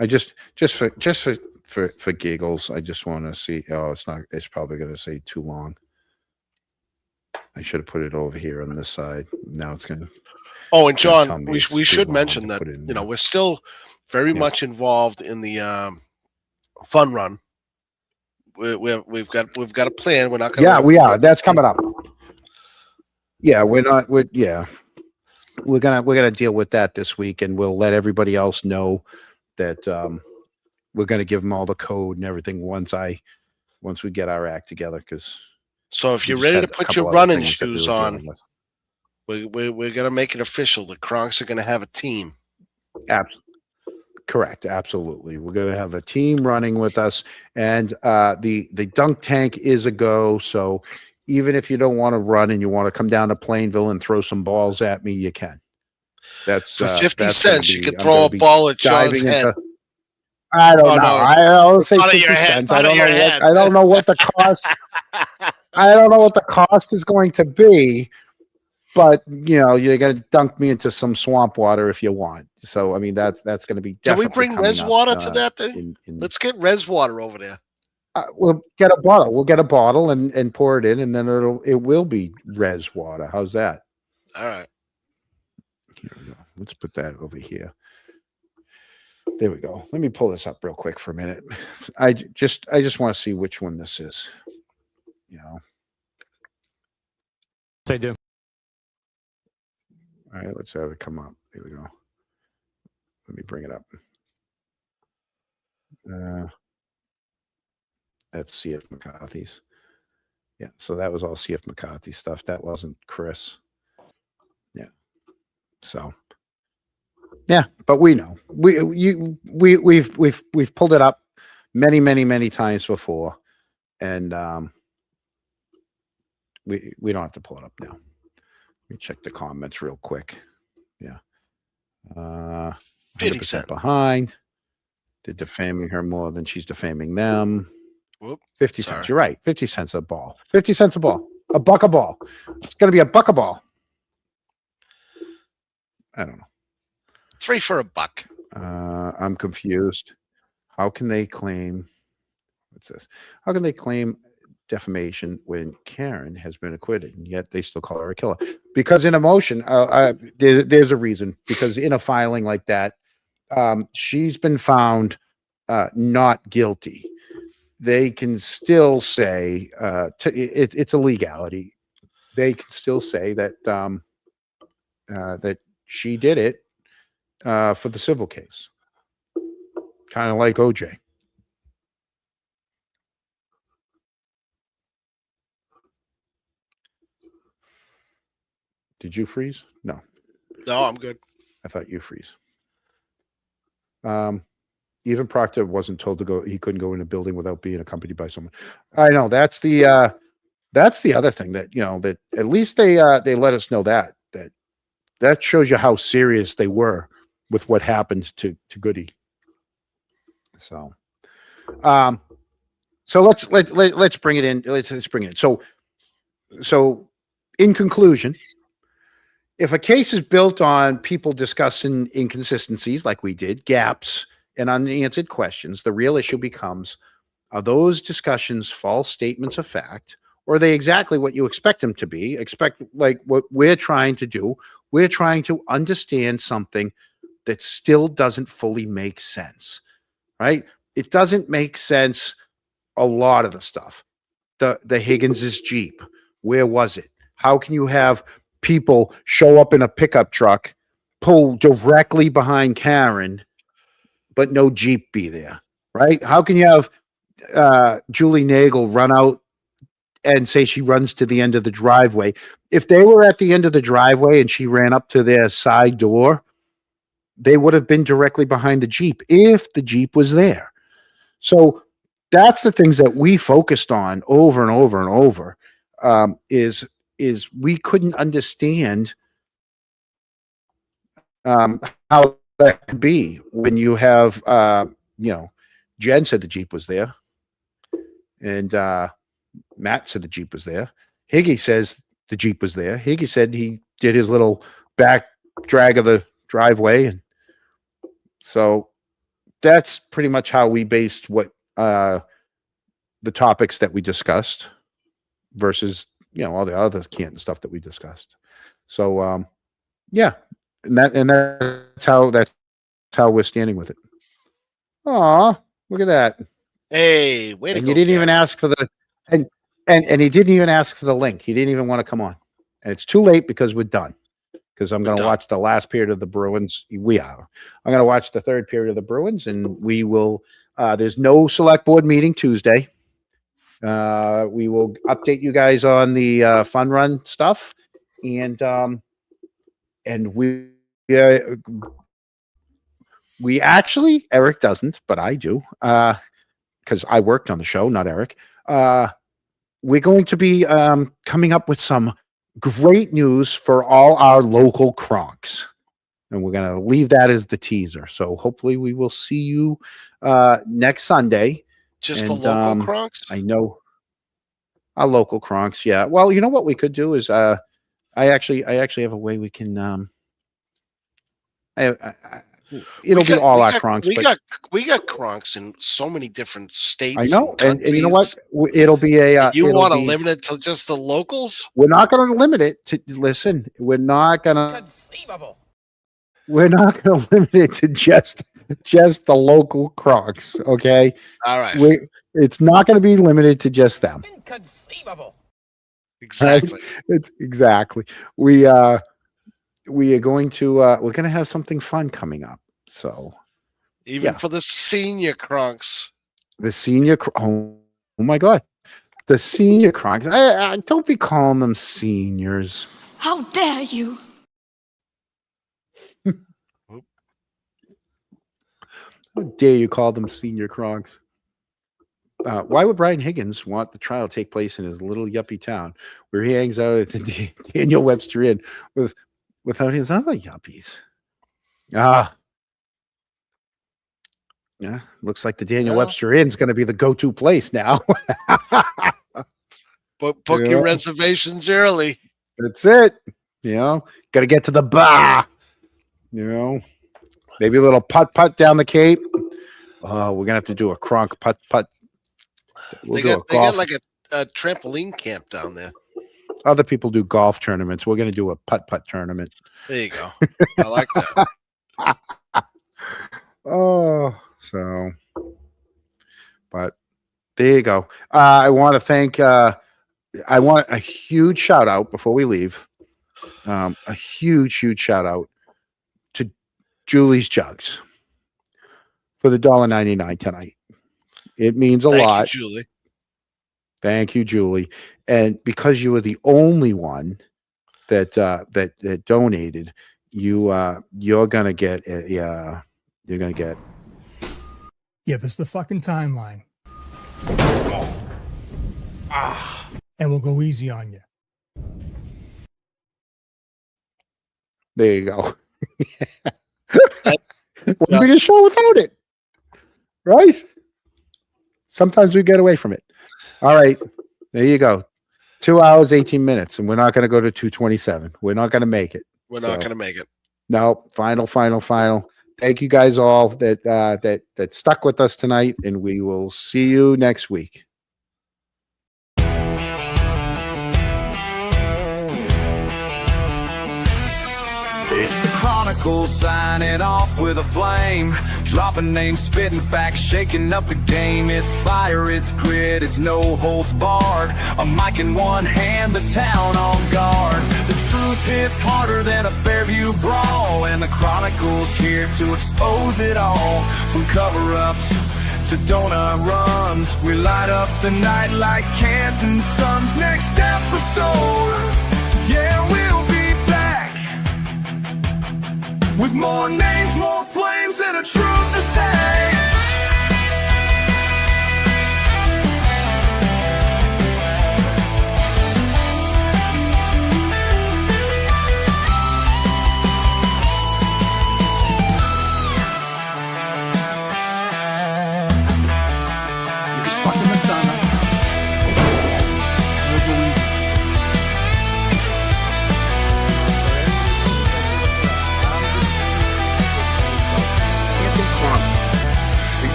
I just for giggles, I just want to see. Oh, it's not. It's probably going to say too long. I should have put it over here on this side. Now it's going to. Oh, and John, we should mention that we're still very much involved in the fun run. we've got a plan. We're not going. Yeah, we are. That's coming up. Yeah, we're not. We're gonna deal with that this week, and we'll let everybody else know that we're gonna give them all the code and everything once we get our act together. Because so if you're ready to put your running shoes on, we're gonna make it official. The Kronks are gonna have a team. Correct. Absolutely. We're going to have a team running with us, and the dunk tank is a go. So even if you don't want to run and you want to come down to Plainville and throw some balls at me, you can. That's for 50 that's cents. You could throw a ball at John's head. I don't know. No, I don't say out of 50 your head, cents. out I of don't know your what head. I don't know what the cost. I don't know what the cost is going to be. But you're gonna dunk me into some swamp water if you want. So I mean, that's gonna be. Can we Definitely bring coming res up, water to that thing? Let's get res water over there. We'll get a bottle. We'll get a bottle and pour it in, and then it will be res water. How's that? All right. Here we go. Let's put that over here. There we go. Let me pull this up real quick for a minute. I just want to see which one this is. They do. All right, let's have it come up. There we go. Let me bring it up. That's C.F. McCarthy's. Yeah, so that was all C.F. McCarthy stuff. That wasn't Chris. Yeah. So. Yeah, but we know we've pulled it up many times before, and we don't have to pull it up now. Let me check the comments real quick. Yeah. 50% behind. They're defaming her more than she's defaming them. Whoop, 50 cents. You're right. 50 cents a ball. 50 cents a ball. A buck a ball. It's going to be a buck a ball. I don't know. 3 for a buck. I'm confused. How can they claim? What's this? How can they claim defamation when Karen has been acquitted, and yet they still call her a killer? Because in a motion, there's a reason. Because in a filing like that, she's been found not guilty. They can still say it's a legality. They can still say that that she did it for the civil case, kind of like OJ. Did you freeze? No. No, I'm good. I thought you freeze. Even Proctor wasn't told to go. He couldn't go in a building without being accompanied by someone. I know that's the other thing that that at least they let us know that shows you how serious they were with what happened to Goody. So, so let's bring it in. Let's bring it in. So in conclusion, if a case is built on people discussing inconsistencies like we did, gaps, and unanswered questions, the real issue becomes, are those discussions false statements of fact, or are they exactly what you expect them to be? Expect like what we're trying to do. We're trying to understand something that still doesn't fully make sense, right? It doesn't make sense, a lot of the stuff. The Higgins's Jeep, where was it? How can you have people show up in a pickup truck, pull directly behind Karen, but no Jeep be there, right? How can you have Julie Nagel run out and say she runs to the end of the driveway? If they were at the end of the driveway and she ran up to their side door, they would have been directly behind the Jeep if the Jeep was there. So that's the things that we focused on over and over and over, is we couldn't understand how that could be when you have, Jen said the Jeep was there, and Matt said the Jeep was there. Higgy says the Jeep was there. Higgy said he did his little back drag of the driveway, and so that's pretty much how we based what the topics that we discussed versus all the other Canton stuff that we discussed. So yeah, and that's how we're standing with it. Aw, look at that. Hey, way to And go, you didn't even Gary. ask for the and he didn't even ask for the link. He didn't even want to come on. And it's too late because we're done. Because I'm going to watch the last period of the Bruins. We are. I'm going to watch the third period of the Bruins, and we will. There's no select board meeting Tuesday. We will update you guys on the fun run stuff, and we actually, Eric doesn't, but I do, because I worked on the show, not Eric. We're going to be coming up with some great news for all our local Kronks. And we're going to leave that as the teaser. So hopefully we will see you next Sunday. Just the local Kronks? I know our local Kronks. Yeah. Well, you know what we could do is I actually have a way we can it'll be all our Kronks. We got Kronks in so many different states. I know, and you know countries. what? It'll be a. You it'll want to be- limit it to just the locals? We're not going to limit it to. Listen, we're not going to. Conceivable. We're not going to limit it to just the local Kronks. Okay. All right. It's not going to be limited to just them. Inconceivable. Exactly. It's exactly. We are going to. We're going to have something fun coming up. So. Even for the senior Kronks. The senior. Oh my God. The senior Kronks. I don't be calling them seniors. How dare you? How dare you call them senior Kronks? Why would Brian Higgins want the trial to take place in his little yuppie town where he hangs out at the Daniel Webster Inn without his other yuppies? Yeah, looks like the Daniel Webster Inn is going to be the go-to place now. But book your reservations early. That's it. Got to get to the bar. Maybe a little putt down the Cape. Oh, we're gonna have to do a Kronk putt. They got like a trampoline camp down there. Other people do golf tournaments. We're gonna do a putt tournament. There you go. I like that. But there you go. I want to thank. I want a huge shout out before we leave. A huge shout out to Julie's Jugs for the $1.99 tonight. It means a lot. Thank you, Julie. Thank you, Julie. And because you were the only one that donated, you're gonna get you're gonna get. Give us the fucking timeline. And we'll go easy on you. There you go. Wouldn't be a show without it, right? Sometimes we get away from it. All right, there you go. 2 hours, 18 minutes, and we're not going to go to 2:27. We're not going to make it. We're not going to make it. No, final. Thank you guys all that stuck with us tonight, and we will see you next week. It's the Chronicle signing off with a flame, dropping names, spitting facts, shaking up the game. It's fire, it's grit, it's no holds barred. A mic in one hand, the town on guard. The truth hits harder than a Fairview brawl, and the Chronicle's here to expose it all. From cover-ups to donut runs, we light up the night like Canton Suns. Next episode, yeah, we'll be with more names, more flames, and a truth to say.